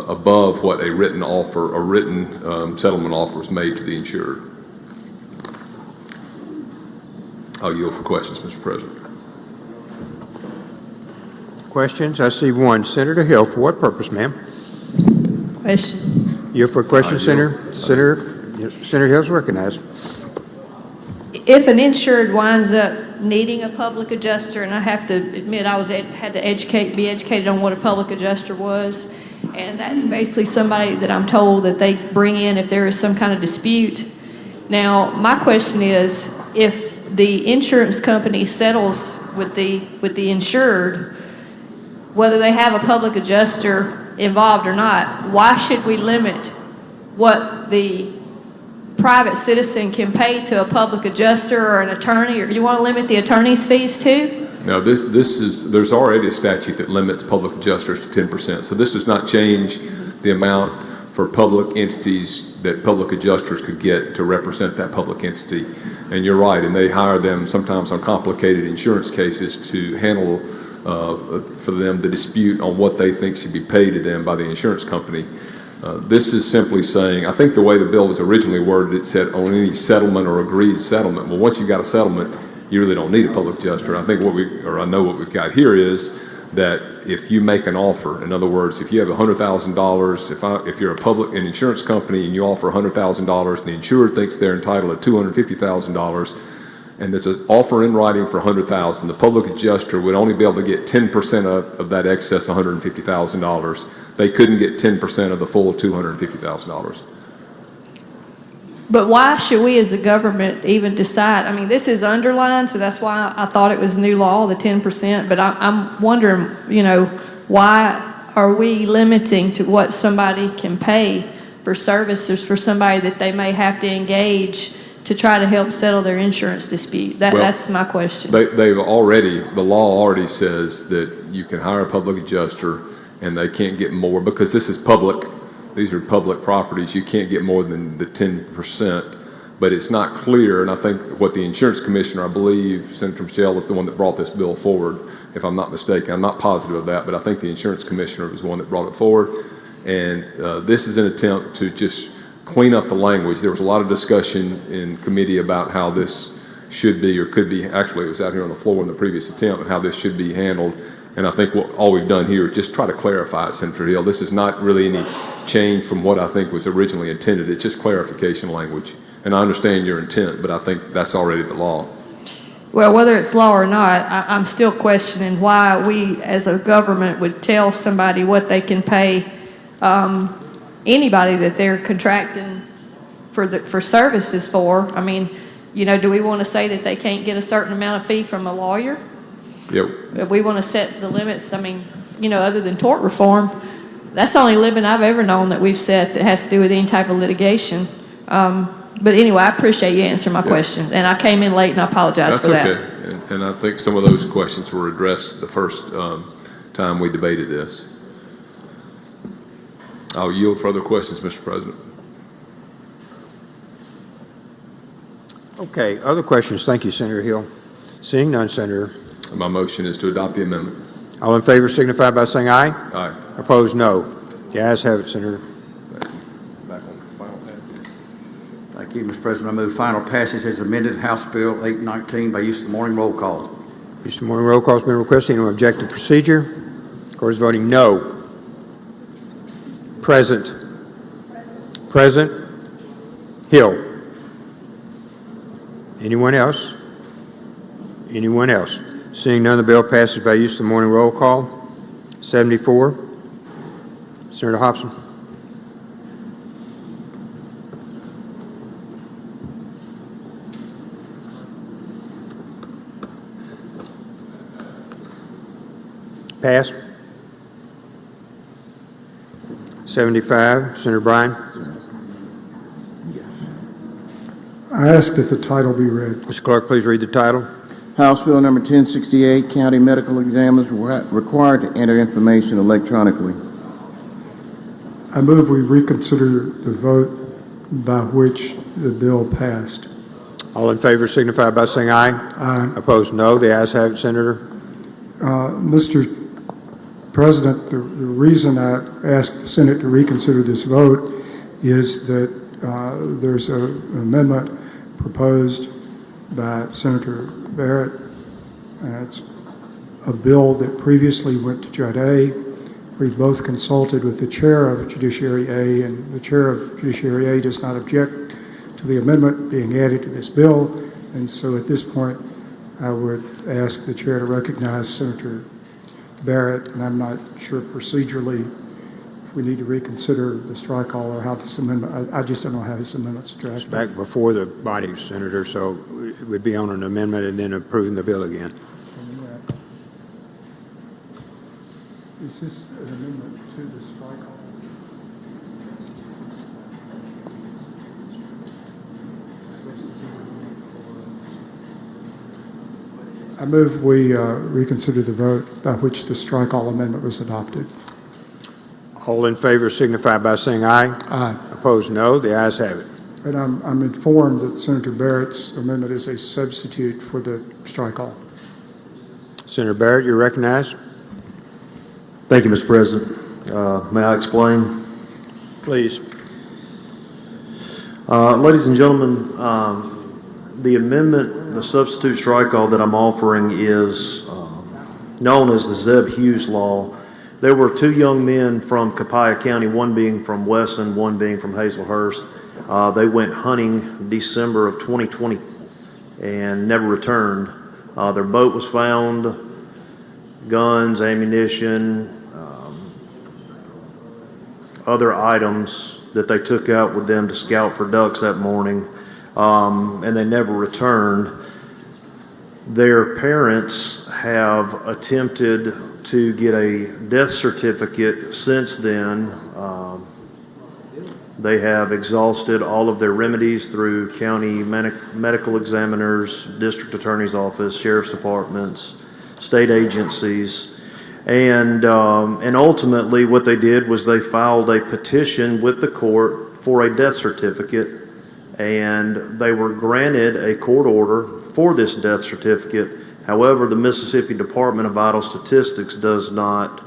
above what a written offer, a written settlement offer is made to the insured. I'll yield for questions, Mr. President. Questions? I see one. Senator Hill, for what purpose, ma'am? Question. You for a question, Senator? Senator Hill's recognized. If an insured winds up needing a public adjuster, and I have to admit I had to be educated on what a public adjuster was, and that's basically somebody that I'm told that they bring in if there is some kind of dispute. Now, my question is, if the insurance company settles with the insured, whether they have a public adjuster involved or not, why should we limit what the private citizen can pay to a public adjuster or an attorney? Or you want to limit the attorney's fees too? Now, there's already a statute that limits public adjusters to 10%. So this does not change the amount for public entities that public adjusters could get to represent that public entity. And you're right, and they hire them sometimes on complicated insurance cases to handle for them the dispute on what they think should be paid to them by the insurance company. This is simply saying, I think the way the bill was originally worded, it said on any settlement or agreed settlement. Well, once you've got a settlement, you really don't need a public adjuster. I think I know what we've got here is that if you make an offer, in other words, if you have $100,000, if you're an insurance company and you offer $100,000 and the insurer thinks they're entitled to $250,000, and there's an offer in writing for $100,000, the public adjuster would only be able to get 10% of that excess $150,000. They couldn't get 10% of the full $250,000. But why should we as a government even decide? I mean, this is underlined, so that's why I thought it was new law, the 10%. But I'm wondering, why are we limiting to what somebody can pay for services for somebody that they may have to engage to try to help settle their insurance dispute? That's my question. The law already says that you can hire a public adjuster and they can't get more because these are public properties. You can't get more than the 10%, but it's not clear. And I think what the insurance commissioner, I believe Senator Michelle is the one that brought this bill forward, if I'm not mistaken. I'm not positive of that, but I think the insurance commissioner was the one that brought it forward. And this is an attempt to just clean up the language. There was a lot of discussion in committee about how this should be or could be. Actually, it was out here on the floor in the previous attempt and how this should be handled. And I think all we've done here is just try to clarify it, Senator Hill. This is not really any change from what I think was originally intended. It's just clarification language. And I understand your intent, but I think that's already the law. Well, whether it's law or not, I'm still questioning why we as a government would tell somebody what they can pay anybody that they're contracting for services for. I mean, do we want to say that they can't get a certain amount of fee from a lawyer? Yep. If we want to set the limits, I mean, other than tort reform, that's the only limit I've ever known that we've set that has to do with any type of litigation. But anyway, I appreciate you answering my questions. And I came in late and I apologize for that. That's okay. And I think some of those questions were addressed the first time we debated this. I'll yield further questions, Mr. President. Okay, other questions? Thank you, Senator Hill. Seeing none, Senator. My motion is to adopt the amendment. All in favor signify by saying aye. Aye. Opposed, no. The ayes have it, Senator. Back on final passage. Thank you, Mr. President. I move final passage as amended House Bill 819 by use of the morning roll call. Use of morning roll call has been requested. Anyone object to procedure? Court is voting no. Present. Present. Hill. Anyone else? Anyone else? Seeing none, the bill passes by use of the morning roll call. 74. Senator Hobson. Pass. 75, Senator Bryan. I ask that the title be read. Mr. Clerk, please read the title. House Bill number 1068, county medical examiners required to enter information electronically. I move we reconsider the vote by which the bill passed. All in favor signify by saying aye. Aye. Opposed, no. The ayes have it, Senator. Mr. President, the reason I asked the Senate to reconsider this vote is that there's an amendment proposed by Senator Barrett. It's a bill that previously went to Judge A. We both consulted with the chair of Judiciary A, and the chair of Judiciary A does not object to the amendment being added to this bill. And so at this point, I would ask the chair to recognize Senator Barrett, and I'm not sure procedurally if we need to reconsider the strike all or how this amendment, I just don't know how this amendment's drafted. Back before the body, Senator, so it would be on an amendment and then approving the bill again. Is this an amendment to the strike all? I move we reconsider the vote by which the strike all amendment was adopted. All in favor signify by saying aye. Aye. Opposed, no. The ayes have it. And I'm informed that Senator Barrett's amendment is a substitute for the strike all. Senator Barrett, you're recognized. Thank you, Mr. President. May I explain? Please. Ladies and gentlemen, the amendment, the substitute strike all that I'm offering is known as the Zeb Hughes Law. There were two young men from Copiah County, one being from Wesson, one being from Hazelhurst. They went hunting December of 2020 and never returned. Their boat was found, guns, ammunition, other items that they took out with them to scout for ducks that morning, and they never returned. Their parents have attempted to get a death certificate since then. They have exhausted all of their remedies through county medical examiners, district attorney's office, sheriff's departments, state agencies. And ultimately what they did was they filed a petition with the court for a death certificate, and they were granted a court order for this death certificate. However, the Mississippi Department of Vital Statistics does not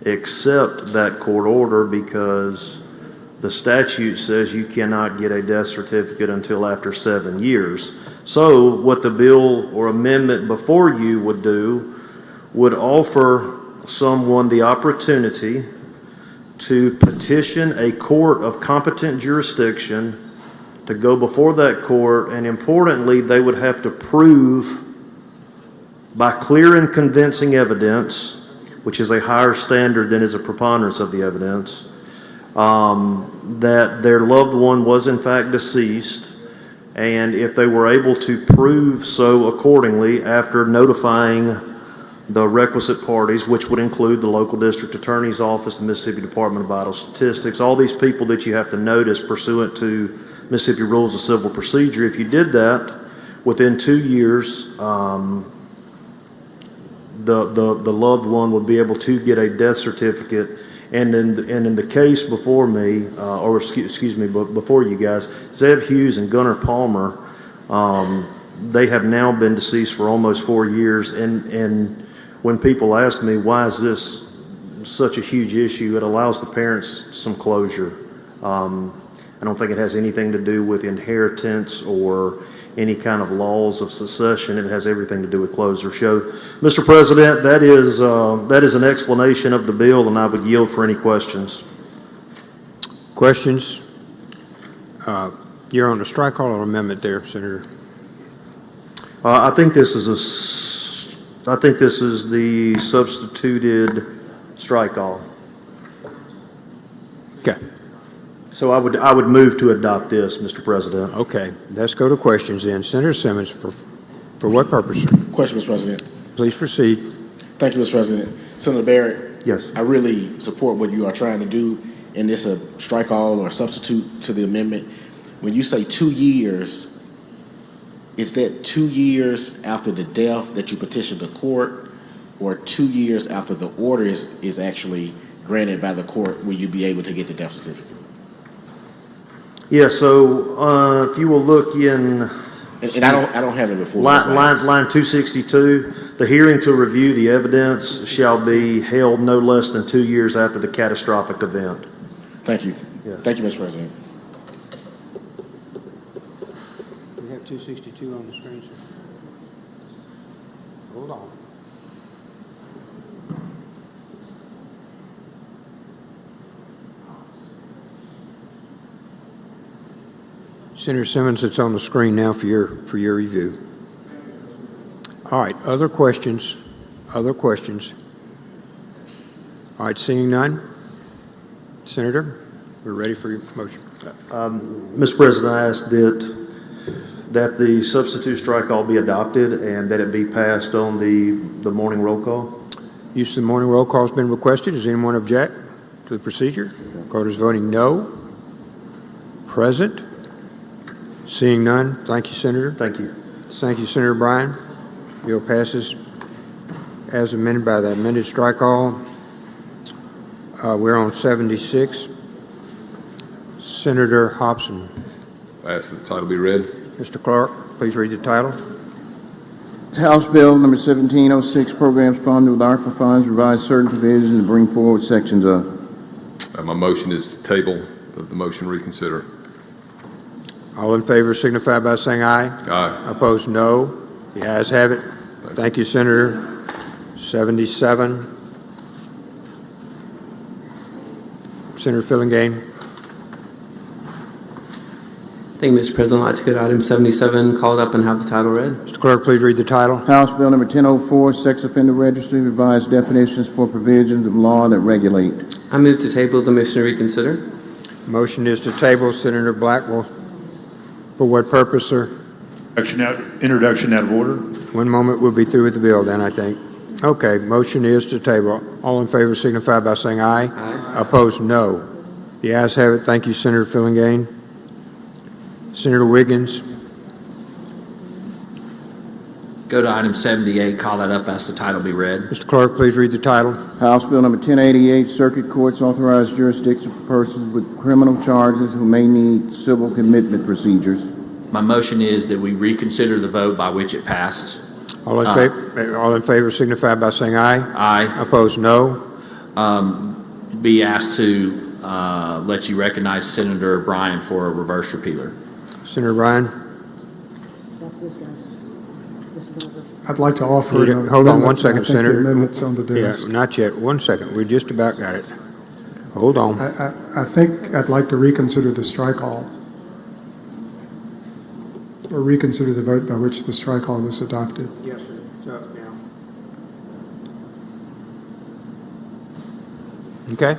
accept that court order because the statute says you cannot get a death certificate until after 7 years. So what the bill or amendment before you would do would offer someone the opportunity to petition a court of competent jurisdiction to go before that court, and importantly, they would have to prove by clear and convincing evidence, which is a higher standard than is a preponderance of the evidence, that their loved one was in fact deceased, and if they were able to prove so accordingly after notifying the requisite parties, which would include the local district attorney's office, the Mississippi Department of Vital Statistics, all these people that you have to notice pursuant to Mississippi Rules of Civil Procedure. If you did that within 2 years, the loved one would be able to get a death certificate. And in the case before me, before you guys, Zeb Hughes and Gunnar Palmer, they have now been deceased for almost 4 years. And when people ask me, why is this such a huge issue, it allows the parents some closure. I don't think it has anything to do with inheritance or any kind of laws of succession. It has everything to do with closure. So, Mr. President, that is an explanation of the bill, and I would yield for any questions. Questions? You're on the strike all or amendment there, Senator. I think this is the substituted strike all. Okay. So I would move to adopt this, Mr. President. Okay, let's go to questions then. Senator Simmons, for what purpose? Question, Mr. President. Please proceed. Thank Thank you, Mr. President. Senator Barrett. Yes. I really support what you are trying to do, and it's a strike all or substitute to the amendment. When you say 2 years, is that 2 years after the death that you petitioned the court, or 2 years after the order is actually granted by the court, will you be able to get the death certificate? Yeah, so if you will look in... And I don't have it before. Line 262, the hearing to review the evidence shall be held no less than 2 years after the catastrophic event. Thank you. Yes. Thank you, Mr. President. We have 262 on the screen, sir. Hold on. Senator Simmons, it's on the screen now for your review. All right, other questions? Other questions? All right, seeing none. Senator, we're ready for your motion. Mr. President, I ask that the substitute strike all be adopted and that it be passed on the morning roll call. Use of the morning roll call has been requested. Does anyone object to the procedure? Court is voting no. Present. Seeing none. Thank you, Senator. Thank you. Thank you, Senator Bryan. Bill passes as amended by the amended strike all. We're on 76. Senator Hobson. I ask that the title be read. Mr. Clark, please read the title. House Bill number 1706, Programs Funded with ARPA Funds, revise certain provisions and bring forward sections of. My motion is to table the motion reconsider. All in favor signify by saying aye. Aye. Opposed, no. The ayes have it. Thank you, Senator. 77. Senator Fillingane. Thank you, Mr. President. I'd like to go to item 77, called up and have the title read. Mr. Clerk, please read the title. House Bill number 1004, Sex Offender Registry, revised definitions for provisions of law that regulate. I move to table the motion to reconsider. Motion is to table. Senator Blackwell. For what purpose, sir? Introduction out of order. One moment, we'll be through with the bill then, I think. Okay, motion is to table. All in favor signify by saying aye. Aye. Opposed, no. The ayes have it. Thank you, Senator Fillingane. Senator Wiggins. Go to item 78, call that up, ask the title be read. Mr. Clerk, please read the title. House Bill number 1088, Circuit Courts authorize jurisdiction for persons with criminal charges who may need civil commitment procedures. My motion is that we reconsider the vote by which it passed. All in favor signify by saying aye. Aye. Opposed, no. Be asked to let you recognize Senator Bryan for a reverse repealer. Senator Bryan. I'd like to offer. Hold on one second, Senator. The amendment's on the desk. Yeah, not yet. 1 second. We just about got it. Hold on. I think I'd like to reconsider the strike all. Or reconsider the vote by which the strike all was adopted. Yes, sir. It's up now. Okay.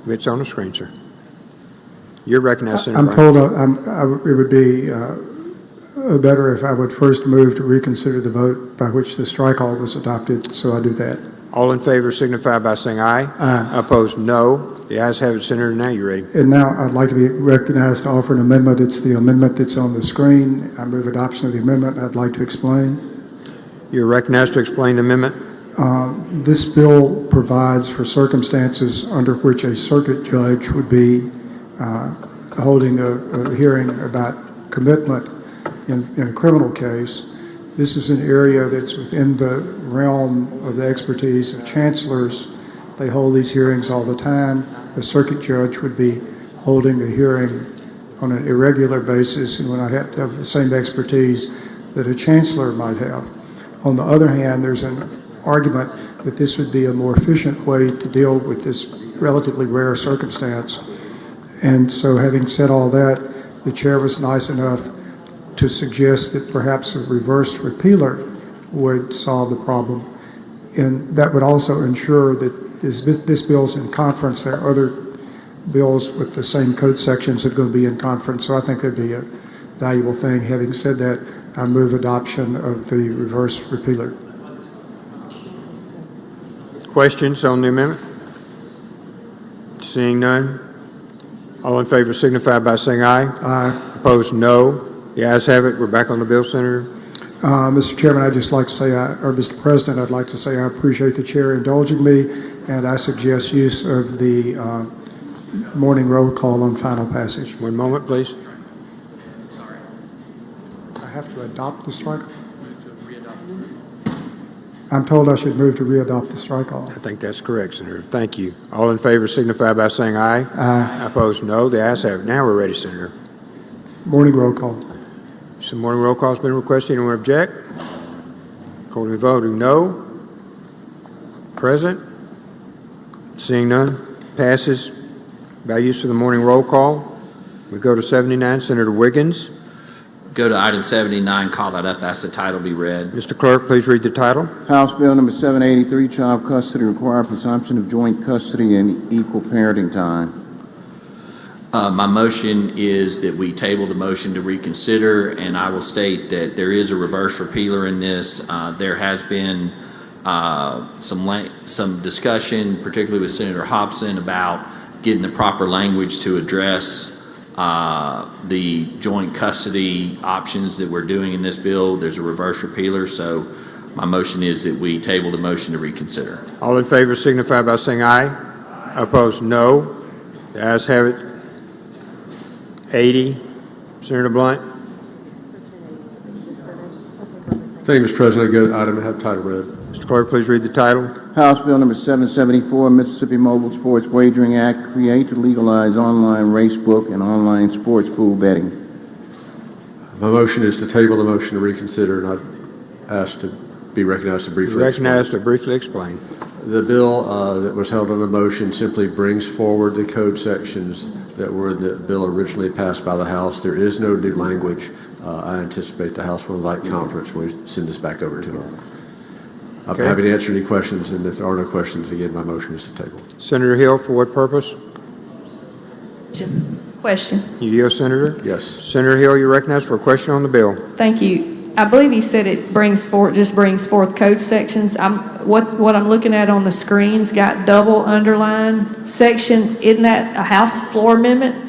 It's on the screen, sir. You're recognized, Senator I'm told it would be better if I would first move to reconsider the vote by which the strike all was adopted, so I do that. All in favor signify by saying aye. Aye. Opposed, no. The ayes have it, Senator. Now you're ready. And now I'd like to be recognized to offer an amendment. It's the amendment that's on the screen. I move adoption of the amendment. I'd like to explain. You're recognized to explain the amendment. This bill provides for circumstances under which a circuit judge would be holding a hearing about commitment in a criminal case. This is an area that's within the realm of the expertise of chancellors. They hold these hearings all the time. A circuit judge would be holding a hearing on an irregular basis and would not have to have the same expertise that a chancellor might have. On the other hand, there's an argument that this would be a more efficient way to deal with this relatively rare circumstance. And so having said all that, the chair was nice enough to suggest that perhaps a reverse repealer would solve the problem. And that would also ensure that this bill's in conference. There are other bills with the same code sections that are going to be in conference. So I think that'd be a valuable thing. Having said that, I move adoption of the reverse repealer. Questions on the amendment? Seeing none. All in favor signify by saying aye. Aye. Opposed, no. The ayes have it. We're back on the bill, Senator. Mr. Chairman, I'd just like to say, or Mr. President, I'd like to say I appreciate the chair indulging me, and I suggest use of the morning roll call on final passage. One moment, please. I have to adopt the strike? I'm told I should move to readopt the strike all. I think that's correct, Senator. Thank you. All in favor signify by saying aye. Aye. Opposed, no. The ayes have it. Now we're ready, Senator. Morning roll call. Some morning roll call has been requested. Anyone object? According voting no. Present? Seeing none. Passes by use of the morning roll call. We go to 79. Senator Wiggins. Go to item 79, call that up, ask the title be read. Mr. Clerk, please read the title. House Bill number 783, Child Custody Required Presumption of Joint Custody and Equal Parenting Time. My motion is that we table the motion to reconsider, and I will state that there is a reverse repealer in this. There has been some discussion, particularly with Senator Hobson, about getting the proper language to address the joint custody options that we're doing in this bill. There's a reverse repealer, so my motion is that we table the motion to reconsider. All in favor signify by saying aye. Opposed, no. The ayes have it. 80. Senator Blunt. Thank you, Mr. President. Go to item and have title read. Mr. Clerk, please read the title. House Bill number 774, Mississippi Mobile Sports Wagering Act, create to legalize online race book and online sports pool betting. My motion is to table the motion to reconsider, and I'd ask to be recognized to briefly Recognized to briefly explain. The bill that was held on the motion simply brings forward the code sections that were in the bill originally passed by the House. There is no new language. I anticipate the House will invite conference when we send this back over to them. I'm happy to answer any questions, and if there are no questions, again, my motion is to table. Senator Hill, for what purpose? Question. You yield, Senator? Yes. Senator Hill, you're recognized for a question on the bill. Thank you. I believe you said it just brings forth code sections. What I'm looking at on the screen's got double underline section. Isn't that a House floor amendment?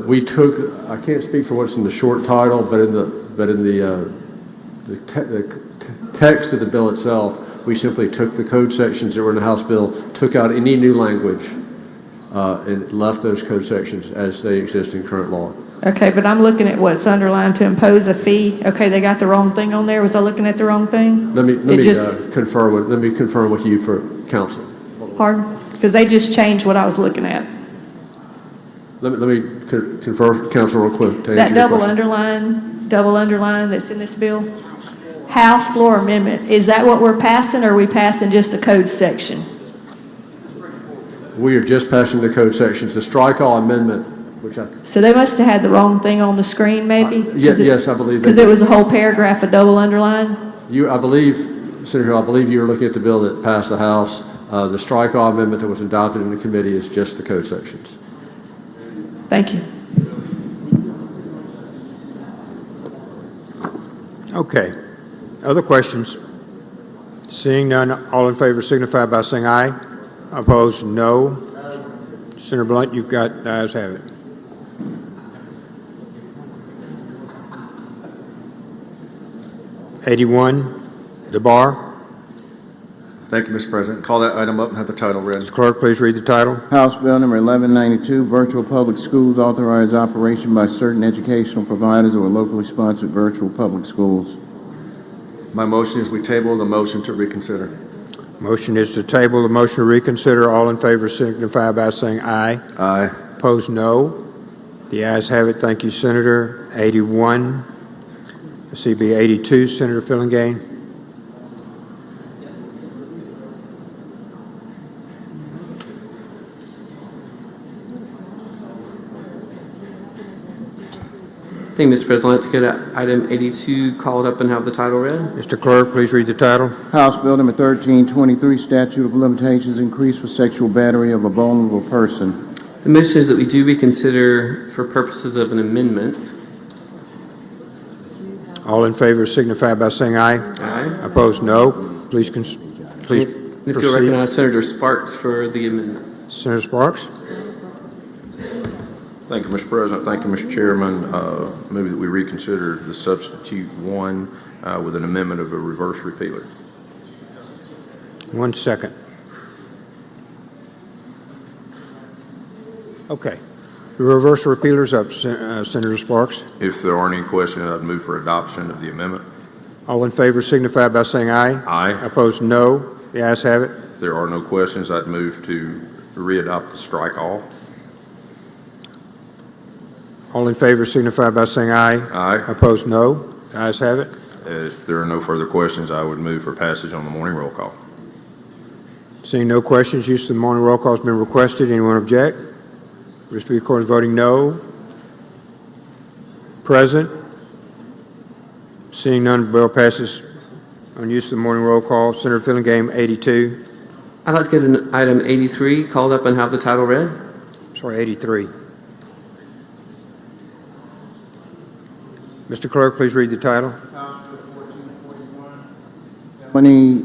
We took, I can't speak for what's in the short title, but in the text of the bill itself, we simply took the code sections that were in the House bill, took out any new language, and left those code sections as they exist in current law. Okay, but I'm looking at what's underlined to impose a fee. Okay, they got the wrong thing on there. Was I looking at the wrong thing? Let me confirm with you for counsel. Pardon? Because they just changed what I was looking at. Let me confer, counsel, real quick. To That answer your question. double underline that's in this bill? House floor amendment. Is that what we're passing, or are we passing just a code section? We are just passing the code sections. The strike-all amendment, which I... So they must have had the wrong thing on the screen, maybe? Yes, I believe they Because it was a whole paragraph of double underline? I believe, Senator Hill, I believe you were looking at the bill that passed the House. The strike-all amendment that was adopted in the committee is just the code sections. Thank you. Okay. Other questions? Seeing none, all in favor signify by saying aye. Opposed, no. Senator Blunt, you've got, the ayes have it. '81, DeBar. Thank you, Mr. President. Call that item up and have the title read. Mr. Clerk, please read the title. House Bill number 1192, Virtual Public Schools Authorized Operation by Certain Educational Providers or Locally Sponsored Virtual Public Schools. My motion is we table the motion to reconsider. Motion is to table the motion to reconsider. All in favor signify by saying aye. Aye. Opposed, no. The ayes have it. Thank you, Senator. 81. CB 82, Senator Fillingane. Thank you, Mr. President. Let's go to item 82, call it up and have the title read. Mr. Clerk, please read the title. House Bill number 1323, Statute of Limitations increased for sexual battery of a vulnerable person. The motion is that we do reconsider for purposes of an amendment. All in favor signify by saying aye. Aye. Opposed, no. Please If you'll proceed. recognize Senator Sparks for the amendments. Senator Sparks? Thank you, Mr. President. Thank you, Mr. Chairman. Move that we reconsider the substitute 1 with an amendment of a reverse repealer. 1 second. Okay. The reverse repealer's up, Senator Sparks. If there aren't any questions, I'd move for adoption of the amendment. All in favor signify by saying aye. Aye. Opposed, no. The ayes have it. If there are no questions, I'd move to readopt the strike all. All in favor signify by saying aye. Aye. Opposed, no. The ayes have it. If there are no further questions, I would move for passage on the morning roll call. Seeing no questions, use of the morning roll call has been requested. Anyone object? Wish to be recorded as voting no. Present. Seeing none, the bill passes on use of the morning roll call. Senator Fillingame, 82. I'd like to get an item 83 called up and have the title read. Sorry, 83. Mr. Clerk, please read the title. Any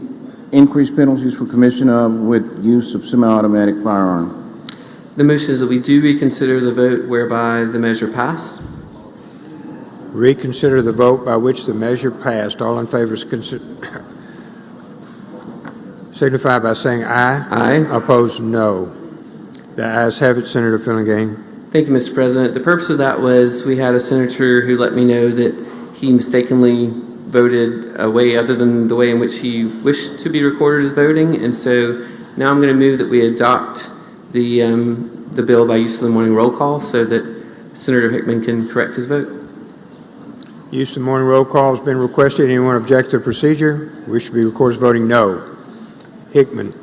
increased penalties for commission of with use of semi-automatic firearm. The motion is that we do reconsider the vote whereby the measure passed. Reconsider the vote by which the measure passed. All in favor signify by saying aye. Aye. Opposed, no. The ayes have it, Senator Fillingame. Thank you, Mr. President. The purpose of that was we had a senator who let me know that he mistakenly voted a way other than the way in which he wished to be recorded as voting, and so now I'm going to move that we adopt the bill by use of the morning roll call so that Senator Hickman can correct his vote. Use of the morning roll call has been requested. Anyone object to the procedure? Wish to be recorded as voting no. Hickman,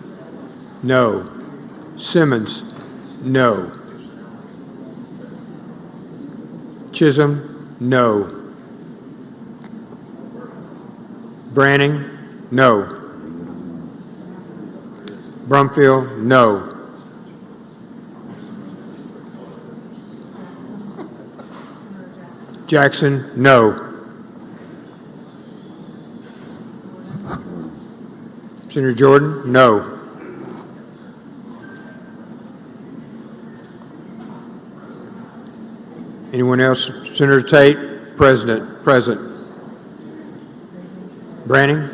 no. Simmons, no. Chisholm, no. Branning, no. Brumfield, no. Jackson, no. Senator Jordan, no. Anyone else? Senator Tate, present. Branning?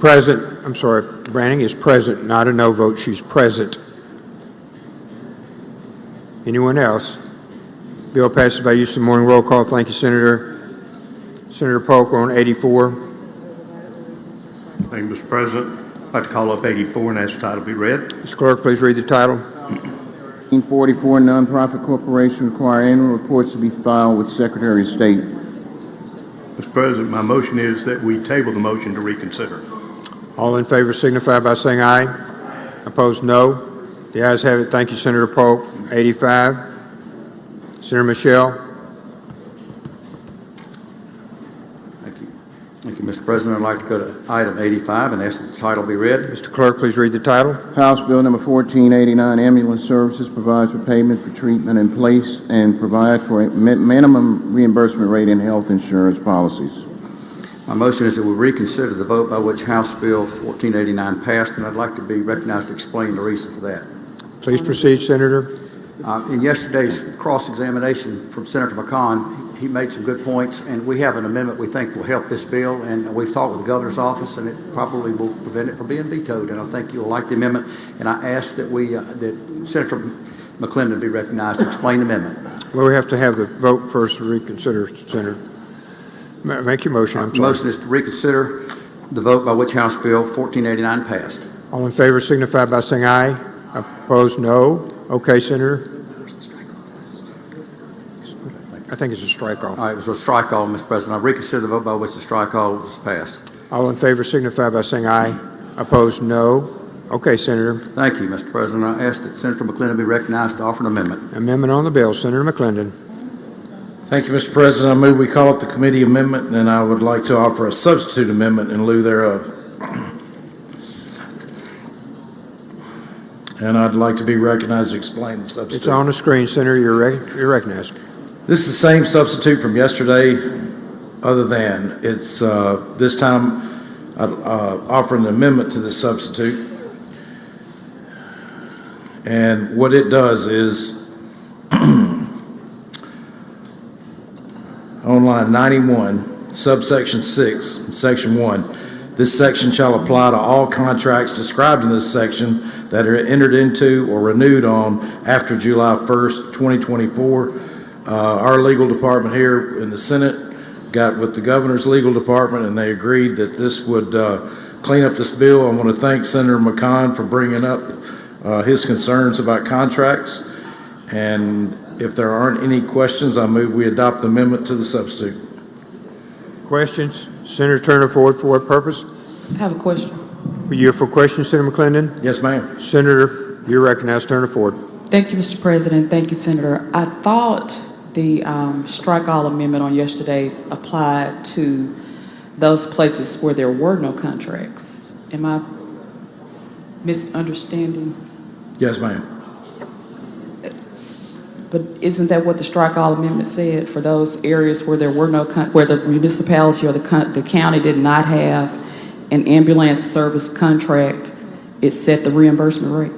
Present. I'm sorry. Branning is present, not a no vote. She's present. Anyone else? Bill passes by use of the morning roll call. Thank you, Senator. Senator Polk on 84. Thank you, Mr. President. I'd like to call up 84 and ask the title be read. Mr. Clerk, please read the title. 1944 nonprofit corporation require annual reports to be filed with Secretary of State. Mr. President, my motion is that we table the motion to reconsider. All in favor signify by saying aye. Opposed, no. The ayes have it. Thank you, Senator Polk. 85. Senator Michelle. Thank you, Mr. President. I'd like to go to item 85 and ask that the title be read. Mr. Clerk, please read the title. House Bill number 1489, ambulance services, provides for payment for treatment in place and provide for a minimum reimbursement rate in health insurance policies. My motion is that we reconsider the vote by which House Bill 1489 passed, and I'd like to be recognized to explain the reason for that. Please proceed, Senator. In yesterday's cross-examination from Senator McCon, he made some good points, and we have an amendment we think will help this bill, and we've talked with the governor's office, and it probably will prevent it from being vetoed, and I think you'll like the amendment, and I ask that that Senator McClendon be recognized to explain the amendment. Well, we have to have the vote first to reconsider, Senator. Make your motion. I'm sorry. The motion is to reconsider the vote by which House Bill 1489 passed. All in favor signify by saying aye. Opposed, no. Okay, Senator. I think it's a strike all. All right, it was a strike all, Mr. President. I reconsider the vote by which the strike all was passed. All in favor signify by saying aye. Opposed, no. Okay, Senator. Thank you, Mr. President. I ask that Senator McClendon be recognized to offer an amendment. Amendment on the bill. Senator McClendon. Thank you, Mr. President. I move we call up the committee amendment, and I would like to offer a substitute amendment in lieu thereof. And I'd like to be recognized to explain the substitute. It's on the screen, Senator. You're recognized. This is the same substitute from yesterday, other than it's, this time, offer an amendment to this substitute. And what it does is, on line 91, subsection 6, section 1, this section shall apply to all contracts described in this section that are entered into or renewed on after July 1st, 2024. Our legal department here in the Senate got with the governor's legal department, and they agreed that this would clean up this bill. I want to thank Senator McCon for bringing up his concerns about contracts. And if there aren't any questions, I move we adopt the amendment to the substitute. Questions? Senator Turner Ford, for what purpose? I have a question. Were you for question, Senator McClendon? Yes, ma'am. Senator, you're recognized. Turner Ford. Thank you, Mr. President. Thank you, Senator. I thought the strike all amendment on yesterday applied to those places where there were no contracts. Am I misunderstanding? Yes, ma'am. But isn't that what the strike all amendment said, for those areas where there were no, where the municipality or the county did not have an ambulance service contract, it set the reimbursement rate?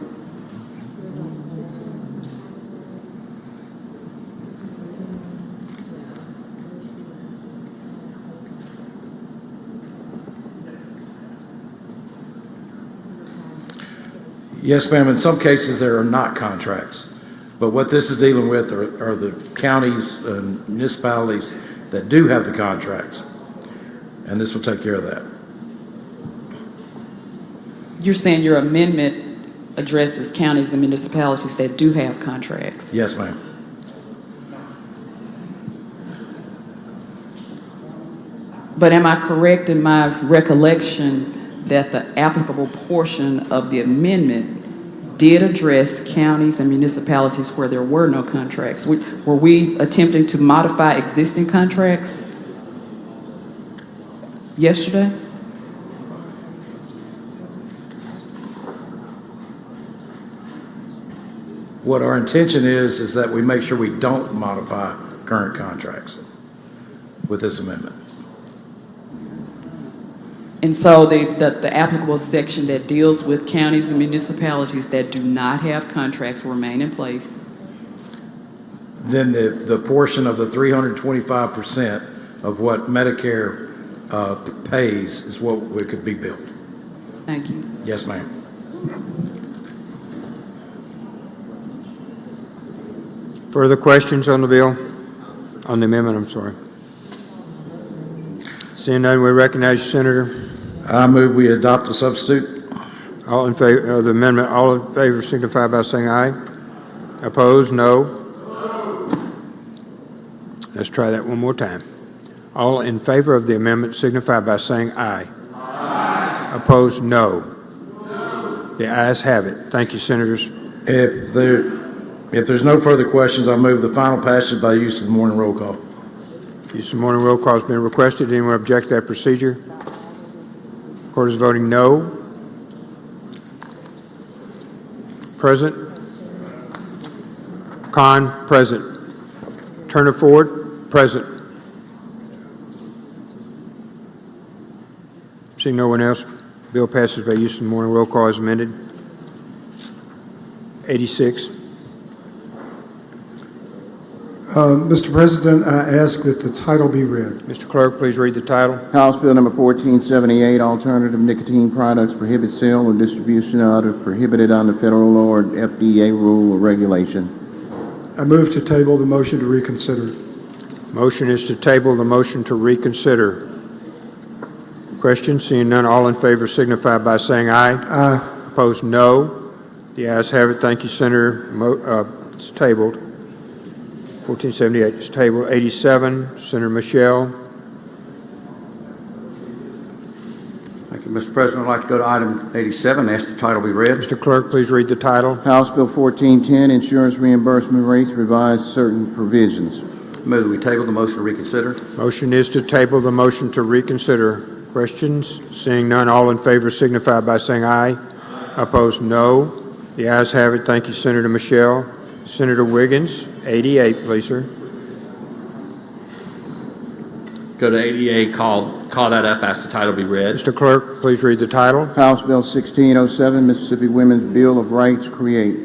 Yes, ma'am. In some cases, there are not contracts. But what this is dealing with are the counties and municipalities that do have the contracts. And this will take care of that. You're saying your amendment addresses counties and municipalities that do have contracts? Yes, ma'am. But am I correct in my recollection that the applicable portion of the amendment did address counties and municipalities where there were no contracts? Were we attempting to modify existing contracts yesterday? What our intention is that we make sure we don't modify current contracts with this amendment. And so the applicable section that deals with counties and municipalities that do not have contracts will remain in place? Then the portion of the 325% of what Medicare pays is what could be billed. Thank you. Yes, ma'am. Further questions on the bill? On the amendment, I'm sorry. Seeing none, we recognize you, Senator. I move we adopt the substitute. All in favor of the amendment, all in favor signify by saying aye. Opposed, no. Let's try that one more time. All in favor of the amendment signify by saying aye. Aye. Opposed, no. The ayes have it. Thank you, Senators. If there's no further questions, I move the final passage by use of the morning roll call. Use of morning roll call has been requested. Anyone object to that procedure? Court is voting no. Present. Khan, present. Turner Ford, present. Seeing no one else, bill passes by use of the morning roll call as amended. 86. Mr. President, I ask that the title be read. Mr. Clerk, please read the title. House Bill number 1478, alternative nicotine products, prohibit sale or distribution of or prohibited under federal law or FDA rule or regulation. I move to table the motion to reconsider. Motion is to table the motion to reconsider. Question? Seeing none, all in favor signify by saying aye. Aye. Opposed, no. The ayes have it. Thank you, Senator. It's tabled. 1478 is tabled. 87, Senator Michelle. Thank you, Mr. President. I'd like to go to item 87, ask the title be read. Mr. Clerk, please read the title. House Bill 1410, insurance reimbursement rates, revise certain provisions. Move we table the motion to reconsider. Motion is to table the motion to reconsider. Questions? Seeing none, all in favor signify by saying aye. Opposed, no. The ayes have it. Thank you, Senator Michelle. Senator Wiggins, 88, please, sir. Go to 88, call that up, ask the title be read. Mr. Clerk, please read the title. House Bill 1607, Mississippi Women's Bill of Rights create.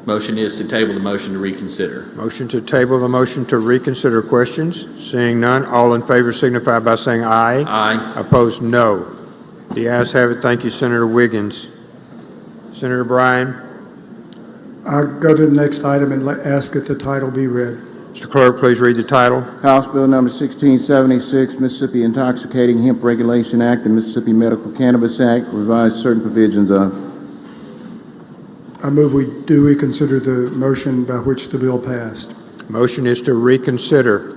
Motion is to table the motion to reconsider. Motion to table the motion to reconsider. Questions? Seeing none, all in favor signify by saying aye. Aye. Opposed, no. The ayes have it. Thank you, Senator Wiggins. Senator Bryan. I'll go to the next item and ask that the title be read. Mr. Clerk, please read the title. House Bill number 1676, Mississippi Intoxicating Hemp Regulation Act and Mississippi Medical Cannabis Act, revised certain provisions of. I move we do reconsider the motion by which the bill passed. Motion is to reconsider.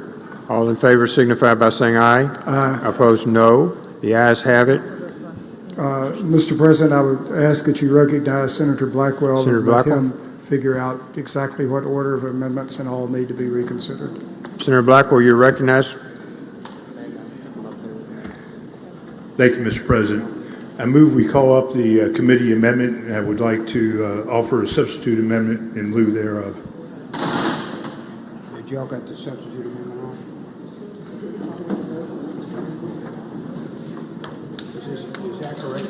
All in favor signify by saying aye. Aye. Opposed, no. The ayes have it. Mr. President, I would ask that you recognize Senator Blackwell. Senator and let Blackwell. him figure out exactly what order of amendments and all need to be reconsidered. Senator Blackwell, you're recognized. Thank you, Mr. President. I move we call up the committee amendment, and I would like to offer a substitute amendment in lieu thereof. Did y'all got the substitute amendment on? Is that correct?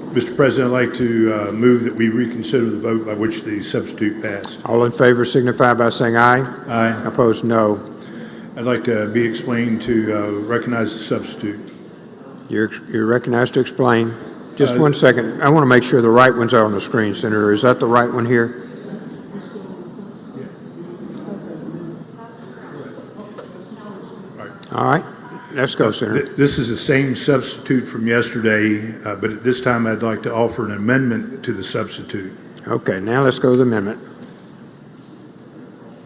Mr. President, I'd like to move that we reconsider the vote by which the substitute passed. All in favor signify by saying aye. Aye. Opposed, no. I'd like to be explained to recognize the substitute. You're recognized to explain. Just 1 second. I want to make sure the right one's on the screen, Senator. Is that the right one here? All right. Let's go, Senator. This is the same substitute from yesterday, but at this time I'd like to offer an amendment to the substitute. Okay, now let's go to the amendment.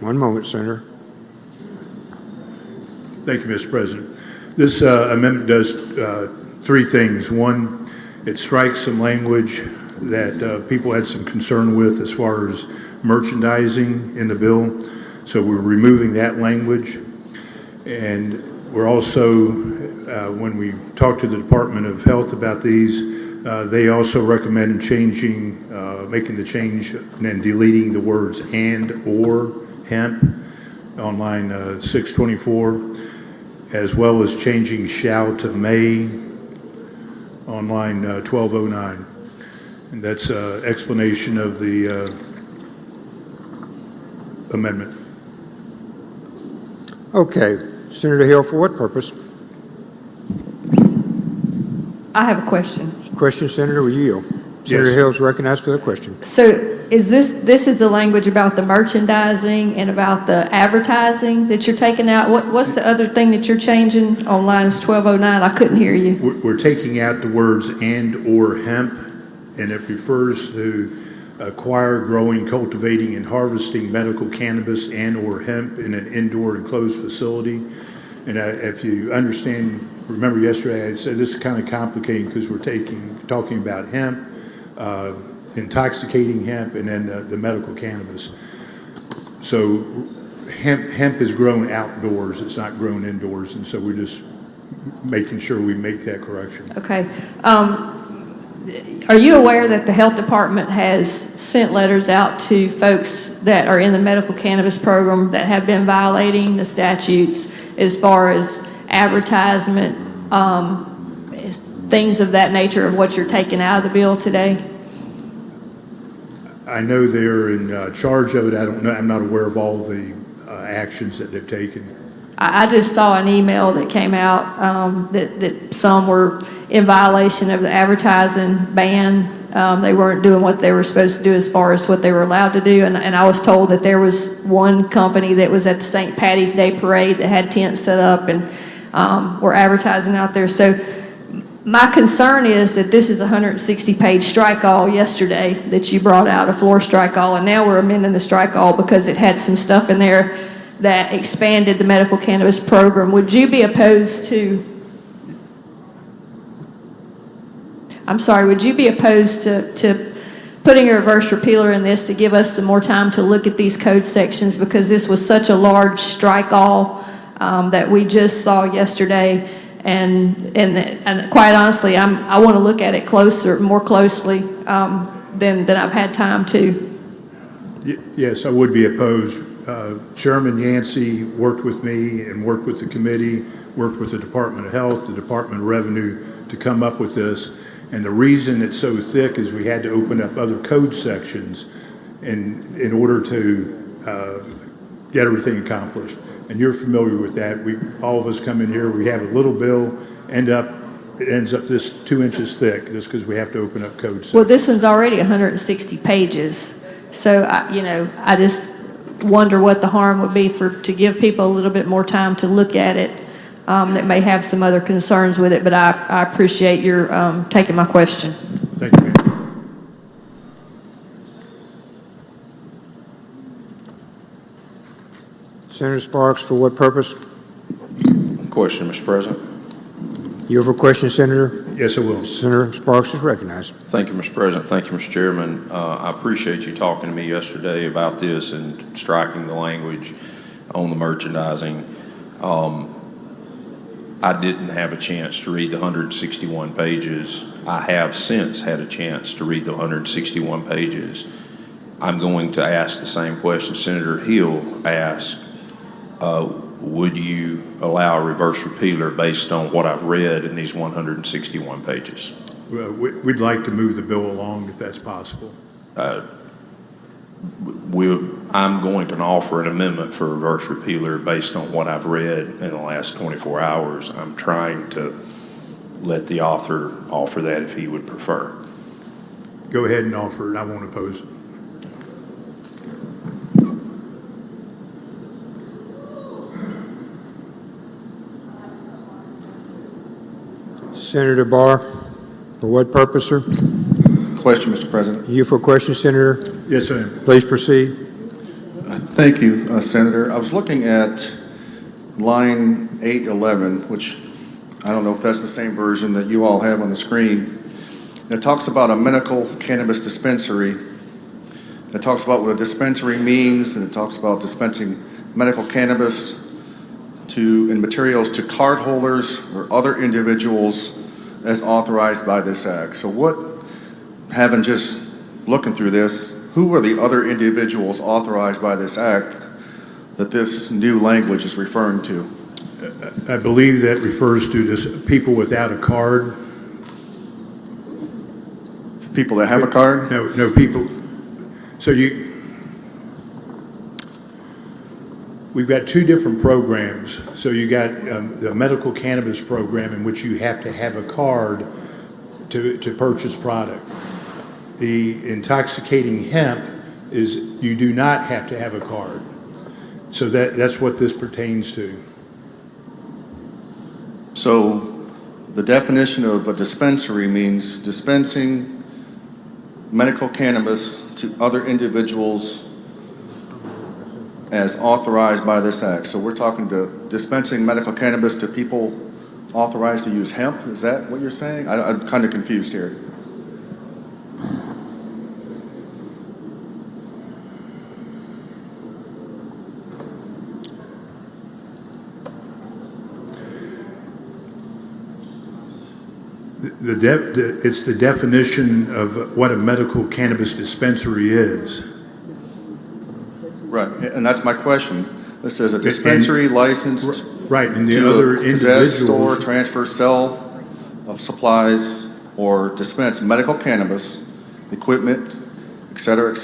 1 moment, Senator. Thank you, Mr. President. This amendment does three things. One, it strikes some language that people had some concern with as far as merchandising in the bill. So we're removing that language. And we're also, when we talked to the Department of Health about these, they also recommended changing, making the change and deleting the words and or hemp on line 624, as well as changing shall to may on line 1209. And that's an explanation of the amendment. Okay. Senator Hill, for what purpose? I have a question. Question, Senator, will you yield? Senator Yes. Hill is recognized for the question. So is this is the language about the merchandising and about the advertising that you're taking out? What's the other thing that you're changing on lines 1209? I couldn't hear you. We're taking out the words and or hemp, and it refers to acquire, growing, cultivating, and harvesting medical cannabis and or hemp in an indoor enclosed facility. And if you understand, remember yesterday I said this is kind of complicating because we're talking about hemp, intoxicating hemp, and then the medical cannabis. So hemp is grown outdoors, it's not grown indoors, and so we're just making sure we make that correction. Okay. Are you aware that the health department has sent letters out to folks that are in the medical cannabis program that have been violating the statutes as far as advertisement, things of that nature of what you're taking out of the bill today? I know they're in charge of it. I don't know. I'm not aware of all the actions that they've taken. I just saw an email that came out that some were in violation of the advertising ban. They weren't doing what they were supposed to do as far as what they were allowed to do. And I was told that there was one company that was at the St. Patty's Day Parade that had tents set up and were advertising out there. So my concern is that this is a 160-page strike-all yesterday that you brought out, a floor strike-all, and now we're amending the strike-all because it had some stuff in there that expanded the medical cannabis program. Would you be opposed to, would you be opposed to putting a reverse repealer in this to give us some more time to look at these code sections, because this was such a large strike all that we just saw yesterday. And quite honestly, I want to look at it more closely than I've had time to. Yes, I would be opposed. Chairman Yancey worked with me and worked with the committee, worked with the Department of Health, the Department of Revenue to come up with this. And the reason it's so thick is we had to open up other code sections in order to get everything accomplished. And you're familiar with that. All of us come in here, we have a little bill, it ends up this 2 inches thick just because we have to open up code sections. Well, this one's already 160 pages. So, I just wonder what the harm would be to give people a little bit more time to look at it that may have some other concerns with it. But I appreciate your taking my question. Thank you, ma'am. Senator Sparks, for what purpose? Question, Mr. President. You have a question, Senator? Yes, I will. Senator Sparks is recognized. Thank you, Mr. President. Thank you, Mr. Chairman. I appreciate you talking to me yesterday about this and striking the language on the merchandising. I didn't have a chance to read the 161 pages. I have since had a chance to read the 161 pages. I'm going to ask the same question Senator Hill asked. Would you allow a reverse repealer based on what I've read in these 161 pages? Well, we'd like to move the bill along if that's possible. I'm going to offer an amendment for a reverse repealer based on what I've read in the last 24 hours. I'm trying to let the author offer that if he would prefer. Go ahead and offer it. I won't oppose it. Senator Barr, for what purpose, sir? Question, Mr. President. You for a question, Senator? Yes, sir. Please proceed. Thank you, Senator. I was looking at line 811, which I don't know if that's the same version that you all have on the screen. It talks about a medical cannabis dispensary. It talks about what a dispensary means, and it talks about dispensing medical cannabis and materials to card holders or other individuals as authorized by this act. So having just looking through this, who are the other individuals authorized by this act that this new language is referring to? I believe that refers to just people without a card. People that have a card? No, people. So we've got two different programs. So you got the medical cannabis program in which you have to have a card to purchase product. The intoxicating hemp is you do not have to have a card. So that's what this pertains to. So the definition of a dispensary means dispensing medical cannabis to other individuals as authorized by this act. So we're talking to dispensing medical cannabis to people authorized to use hemp? Is that what you're saying? I'm kind of confused here. It's the definition of what a medical cannabis dispensary is. Right, and that's my question. It says a dispensary licensed right, and the to other possess, individuals store, transfer, sell of supplies or dispense medical cannabis, equipment, et cetera,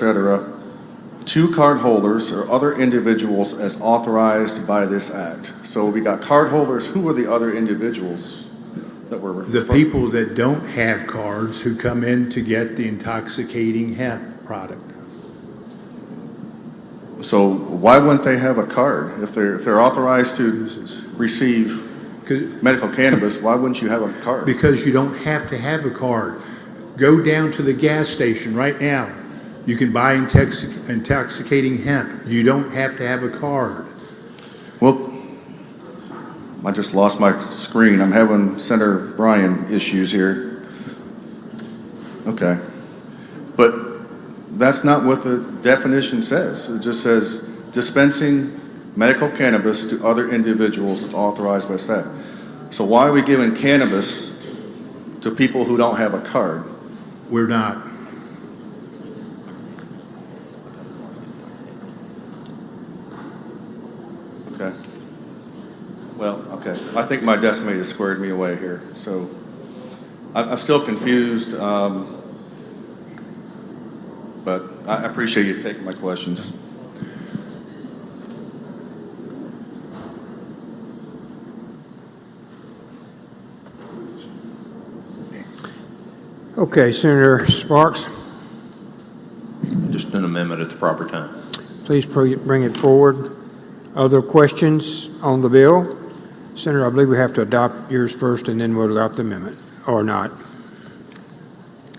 to card holders or other individuals as authorized by this act. So we got card holders. Who are the other individuals that were the people that don't have cards who come in to get the intoxicating hemp product? So why wouldn't they have a card if they're authorized to receive medical cannabis? Why wouldn't you have a card? Because you don't have to have a card. Go down to the gas station right now. You can buy intoxicating hemp. You don't have to have a card. Well, I just lost my screen. I'm having Senator Bryan issues here. Okay. But That's not what the definition says. It just says dispensing medical cannabis to other individuals is authorized by statute. So why are we giving cannabis to people who don't have a card? We're not. Okay. Well, okay. I think my decimator squared me away here. So I'm still confused, but I appreciate you taking my questions. Okay, Senator Sparks, Just an amendment at the proper time. please bring it forward. Other questions on the bill? Senator, I believe we have to adopt yours first and then we'll adopt the amendment, or not.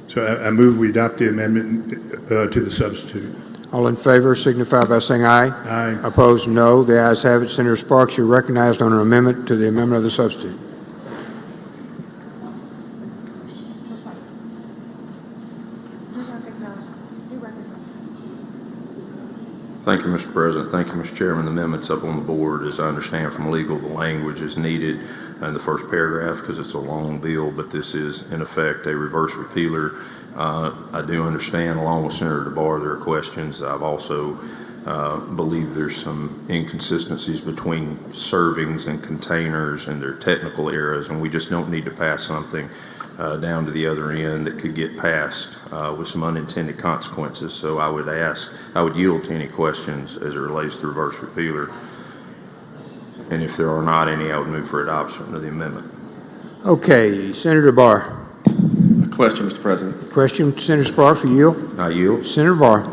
So I move we adopt the amendment to the substitute. All in favor signify by saying aye. Aye. Opposed, no. The ayes have it. Senator Sparks, you're recognized on an amendment to the amendment of the substitute. Thank you, Mr. President. Thank you, Mr. Chairman. The amendment's up on the board. As I understand from legal, the language is needed in the first paragraph because it's a long bill, but this is, in effect, a reverse repealer. I do understand, along with Senator DeBar, there are questions. I've also believe there's some inconsistencies between servings and containers and their technical errors, and we just don't need to pass something down to the other end that could get passed with some unintended consequences. So I would yield to any questions as it relates to reverse repealer. And if there are not any, I would move for adoption of the amendment. Okay, Senator Barr. Question, Mr. President. Question, Senator Sparks, you yield? I yield. Senator Barr.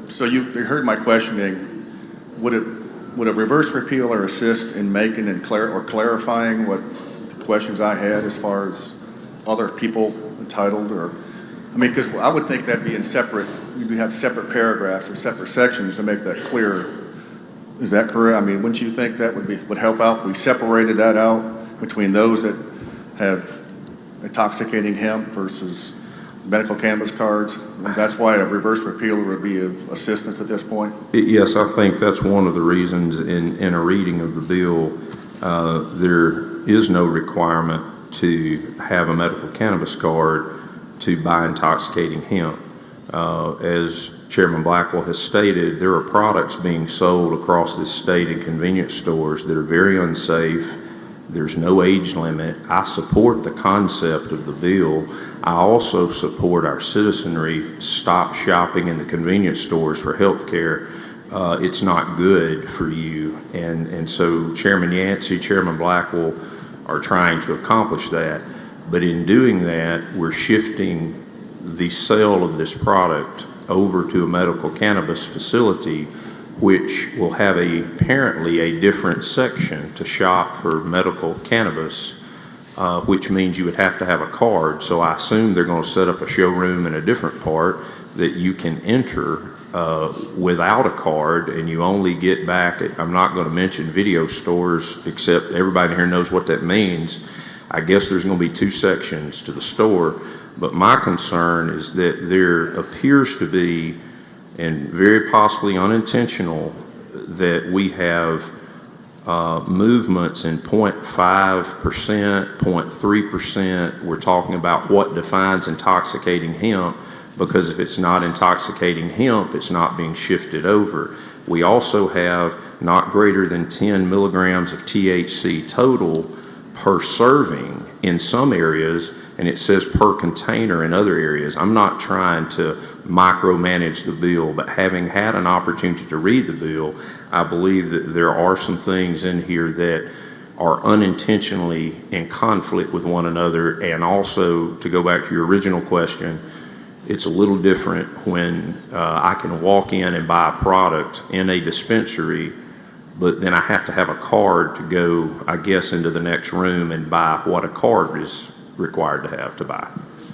So you heard my questioning. Would a reverse repealer assist in making and clarifying what the questions I had as far as other people entitled, or, I mean, because I would think that'd be in separate, you'd have separate paragraphs or separate sections to make that clear. Is that correct? I mean, wouldn't you think that would help out? We separated that out between those that have intoxicating hemp versus medical cannabis cards. That's why a reverse repealer would be of assistance at this point? Yes, I think that's one of the reasons in a reading of the bill, there is no requirement to have a medical cannabis card to buy intoxicating hemp. As Chairman Blackwell has stated, there are products being sold across this state in convenience stores that are very unsafe. There's no age limit. I support the concept of the bill. I also support our citizenry stop shopping in the convenience stores for health care. It's not good for you. And so Chairman Yancey, Chairman Blackwell are trying to accomplish that. But in doing that, we're shifting the sale of this product over to a medical cannabis facility, which will have apparently a different section to shop for medical cannabis, which means you would have to have a card. So I assume they're going to set up a showroom in a different part that you can enter without a card, and you only get back at, I'm not going to mention video stores, except everybody here knows what that means. I guess there's going to be two sections to the store, but my concern is that there appears to be, and very possibly unintentional, that we have movements in 0.5%, 0.3%. We're talking about what defines intoxicating hemp, because if it's not intoxicating hemp, it's not being shifted over. We also have not greater than 10 milligrams of THC total per serving in some areas, and it says per container in other areas. I'm not trying to micromanage the bill, but having had an opportunity to read the bill, I believe that there are some things in here that are unintentionally in conflict with one another. And also, to go back to your original question, it's a little different when I can walk in and buy a product in a dispensary, but then I have to have a card to go, I guess, into the next room and buy what a card is required to have to buy.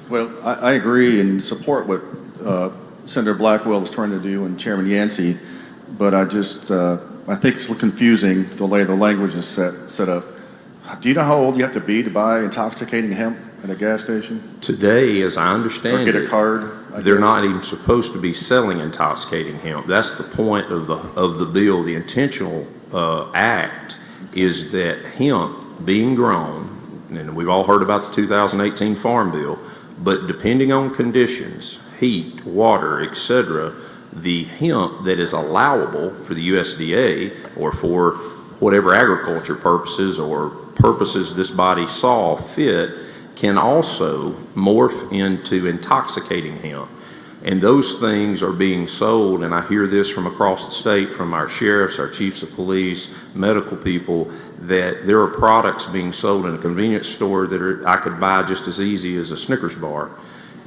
Well, I agree and support what Senator Blackwell is trying to do and Chairman Yancey, but I think it's confusing the way the language is set up. Do you know how old you have to be to buy intoxicating hemp at a gas station? Today, as I understand or get it, a card? They're not even supposed to be selling intoxicating hemp. That's the point of the bill. The intentional act is that hemp being grown, and we've all heard about the 2018 Farm Bill, but depending on conditions, heat, water, etc., the hemp that is allowable for the USDA or for whatever agriculture purposes or purposes this body saw fit can also morph into intoxicating hemp. And those things are being sold, and I hear this from across the state from our sheriffs, our chiefs of police, medical people, that there are products being sold in a convenience store that I could buy just as easy as a Snickers bar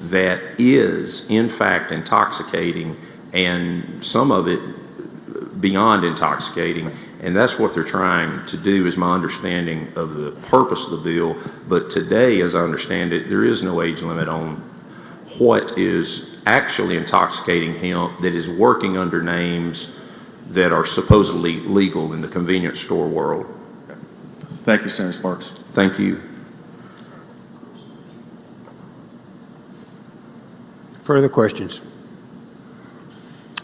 that is, in fact, intoxicating, and some of it beyond intoxicating. And that's what they're trying to do, is my understanding of the purpose of the bill. But today, as I understand it, there is no age limit on what is actually intoxicating hemp that is working under names that are supposedly legal in the convenience store world. Thank you, Senator Sparks. Thank you. Further questions?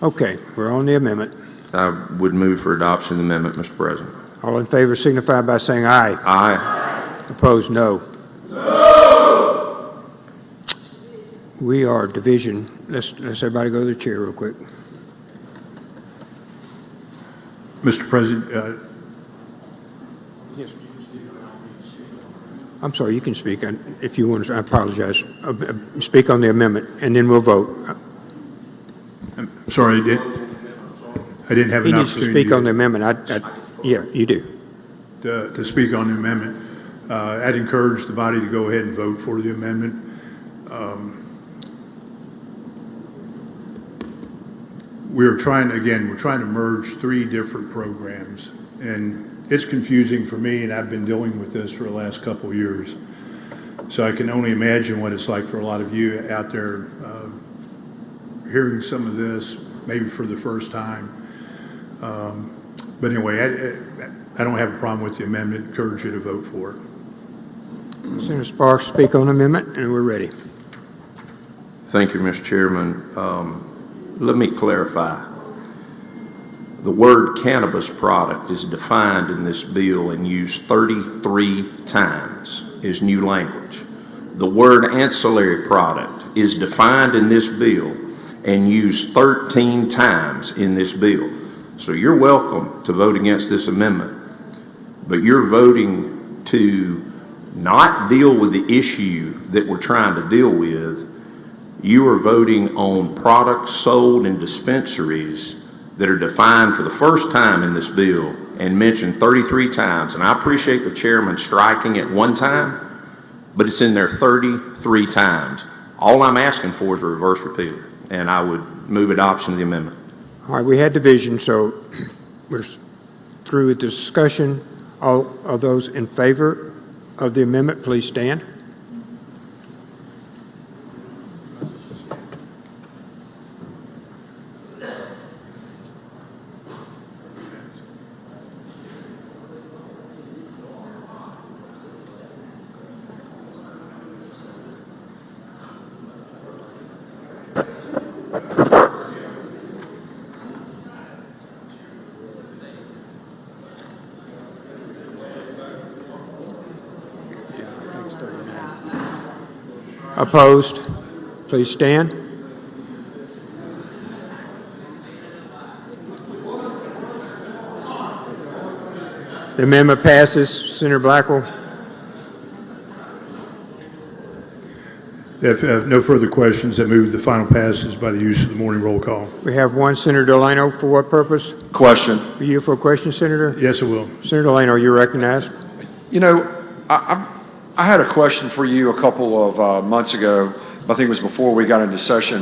Okay, we're on the amendment. I would move for adoption of the amendment, Mr. President. All in favor signify by saying aye. Aye. Opposed, no. No! We are division. Let's everybody go to the chair real quick. Mr. President, Yes. I'm sorry, you can speak if you want to. I apologize. Speak on the amendment, and then we'll vote. I'm sorry, I didn't have He an needs to opportunity speak on the amendment. Yeah, you do. To speak on the amendment. I'd encourage the body to go ahead and vote for the amendment. We're trying to merge three different programs, and it's confusing for me, and I've been dealing with this for the last couple of years. So I can only imagine what it's like for a lot of you out there hearing some of this, maybe for the first time. But anyway, I don't have a problem with the amendment. Encourage you to vote for it. Senator Sparks, speak on the amendment, and we're ready. Thank you, Mr. Chairman. Let me clarify. The word cannabis product is defined in this bill and used 33 times as new language. The word ancillary product is defined in this bill and used 13 times in this bill. So you're welcome to vote against this amendment, but you're voting to not deal with the issue that we're trying to deal with. You are voting on products sold in dispensaries that are defined for the first time in this bill and mentioned 33 times. And I appreciate the chairman striking it one time, but it's in there 33 times. All I'm asking for is a reverse repeal, and I would move adoption of the amendment. All right, we had division, so we're through with discussion. All of those in favor of the amendment, please stand. Opposed? Please stand. The amendment passes. Senator Blackwell. If no further questions, I move the final passage by the use of the morning roll call. We have one. Senator Delano, for what purpose? Question. Are you for a question, Senator? Yes, I will. Senator Delano, you're recognized. You know, I had a question for you a couple of months ago. I think it was before we got into session,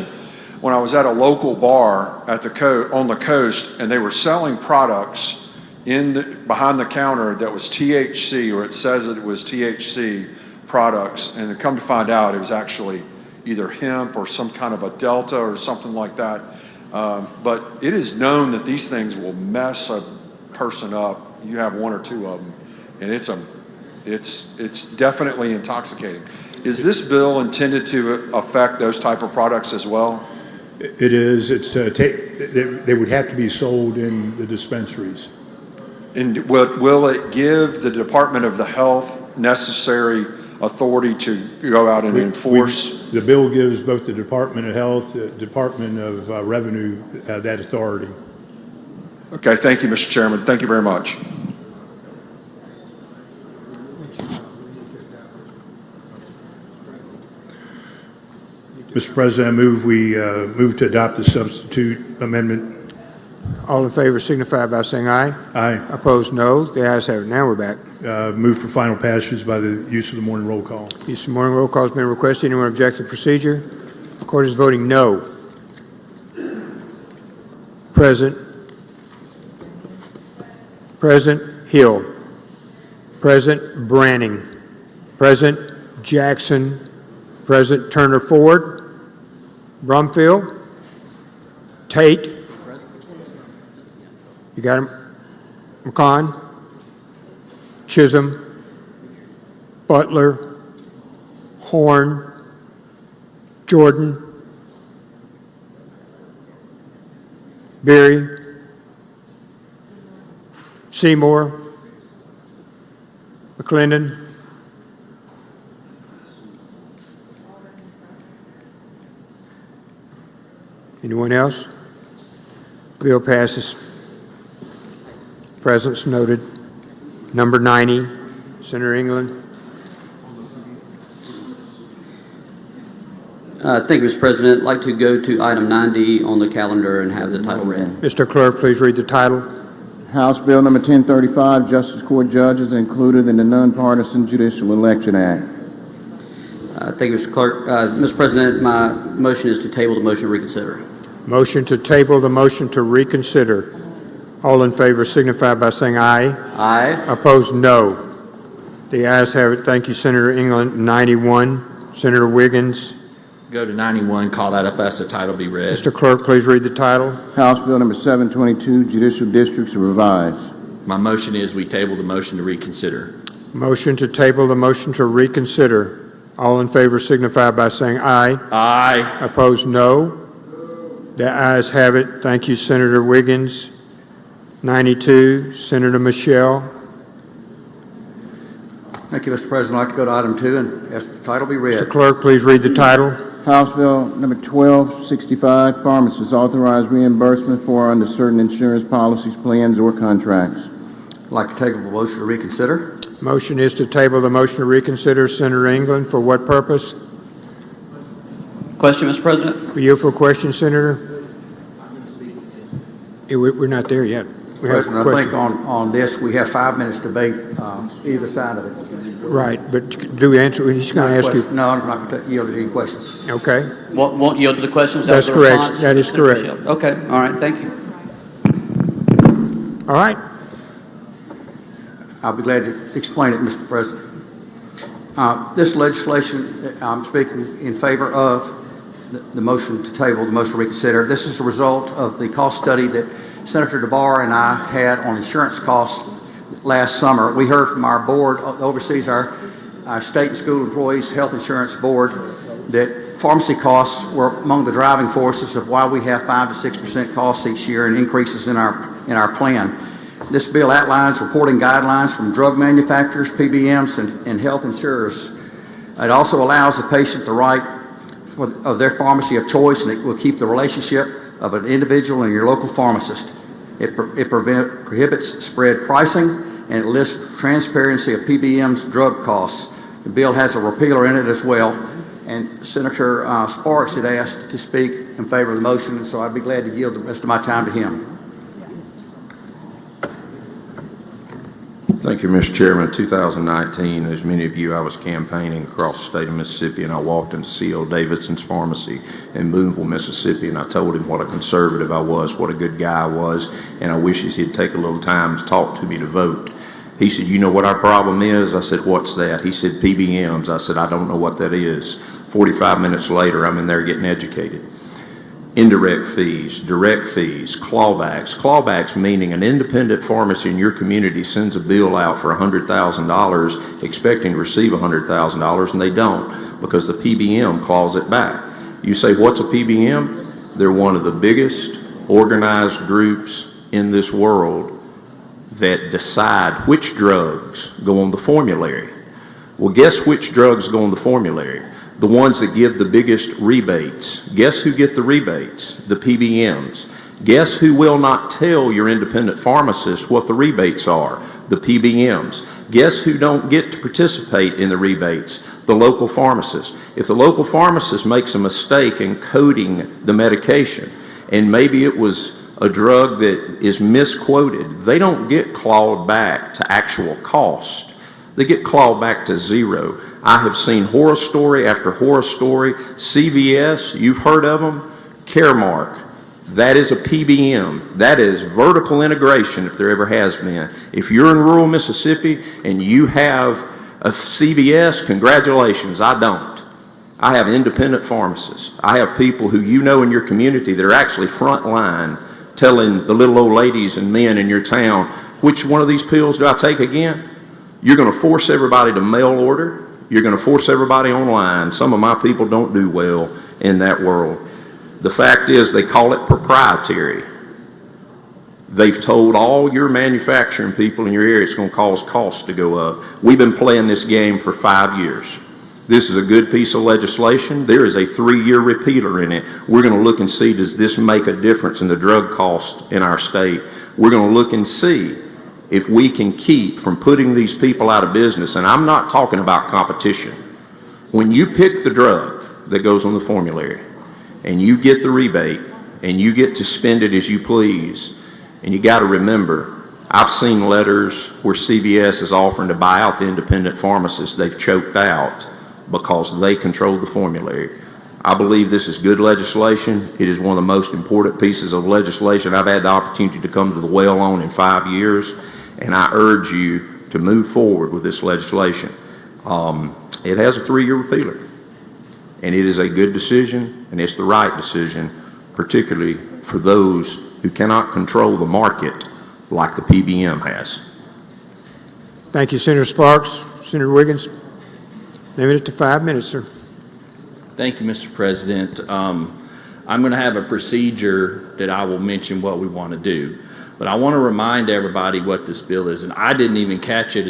when I was at a local bar at on the coast, and they were selling products behind the counter that was THC, or it says that it was THC products, and to come to find out it was actually either hemp or some kind of a delta or something like that. But it is known that these things will mess a person up. You have one or two of them, and it's definitely intoxicating. Is this bill intended to affect those type of products as well? It is. They would have to be sold in the dispensaries. And will it give the Department of the Health necessary authority to go out and enforce? The bill gives both the Department of Health, the Department of Revenue, that authority. Okay, thank you, Mr. Chairman. Thank you very much. Mr. President, I move we move to adopt the substitute amendment. All in favor signify by saying aye. Aye. Opposed, no. The ayes have it. Now we're back. Move for final passage by the use of the morning roll call. Use of morning roll call has been requested. Anyone object to the procedure? The court is voting no. Present. Present Hill. Present Branning. Present Jackson. Present Turner Ford. Brumfield. Tate. You got him? McCon. Chisholm. Butler. Horn. Jordan. Berry. Seymour. McClendon. Anyone else? Bill passes. Presence noted. Number 90, Senator England. Thank you, Mr. President. I'd like to go to item 90 on the calendar and have the title read. Mr. Clerk, please read the title. House Bill number 1035, Justice Court Judges included in the Nonpartisan Judicial Election Act. Thank you, Mr. Clerk. Mr. President, my motion is to table the motion to reconsider. Motion to table the motion to reconsider. All in favor signify by saying aye. Aye. Opposed, no. The ayes have it. Thank you, Senator England. 91, Senator Wiggins. Go to 91, call that up, ask the title be read. Mr. Clerk, please read the title. House Bill number 722, Judicial Districts Revised. My motion is we table the motion to reconsider. Motion to table the motion to reconsider. All in favor signify by saying aye. Aye. Opposed, no. The ayes have it. Thank you, Senator Wiggins. 92, Senator Michelle. Thank you, Mr. President. I'd like to go to item 2 and ask the title be read. Mr. Clerk, please read the title. House Bill number 1265, Pharmacists Authorized Reimbursement for under certain insurance policies, plans, or contracts. I'd like to table the motion to reconsider. Motion is to table the motion to reconsider. Senator England, for what purpose? Question, Mr. President? For you for a question, Senator? We're not there yet. President, I think on this, we have 5 minutes debate either side of it. Right, but do we answer? He's going to ask you. No, I'm not going to yield to any questions. Okay. Won't yield to the questions? That's correct. That is correct. Okay, all right, thank you. All right. I'll be glad to explain it, Mr. President. This legislation, I'm speaking in favor of the motion to table, the motion to reconsider. This is a result of the cost study that Senator DeBar and I had on insurance costs last summer. We heard from our board, oversees our state and school employees health insurance board, that pharmacy costs were among the driving forces of why we have 5 to 6% costs each year and increases in our plan. This bill outlines reporting guidelines from drug manufacturers, PBMs, and health insurers. It also allows the patient the right of their pharmacy of choice, and it will keep the relationship of an individual and your local pharmacist. It prohibits spread pricing, and it lists transparency of PBM's drug costs. The bill has a repealer in it as well, and Senator Sparks had asked to speak in favor of the motion, so I'd be glad to yield the rest of my time to him. Thank you, Mr. Chairman. 2019, as many of you, I was campaigning across the state of Mississippi, and I walked into C.O. Davidson's pharmacy in Boonville, Mississippi, and I told him what a conservative I was, what a good guy I was, and I wish he'd take a little time to talk to me to vote. He said, "You know what our problem is?" I said, "What's that?" He said, "PBMs." I said, "I don't know what that is." 45 minutes later, I'm in there getting educated. Indirect fees, direct fees, clawbacks. Clawbacks meaning an independent pharmacy in your community sends a bill out for $100,000 expecting to receive $100,000 and they don't. because the PBM claws it back. You say, what's a PBM? They're one of the biggest organized groups in this world that decide which drugs go on the formulary. Well, guess which drugs go on the formulary? The ones that give the biggest rebates. Guess who get the rebates? The PBMs. Guess who will not tell your independent pharmacist what the rebates are? The PBMs. Guess who don't get to participate in the rebates? The local pharmacist. If the local pharmacist makes a mistake in coding the medication, and maybe it was a drug that is misquoted, they don't get clawed back to actual cost. They get clawed back to zero. I have seen horror story after horror story. CVS, you've heard of them. Caremark, that is a PBM. That is vertical integration if there ever has been. If you're in rural Mississippi and you have a CVS, congratulations, I don't. I have independent pharmacists. I have people who you know in your community that are actually front line telling the little old ladies and men in your town, which one of these pills do I take again? You're going to force everybody to mail order. You're going to force everybody online. Some of my people don't do well in that world. The fact is they call it proprietary. They've told all your manufacturing people in your area it's going to cause costs to go up. We've been playing this game for 5 years. This is a good piece of legislation. There is a 3-year repealer in it. We're going to look and see, does this make a difference in the drug cost in our state? We're going to look and see if we can keep from putting these people out of business. And I'm not talking about competition. When you pick the drug that goes on the formulary and you get the rebate and you get to spend it as you please, and you got to remember, I've seen letters where CVS is offering to buy out the independent pharmacists they've choked out because they control the formulary. I believe this is good legislation. It is one of the most important pieces of legislation I've had the opportunity to come to the well on in 5 years, and I urge you to move forward with this legislation. It has a 3-year repealer, and it is a good decision, and it's the right decision, particularly for those who cannot control the market like the PBM has. Thank you, Senator Sparks. Senator Wiggins, limit it to 5 minutes, sir. Thank you, Mr. President. I'm going to have a procedure that I will mention what we want to do. But I want to remind everybody what this bill is. And I didn't even catch it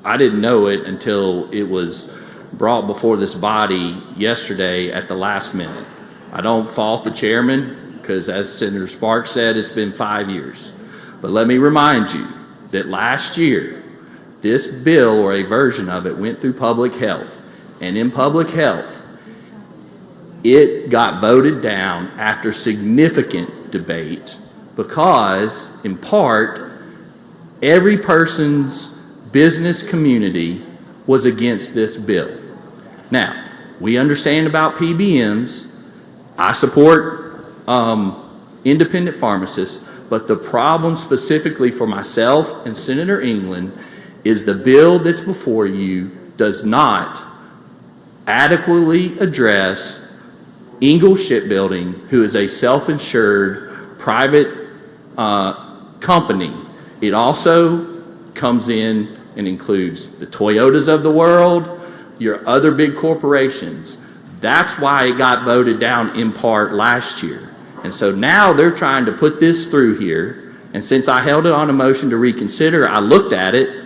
I didn't know it until it was brought before this body yesterday at the last minute. I don't fault the chairman because, as Senator Sparks said, it's been 5 years. But let me remind you that last year, this bill or a version of it went through public health. And in public health, it got voted down after significant debate because, in part, every person's business community was against this bill. Now, we understand about PBMs. I support independent pharmacists, but the problem specifically for myself and Senator England is the bill that's before you does not adequately address Ingalls Shipbuilding, who is a self-insured private company. It also comes in and includes the Toyotas of the world, your other big corporations. That's why it got voted down in part last year. And so now they're trying to put this through here. And since I held it on a motion to reconsider, I looked at it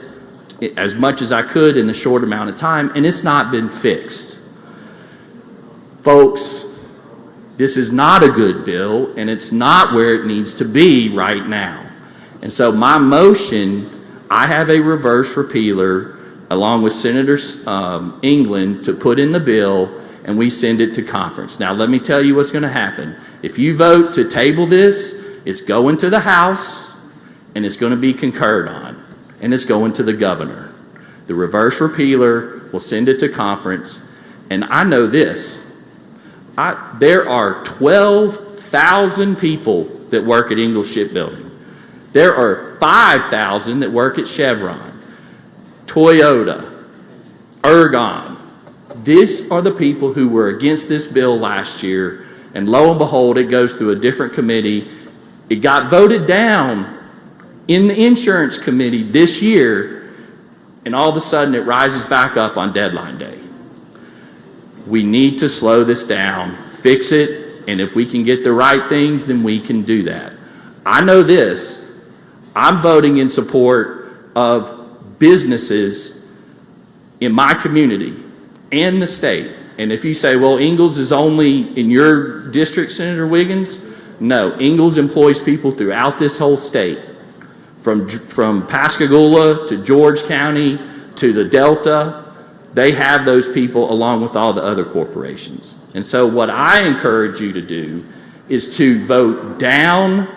as much as I could in the short amount of time, and it's not been fixed. Folks, this is not a good bill, and it's not where it needs to be right now. And so my motion, I have a reverse repealer along with Senator England to put in the bill, and we send it to conference. Now, let me tell you what's going to happen. If you vote to table this, it's going to the House, and it's going to be concurred on, and it's going to the governor. The reverse repealer will send it to conference, and I know this. There are 12,000 people that work at Ingalls Shipbuilding. There are 5,000 that work at Chevron, Toyota, Ergon. These are the people who were against this bill last year, and lo and behold, it goes through a different committee. It got voted down in the insurance committee this year, and all of a sudden it rises back up on deadline day. We need to slow this down, fix it, and if we can get the right things, then we can do that. I know this, I'm voting in support of businesses in my community and the state. And if you say, well, Ingalls is only in your district, Senator Wiggins, no, Ingalls employs people throughout this whole state, from Pascagoula to George County to the Delta. They have those people along with all the other corporations. And so what I encourage you to do is to vote down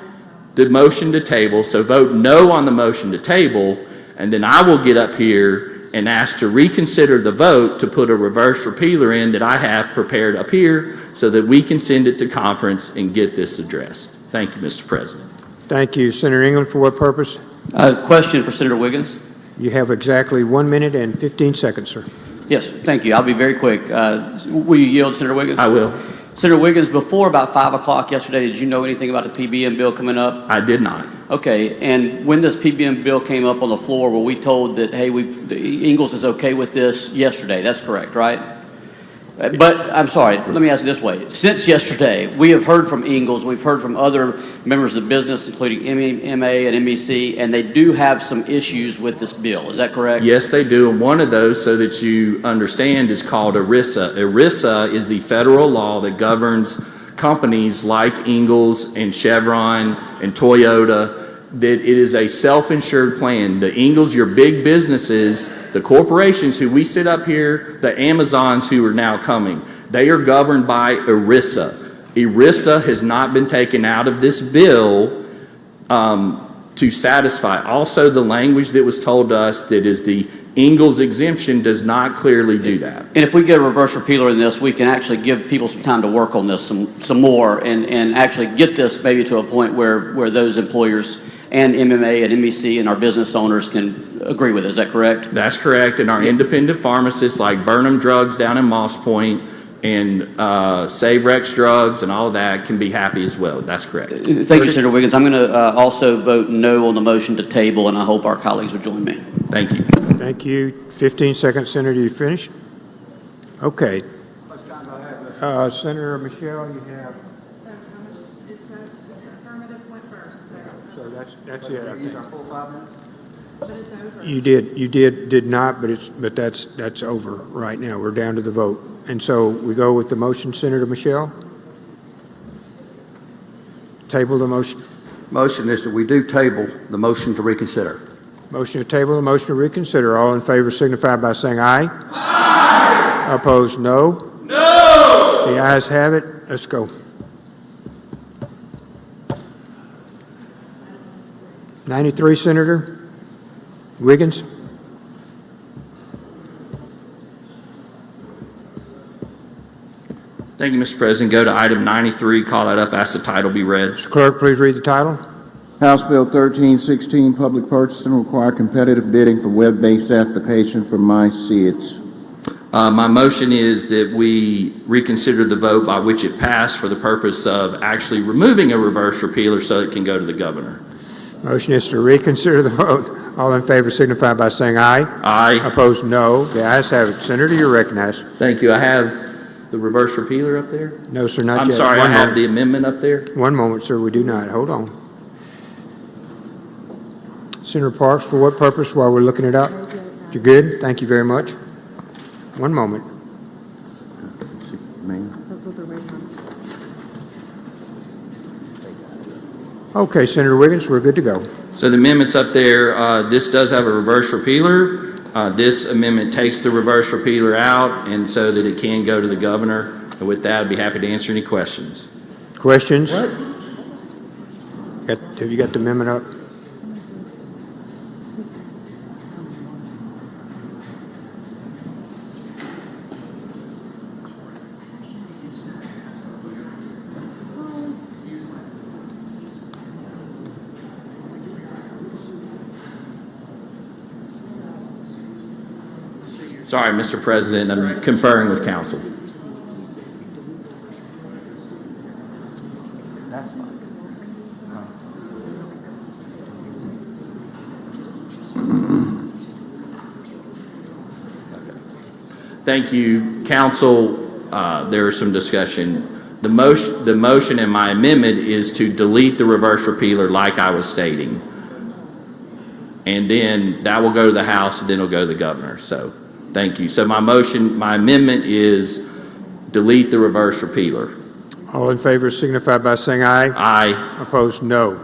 the motion to table, so vote no on the motion to table, and then I will get up here and ask to reconsider the vote to put a reverse repealer in that I have prepared up here so that we can send it to conference and get this addressed. Thank you, Mr. President. Thank you. Senator England, for what purpose? Question for Senator Wiggins. You have exactly 1 minute and 15 seconds, sir. Yes, thank you. I'll be very quick. Will you yield, Senator Wiggins? I will. Senator Wiggins, before about 5 o'clock yesterday, did you know anything about the PBM bill coming up? I did not. Okay, and when this PBM bill came up on the floor, were we told that, hey, Ingalls is okay with this yesterday? That's correct, right? But, I'm sorry, let me ask it this way. Since yesterday, we have heard from Ingalls, we've heard from other members of the business, including MA and MEC, and they do have some issues with this bill. Is that correct? Yes, they do. And one of those, so that you understand, is called ERISA. ERISA is the federal law that governs companies like Ingalls and Chevron and Toyota, that it is a self-insured plan. The Ingalls, your big businesses, the corporations who we sit up here, the Amazons who are now coming, they are governed by ERISA. ERISA has not been taken out of this bill to satisfy. Also, the language that was told to us that is the Ingalls exemption does not clearly do that. And if we get a reverse repealer in this, we can actually give people some time to work on this some more and actually get this maybe to a point where those employers and MMA and MEC and our business owners can agree with it. Is that correct? That's correct. And our independent pharmacists like Burnham Drugs down in Moss Point and Save Rex Drugs and all of that can be happy as well. That's correct. Thank you, Senator Wiggins. I'm going to also vote no on the motion to table, and I hope our colleagues will join me. Thank you. Thank you. 15 seconds, Senator. You finished? Okay. Senator Michelle, you have. It's affirmative went first. So that's it. I think. Our full 5 minutes? But it's over. You did not, but that's over right now. We're down to the vote. And so we go with the motion, Senator Michelle? Table the motion. Motion is that we do table the motion to reconsider. Motion to table the motion to reconsider. All in favor signify by saying aye. Aye. Opposed, no. No. The ayes have it. Let's go. '93, Senator Wiggins. Thank you, Mr. President. Go to item 93, call that up, ask the title be read. Mr. Clerk, please read the title. House Bill 1316, public purchasing, require competitive bidding for web-based application for MySIDS. My motion is that we reconsider the vote by which it passed for the purpose of actually removing a reverse repealer so it can go to the governor. Motion is to reconsider the vote. All in favor signify by saying aye. Aye. Opposed, no. The ayes have it. Senator, you're recognized. Thank you. I have the reverse repealer up there? No, sir, not yet. I'm sorry, I have the amendment up there. One moment, sir, we do not. Hold on. Senator Parks, for what purpose while we're looking it up? You're good? Thank you very much. One moment. That's what they're waiting on. Okay, Senator Wiggins, we're good to go. So the amendment's up there. This does have a reverse repealer. This amendment takes the reverse repealer out and so that it can go to the governor. And with that, I'd be happy to answer any questions. Questions? Have you got the amendment up? Sorry, Mr. President, I'm conferring with counsel. That's fine. Thank you, counsel. there was some discussion. The motion in my amendment is to delete the reverse repealer like I was stating. And then that will go to the House, and then it'll go to the governor. So, thank you. So my amendment is delete the reverse repealer. All in favor signify by saying aye. Aye. Opposed, no.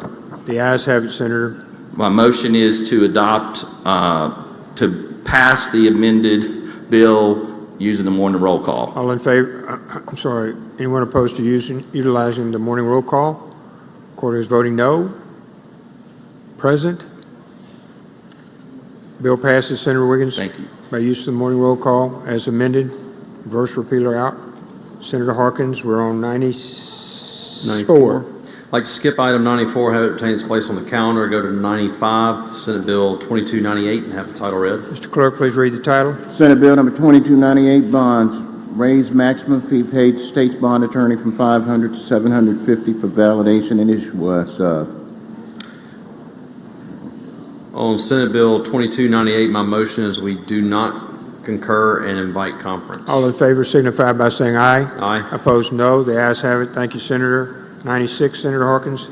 The ayes have it, Senator. My motion is to adopt, to pass the amended bill using the morning roll call. All in favor, I'm sorry, anyone opposed to utilizing the morning roll call? Quarter is voting no. Present. Bill passes, Senator Wiggins. Thank you. By use of the morning roll call as amended. Reverse repealer out. Senator Harkins, we're on 94. I'd like to skip item 94, have it retain its place on the calendar, go to 95, Senate Bill 2298, and have the title read. Mr. Clerk, please read the title. Senate Bill number 2298, bonds, raise maximum fee paid to state's bond attorney from $500 to $750 for validation and issuance of. On Senate Bill 2298, my motion is we do not concur and invite conference. All in favor signify by saying aye. Aye. Opposed, no. The ayes have it. Thank you, Senator. 96, Senator Harkins.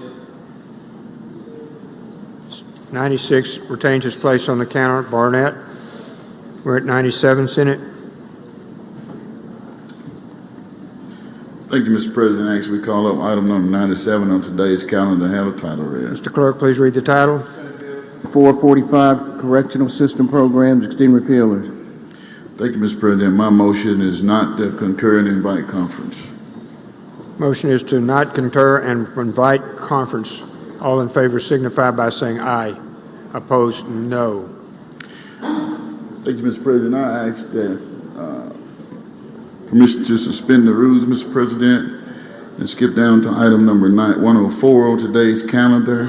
96 retains its place on the counter. Barnett. We're at 97, Senate. Thank you, Mr. President. Actually, we call up item number 97 on today's calendar and have a title read. Mr. Clerk, please read the title. 445, correctional system programs, extend repealers. Thank you, Mr. President. My motion is not to concur and invite conference. Motion is to not concur and invite conference. All in favor signify by saying aye. Opposed, no. Thank you, Mr. President. I ask that permission to suspend the rules, Mr. President, and skip down to item number 104 on today's calendar.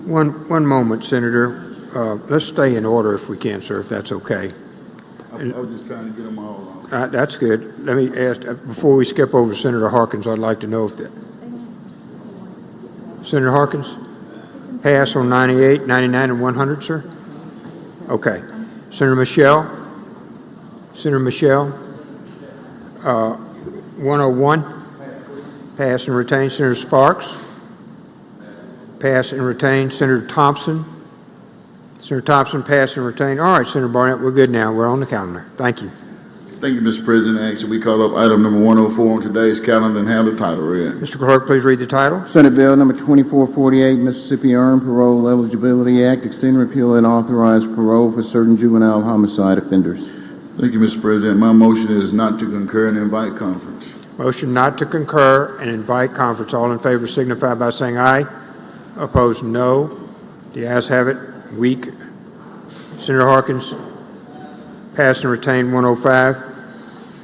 One moment, Senator. Let's stay in order if we can, sir, if that's okay. I was just trying to get them all on. That's good. Let me ask, before we skip over Senator Harkins, I'd like to know if Senator Harkins, pass on 98, 99, and 100, sir? Okay. Senator Michelle? Senator Michelle? 101, pass and retain. Senator Sparks? Pass and retain. Senator Thompson? Senator Thompson, pass and retain. All right, Senator Barnett, we're good now. We're on the calendar. Thank you. Thank you, Mr. President. Actually, we call up item number 104 on today's calendar and have the title read. Mr. Clerk, please read the title. Senate Bill number 2448, Mississippi Earned Parole Eligibility Act, extend, repeal, and authorize parole for certain juvenile homicide offenders. Thank you, Mr. President. My motion is not to concur and invite conference. Motion not to concur and invite conference. All in favor signify by saying aye. Opposed, no. The ayes have it. Weak. Senator Harkins, pass and retain 105.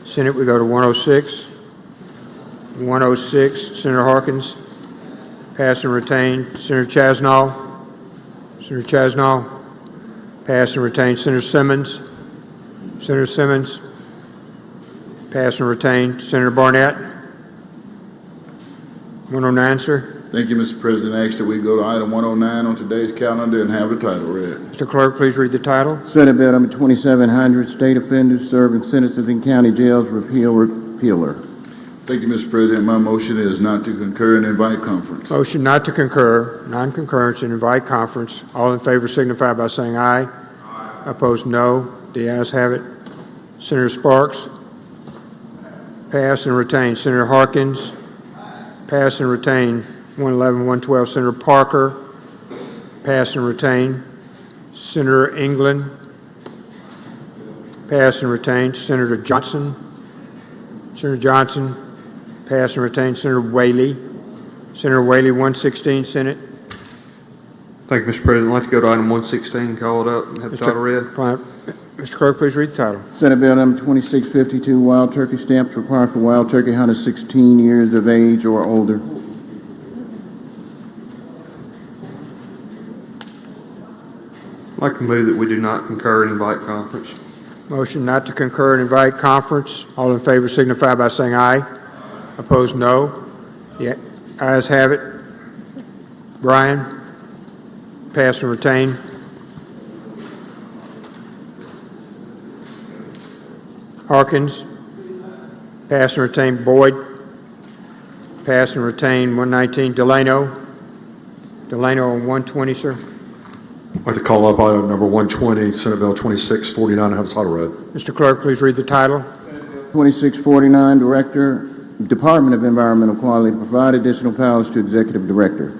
Senate, we go to 106. 106, Senator Harkins, pass and retain. Senator Chasnall. Senator Chasnall, pass and retain. Senator Simmons. Senator Simmons, pass and retain. Senator Barnett. 109, sir. Thank you, Mr. President. Actually, we go to item 109 on today's calendar and have the title read. Mr. Clerk, please read the title. Senate Bill number 2700, state offenders serving sentences in county jails, repealer. Thank you, Mr. President. My motion is not to concur and invite conference. Motion not to concur, non-concurrence, and invite conference. All in favor signify by saying aye. Aye. Opposed, no. The ayes have it. Senator Sparks, pass and retain. Senator Harkins, pass and retain. 111, 112, Senator Parker, pass and retain. Senator England, pass and retain. Senator Johnson, pass and retain. Senator Whaley, 116, Senate. Thank you, Mr. President. I'd like to go to item 116, call it up, and have the title read. Mr. Clerk, please read the title. Senate Bill number 2652, wild turkey stamps required for wild turkey hunters 16 years of age or older. I'd like to move that we do not concur and invite conference. Motion not to concur and invite conference. All in favor signify by saying aye. Opposed, no. The ayes have it. Brian, pass and retain. Harkins, Pass and retain Boyd. Pass and retain 119 Delano. Delano on 120, sir. I'd like to call up item number 120, Senate Bill 2649, and have the title read. Mr. Clerk, please read the title. 2649, Director, Department of Environmental Quality, to provide additional powers to Executive Director.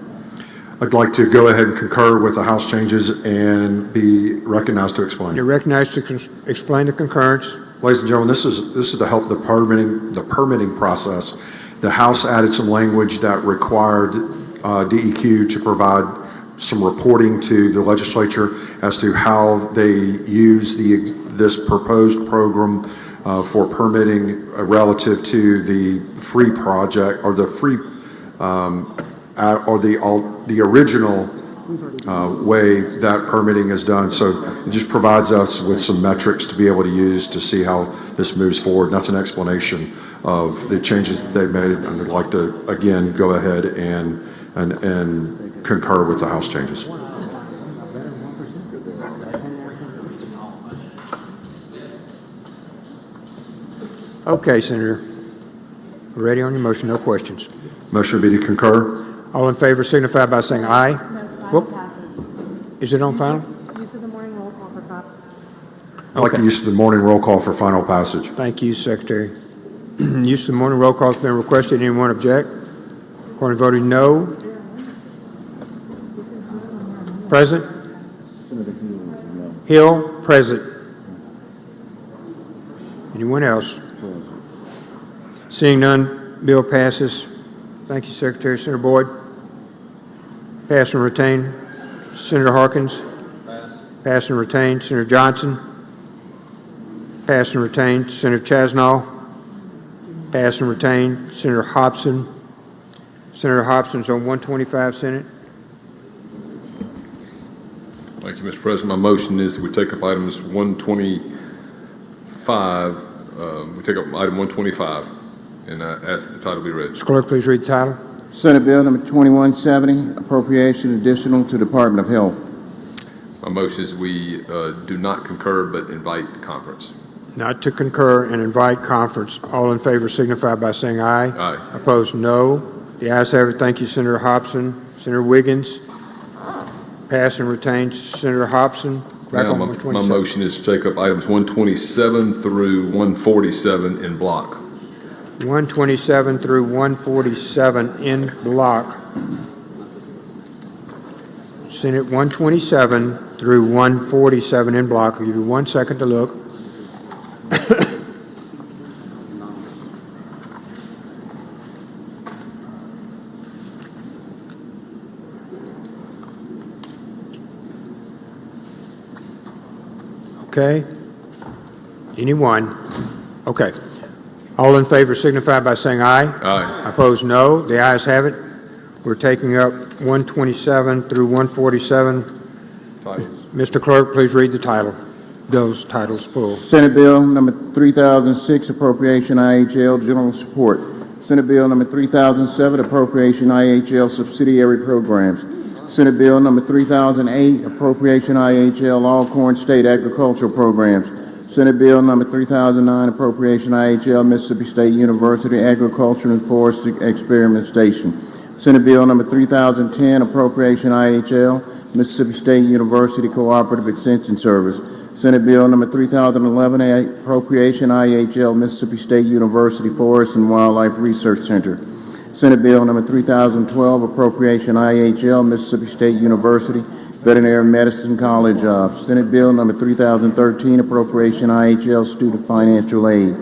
I'd like to go ahead and concur with the House changes and be recognized to explain. You're recognized to explain the concurrence. Ladies and gentlemen, this is to help the permitting process. The House added some language that required DEQ to provide some reporting to the legislature as to how they use this proposed program for permitting relative to the free project or the free or the original way that permitting is done. So it just provides us with some metrics to be able to use to see how this moves forward. And that's an explanation of the changes that they've made. And I'd like to, again, go ahead and concur with the House changes. Okay, Senator. We're ready on your motion. No questions. Motion would be to concur. All in favor signify by saying aye. Whoop. Is it on final? Use of the morning roll call for final. I'd like the use of the morning roll call for final passage. Thank you, Secretary. Use of the morning roll call has been requested. Anyone object? According to voting no. Present? Hill, present. Anyone else? Seeing none, bill passes. Thank you, Secretary. Senator Boyd? Pass and retain. Senator Harkins? Pass and retain. Senator Johnson? Pass and retain. Senator Chasnall? Pass and retain. Senator Hobson? Senator Hobson's on 125, Senate. Thank you, Mr. President. My motion is we take up items 125, we take up item 125, and I ask that the title be read. Mr. Clerk, please read the title. Senate Bill number 2170, appropriation additional to Department of Health. My motion is we do not concur but invite conference. Not to concur and invite conference. All in favor signify by saying aye. Aye. Opposed, no. The ayes have it. Thank you, Senator Hobson. Senator Wiggins. Pass and retain. Senator Hobson. Back Now, on my 127. motion is to take up items 127 through 147 in block. 127 through 147 in block. Senate 127 through 147 in block. I'll give you 1 second to look. Okay. Anyone? Okay. All in favor signify by saying aye. Aye. Opposed, no. The ayes have it. We're taking up 127 through 147. Titles. Mr. Clerk, please read the title. Those titles full. Senate Bill number 3006, appropriation IHL general support. Senate Bill number 3007, appropriation IHL subsidiary programs. Senate Bill number 3008, appropriation IHL all corn state agricultural programs. Senate Bill number 3009, appropriation IHL Mississippi State University Agriculture and Forestry Experiment Station. Senate Bill number 3010, appropriation IHL Mississippi State University Cooperative Extension Service. Senate Bill number 3011, appropriation IHL Mississippi State University Forest and Wildlife Research Center. Senate Bill number 3012, appropriation IHL Mississippi State University Veterinary Medicine College of. Senate Bill number 3013, appropriation IHL Student Financial Aid.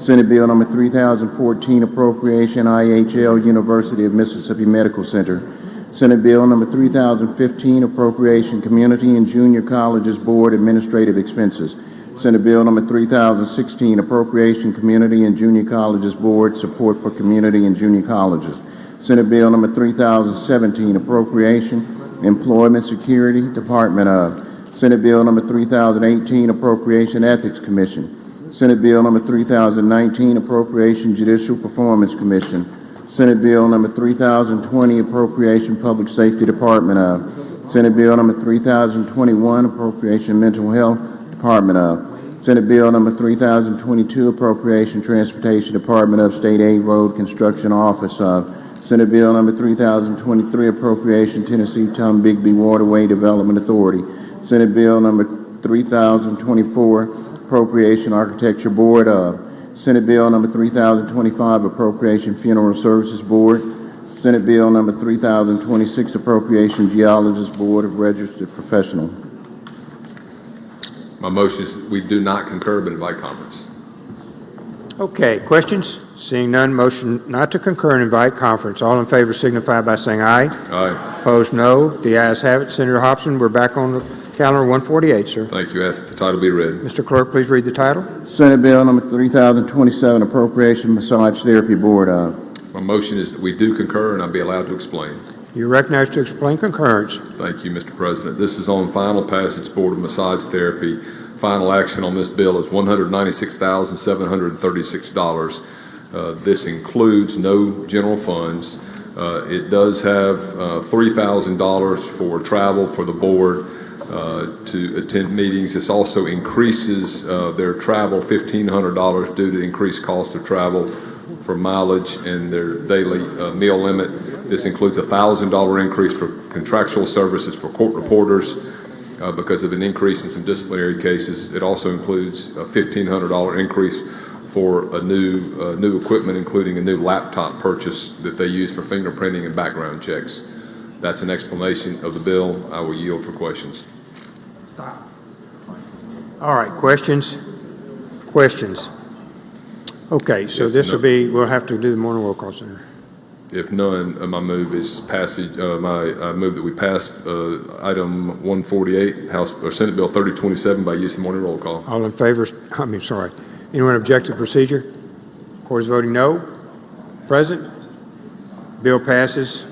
Senate Bill number 3014, appropriation IHL University of Mississippi Medical Center. Senate Bill number 3015, appropriation Community and Junior Colleges Board Administrative Expenses. Senate Bill number 3016, appropriation Community and Junior Colleges Board Support for Community and Junior Colleges. Senate Bill number 3017, appropriation Employment Security Department of. Senate Bill number 3018, appropriation Ethics Commission. Senate Bill number 3019, appropriation Judicial Performance Commission. Senate Bill number 3020, appropriation Public Safety Department of. Senate Bill number 3021, appropriation Mental Health Department of. Senate Bill number 3022, appropriation, transportation department, upstate aid road construction office of. Senate Bill number 3023, appropriation, Tennessee Tom-Bigby Waterway Development Authority. Senate Bill number 3024, appropriation, architecture board of. Senate Bill number 3025, appropriation, funeral services board. Senate Bill number 3026, appropriation, geologist board of registered professional. My motion is we do not concur but invite conference. Okay, questions? Seeing none, motion not to concur and invite conference. All in favor signify by saying aye. Aye. Opposed, no. The ayes have it. Senator Hobson, we're back on the calendar 148, sir. Thank you. Ask that the title be read. Mr. Clerk, please read the title. Senate Bill number 3027, appropriation, massage therapy board of. My motion is that we do concur and I'll be allowed to explain. You're recognized to explain concurrence. Thank you, Mr. President. This is on final passage, Board of Massage Therapy. Final action on this bill is $196,736. This includes no general funds. It does have $3,000 for travel for the board to attend meetings. This also increases their travel $1,500 due to increased cost of travel for mileage and their daily meal limit. This includes a $1,000 increase for contractual services for court reporters because of an increase in some disciplinary cases. It also includes a $1,500 increase for a new equipment, including a new laptop purchase that they use for fingerprinting and background checks. That's an explanation of the bill. I will yield for questions. Stop. All right, questions? Questions? Okay, so this will be, we'll have to do the morning roll call, Senator. If none, my move is passage. I move that we pass item 148, House or Senate Bill 3027 by use of morning roll call. All in favor? Anyone object to the procedure? Court is voting no. Present? Bill passes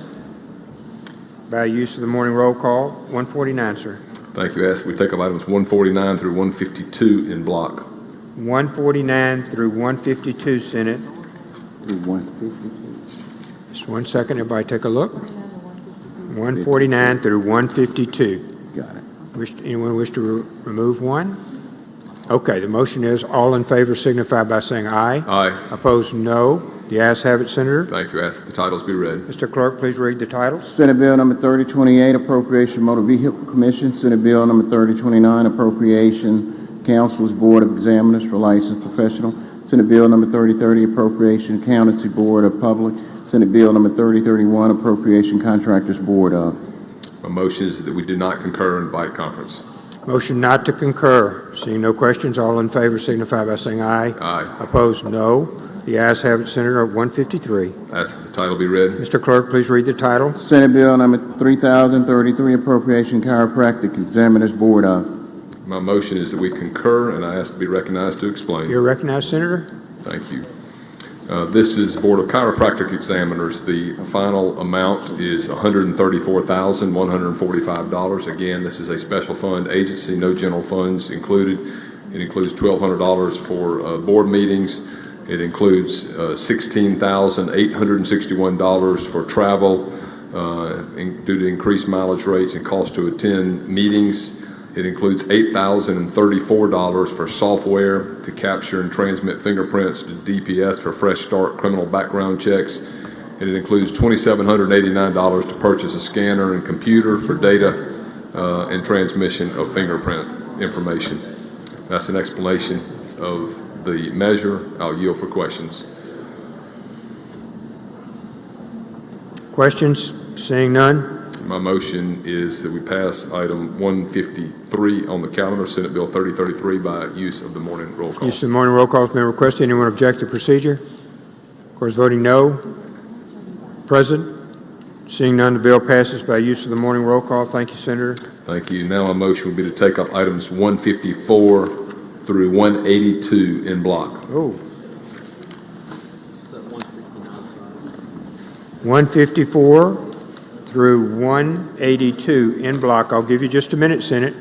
by use of the morning roll call. 149, sir. Thank you. I ask we take up items 149 through 152 in block. 149 through 152, Senate. Through 152. Just 1 second, everybody take a look. 149 through 152. Got it. Anyone wish to remove one? Okay, the motion is all in favor signify by saying aye. Aye. Opposed, no. The ayes have it, Senator. Thank you. I ask that the titles be read. Mr. Clerk, please read the titles. Senate Bill number 3028, appropriation, motor vehicle commission. Senate Bill number 3029, appropriation, council's board of examiners for licensed professional. Senate Bill number 3030, appropriation, accountancy board of public. Senate Bill number 3031, appropriation, contractors board of. My motion is that we do not concur and invite conference. Motion not to concur. Seeing no questions, all in favor signify by saying aye. Aye. Opposed, no. The ayes have it, Senator. 153. I ask that the title be read. Mr. Clerk, please read the title. Senate Bill number 3033, appropriation, chiropractic examiners board of. My motion is that we concur, and I ask to be recognized to explain. You're recognized, Senator. Thank you. This is Board of Chiropractic Examiners. The final amount is $134,145. Again, this is a special fund agency, no general funds included. It includes $1,200 for board meetings. It includes $16,861 for travel due to increased mileage rates and cost to attend meetings. It includes $8,034 for software to capture and transmit fingerprints to DPS for fresh start criminal background checks. And it includes $2,789 to purchase a scanner and computer for data and transmission of fingerprint information. That's an explanation of the measure. I'll yield for questions. Questions? Seeing none? My motion is that we pass item 153 on the calendar, Senate Bill 3033, by use of the morning roll call. Use of the morning roll call has been requested. Anyone object to procedure? Court is voting no. Present? Seeing none, the bill passes by use of the morning roll call. Thank you, Senator. Thank you. Now my motion will be to take up items 154 through 182 in block. Oh. 154 through 182 in block. I'll give you just a minute, Senate.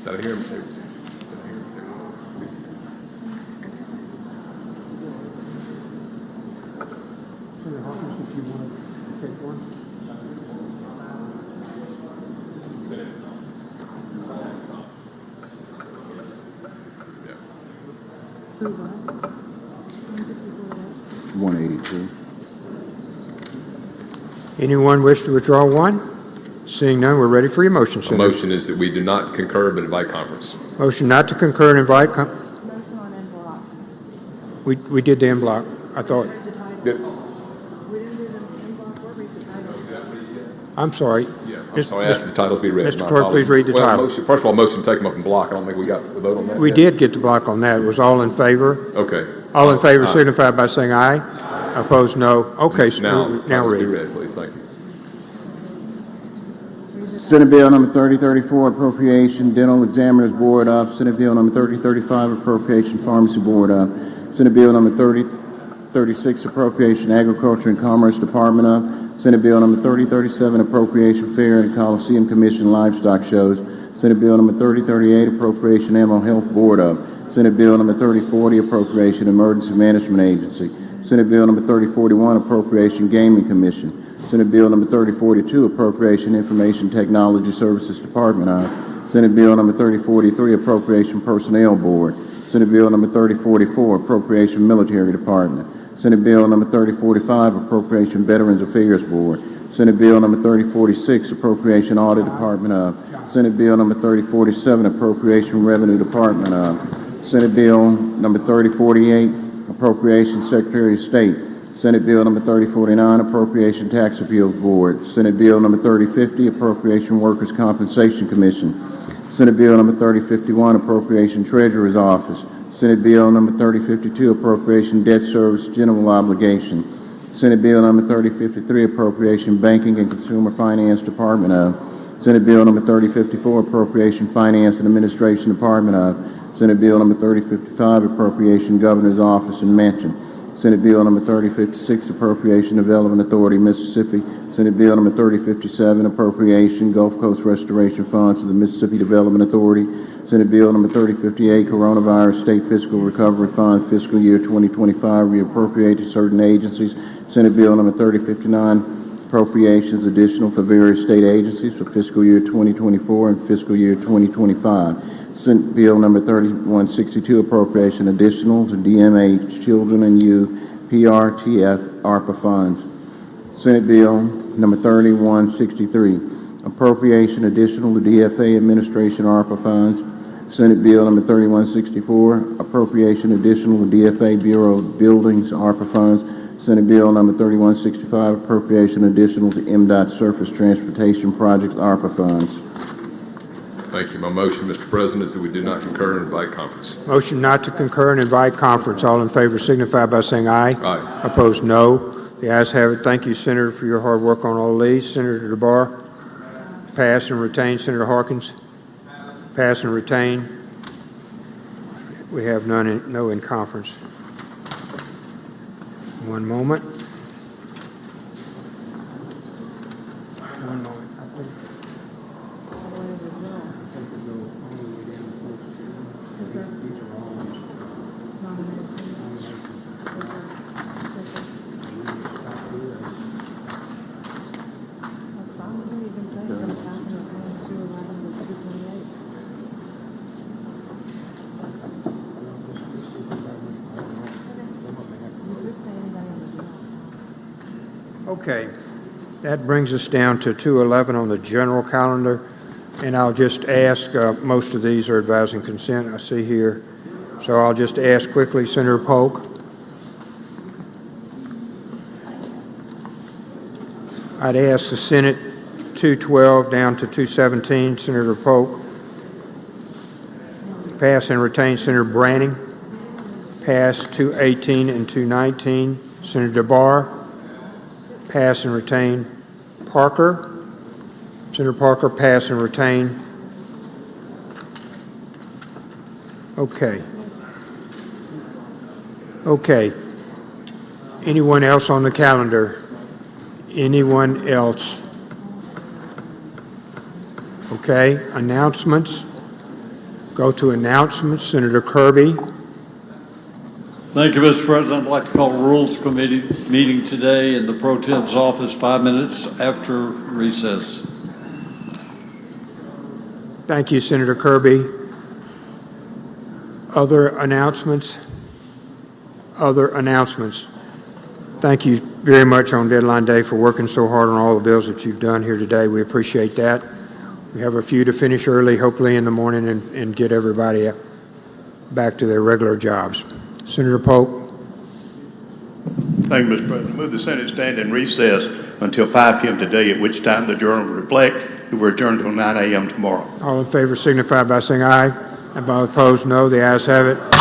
Did I hear him say? $182. Anyone wish to withdraw one? Seeing none, we're ready for your motion, A Senator. motion is that we do not concur but invite conference. Motion not to concur and invite. Motion on en bloc. We did the en bloc, I thought. We didn't do the en bloc or read the title. I'm sorry. Yeah, I'm sorry, I asked the title to be read. Mr. My Clerk, please apologies. read the Well, title. First of all, motion to take them up in block. I don't think we got the vote on that We yet. did get the block on that. It was all in favor. Okay. All in favor Aye. signify by saying aye. Opposed, no. Okay, so Now read. be read, please. Thank you. Senate Bill number 3034, appropriation, Dental Examiners Board of. Senate Bill number 3035, appropriation, Pharmacy Board of. Senate Bill number 3036, appropriation, Agriculture and Commerce Department of. Senate Bill number 3037, appropriation, Fair and Coliseum Commission Livestock Shows. Senate Bill number 3038, appropriation, Animal Health Board of. Senate Bill number 3040, appropriation, Emergency Management Agency. Senate Bill number 3041, appropriation, Gaming Commission. Senate Bill number 3042, appropriation, Information Technology Services Department of. Senate Bill number 3043, appropriation, Personnel Board. Senate Bill number 3044, appropriation, Military Department. Senate Bill number 3045, appropriation, Veterans Affairs Board. Senate Bill number 3046, appropriation, Audit Department of. Senate Bill number 3047, appropriation, Revenue Department of. Senate Bill number 3048, appropriation, Secretary of State. Senate Bill number 3049, appropriation, Tax Appeals Board. Senate Bill number 3050, appropriation, Workers' Compensation Commission. Senate Bill number 3051, appropriation, Treasurer's Office. Senate Bill number 3052, appropriation, Debt Service General Obligation. Senate Bill number 3053, appropriation, Banking and Consumer Finance Department of. Senate Bill number 3054, appropriation, Finance and Administration Department of. Senate Bill number 3055, appropriation, Governor's Office and Mansion. Senate Bill number 3056, appropriation, Development Authority, Mississippi. Senate Bill number 3057, appropriation, Gulf Coast Restoration Funds to the Mississippi Development Authority. Senate Bill number 3058, Coronavirus State Fiscal Recovery Fund, fiscal year 2025, reappropriate to certain agencies. Senate Bill number 3059, appropriations additional for various state agencies for fiscal year 2024 and fiscal year 2025. Senate Bill number 3162, appropriation additional to DMH, Children and Youth, PRTF, ARPA funds. Senate Bill number 3163, appropriation additional to DFA administration ARPA funds. Senate Bill number 3164, appropriation additional to DFA Bureau of Buildings ARPA funds. Senate Bill number 3165, appropriation additional to MDOT Surface Transportation Projects ARPA funds. Thank you. My motion, Mr. President, is that we do not concur and invite conference. Motion not to concur and invite conference. All in favor signify by saying aye. Aye. Opposed, no. The ayes have it. Thank you, Senator, for your hard work on all these. Senator DeBar, pass and retain. Senator Harkins, pass and retain. We have no in conference. One moment. One moment. Okay, that brings us down to 211 on the general calendar, and I'll just ask, most of these are advising consent, I see here. So I'll just ask quickly, Senator Polk. I'd ask the Senate 212 down to 217, Senator Polk. Pass and retain Senator Branning. Pass 218 and 219, Senator DeBar. Pass and retain Parker. Senator Parker, pass and retain. Okay. Okay. Anyone else on the calendar? Anyone else? Okay, announcements. Go to announcements. Senator Kirby. Thank you, Mr. President. I'd like to call a Rules Committee meeting today in the Pro Tem's office 5 minutes after recess. Thank you, Senator Kirby. Other announcements? other announcements? Thank you very much on deadline day for working so hard on all the bills that you've done here today. We appreciate that. We have a few to finish early, hopefully in the morning, and get everybody back to their regular jobs. Senator Polk. Thank you, Mr. President. Move the Senate stand in recess until 5 p.m. today, at which time the Journal will reflect that we're adjourned until 9 a.m. tomorrow. All in favor signify by saying aye. And by opposed, no. The ayes have it.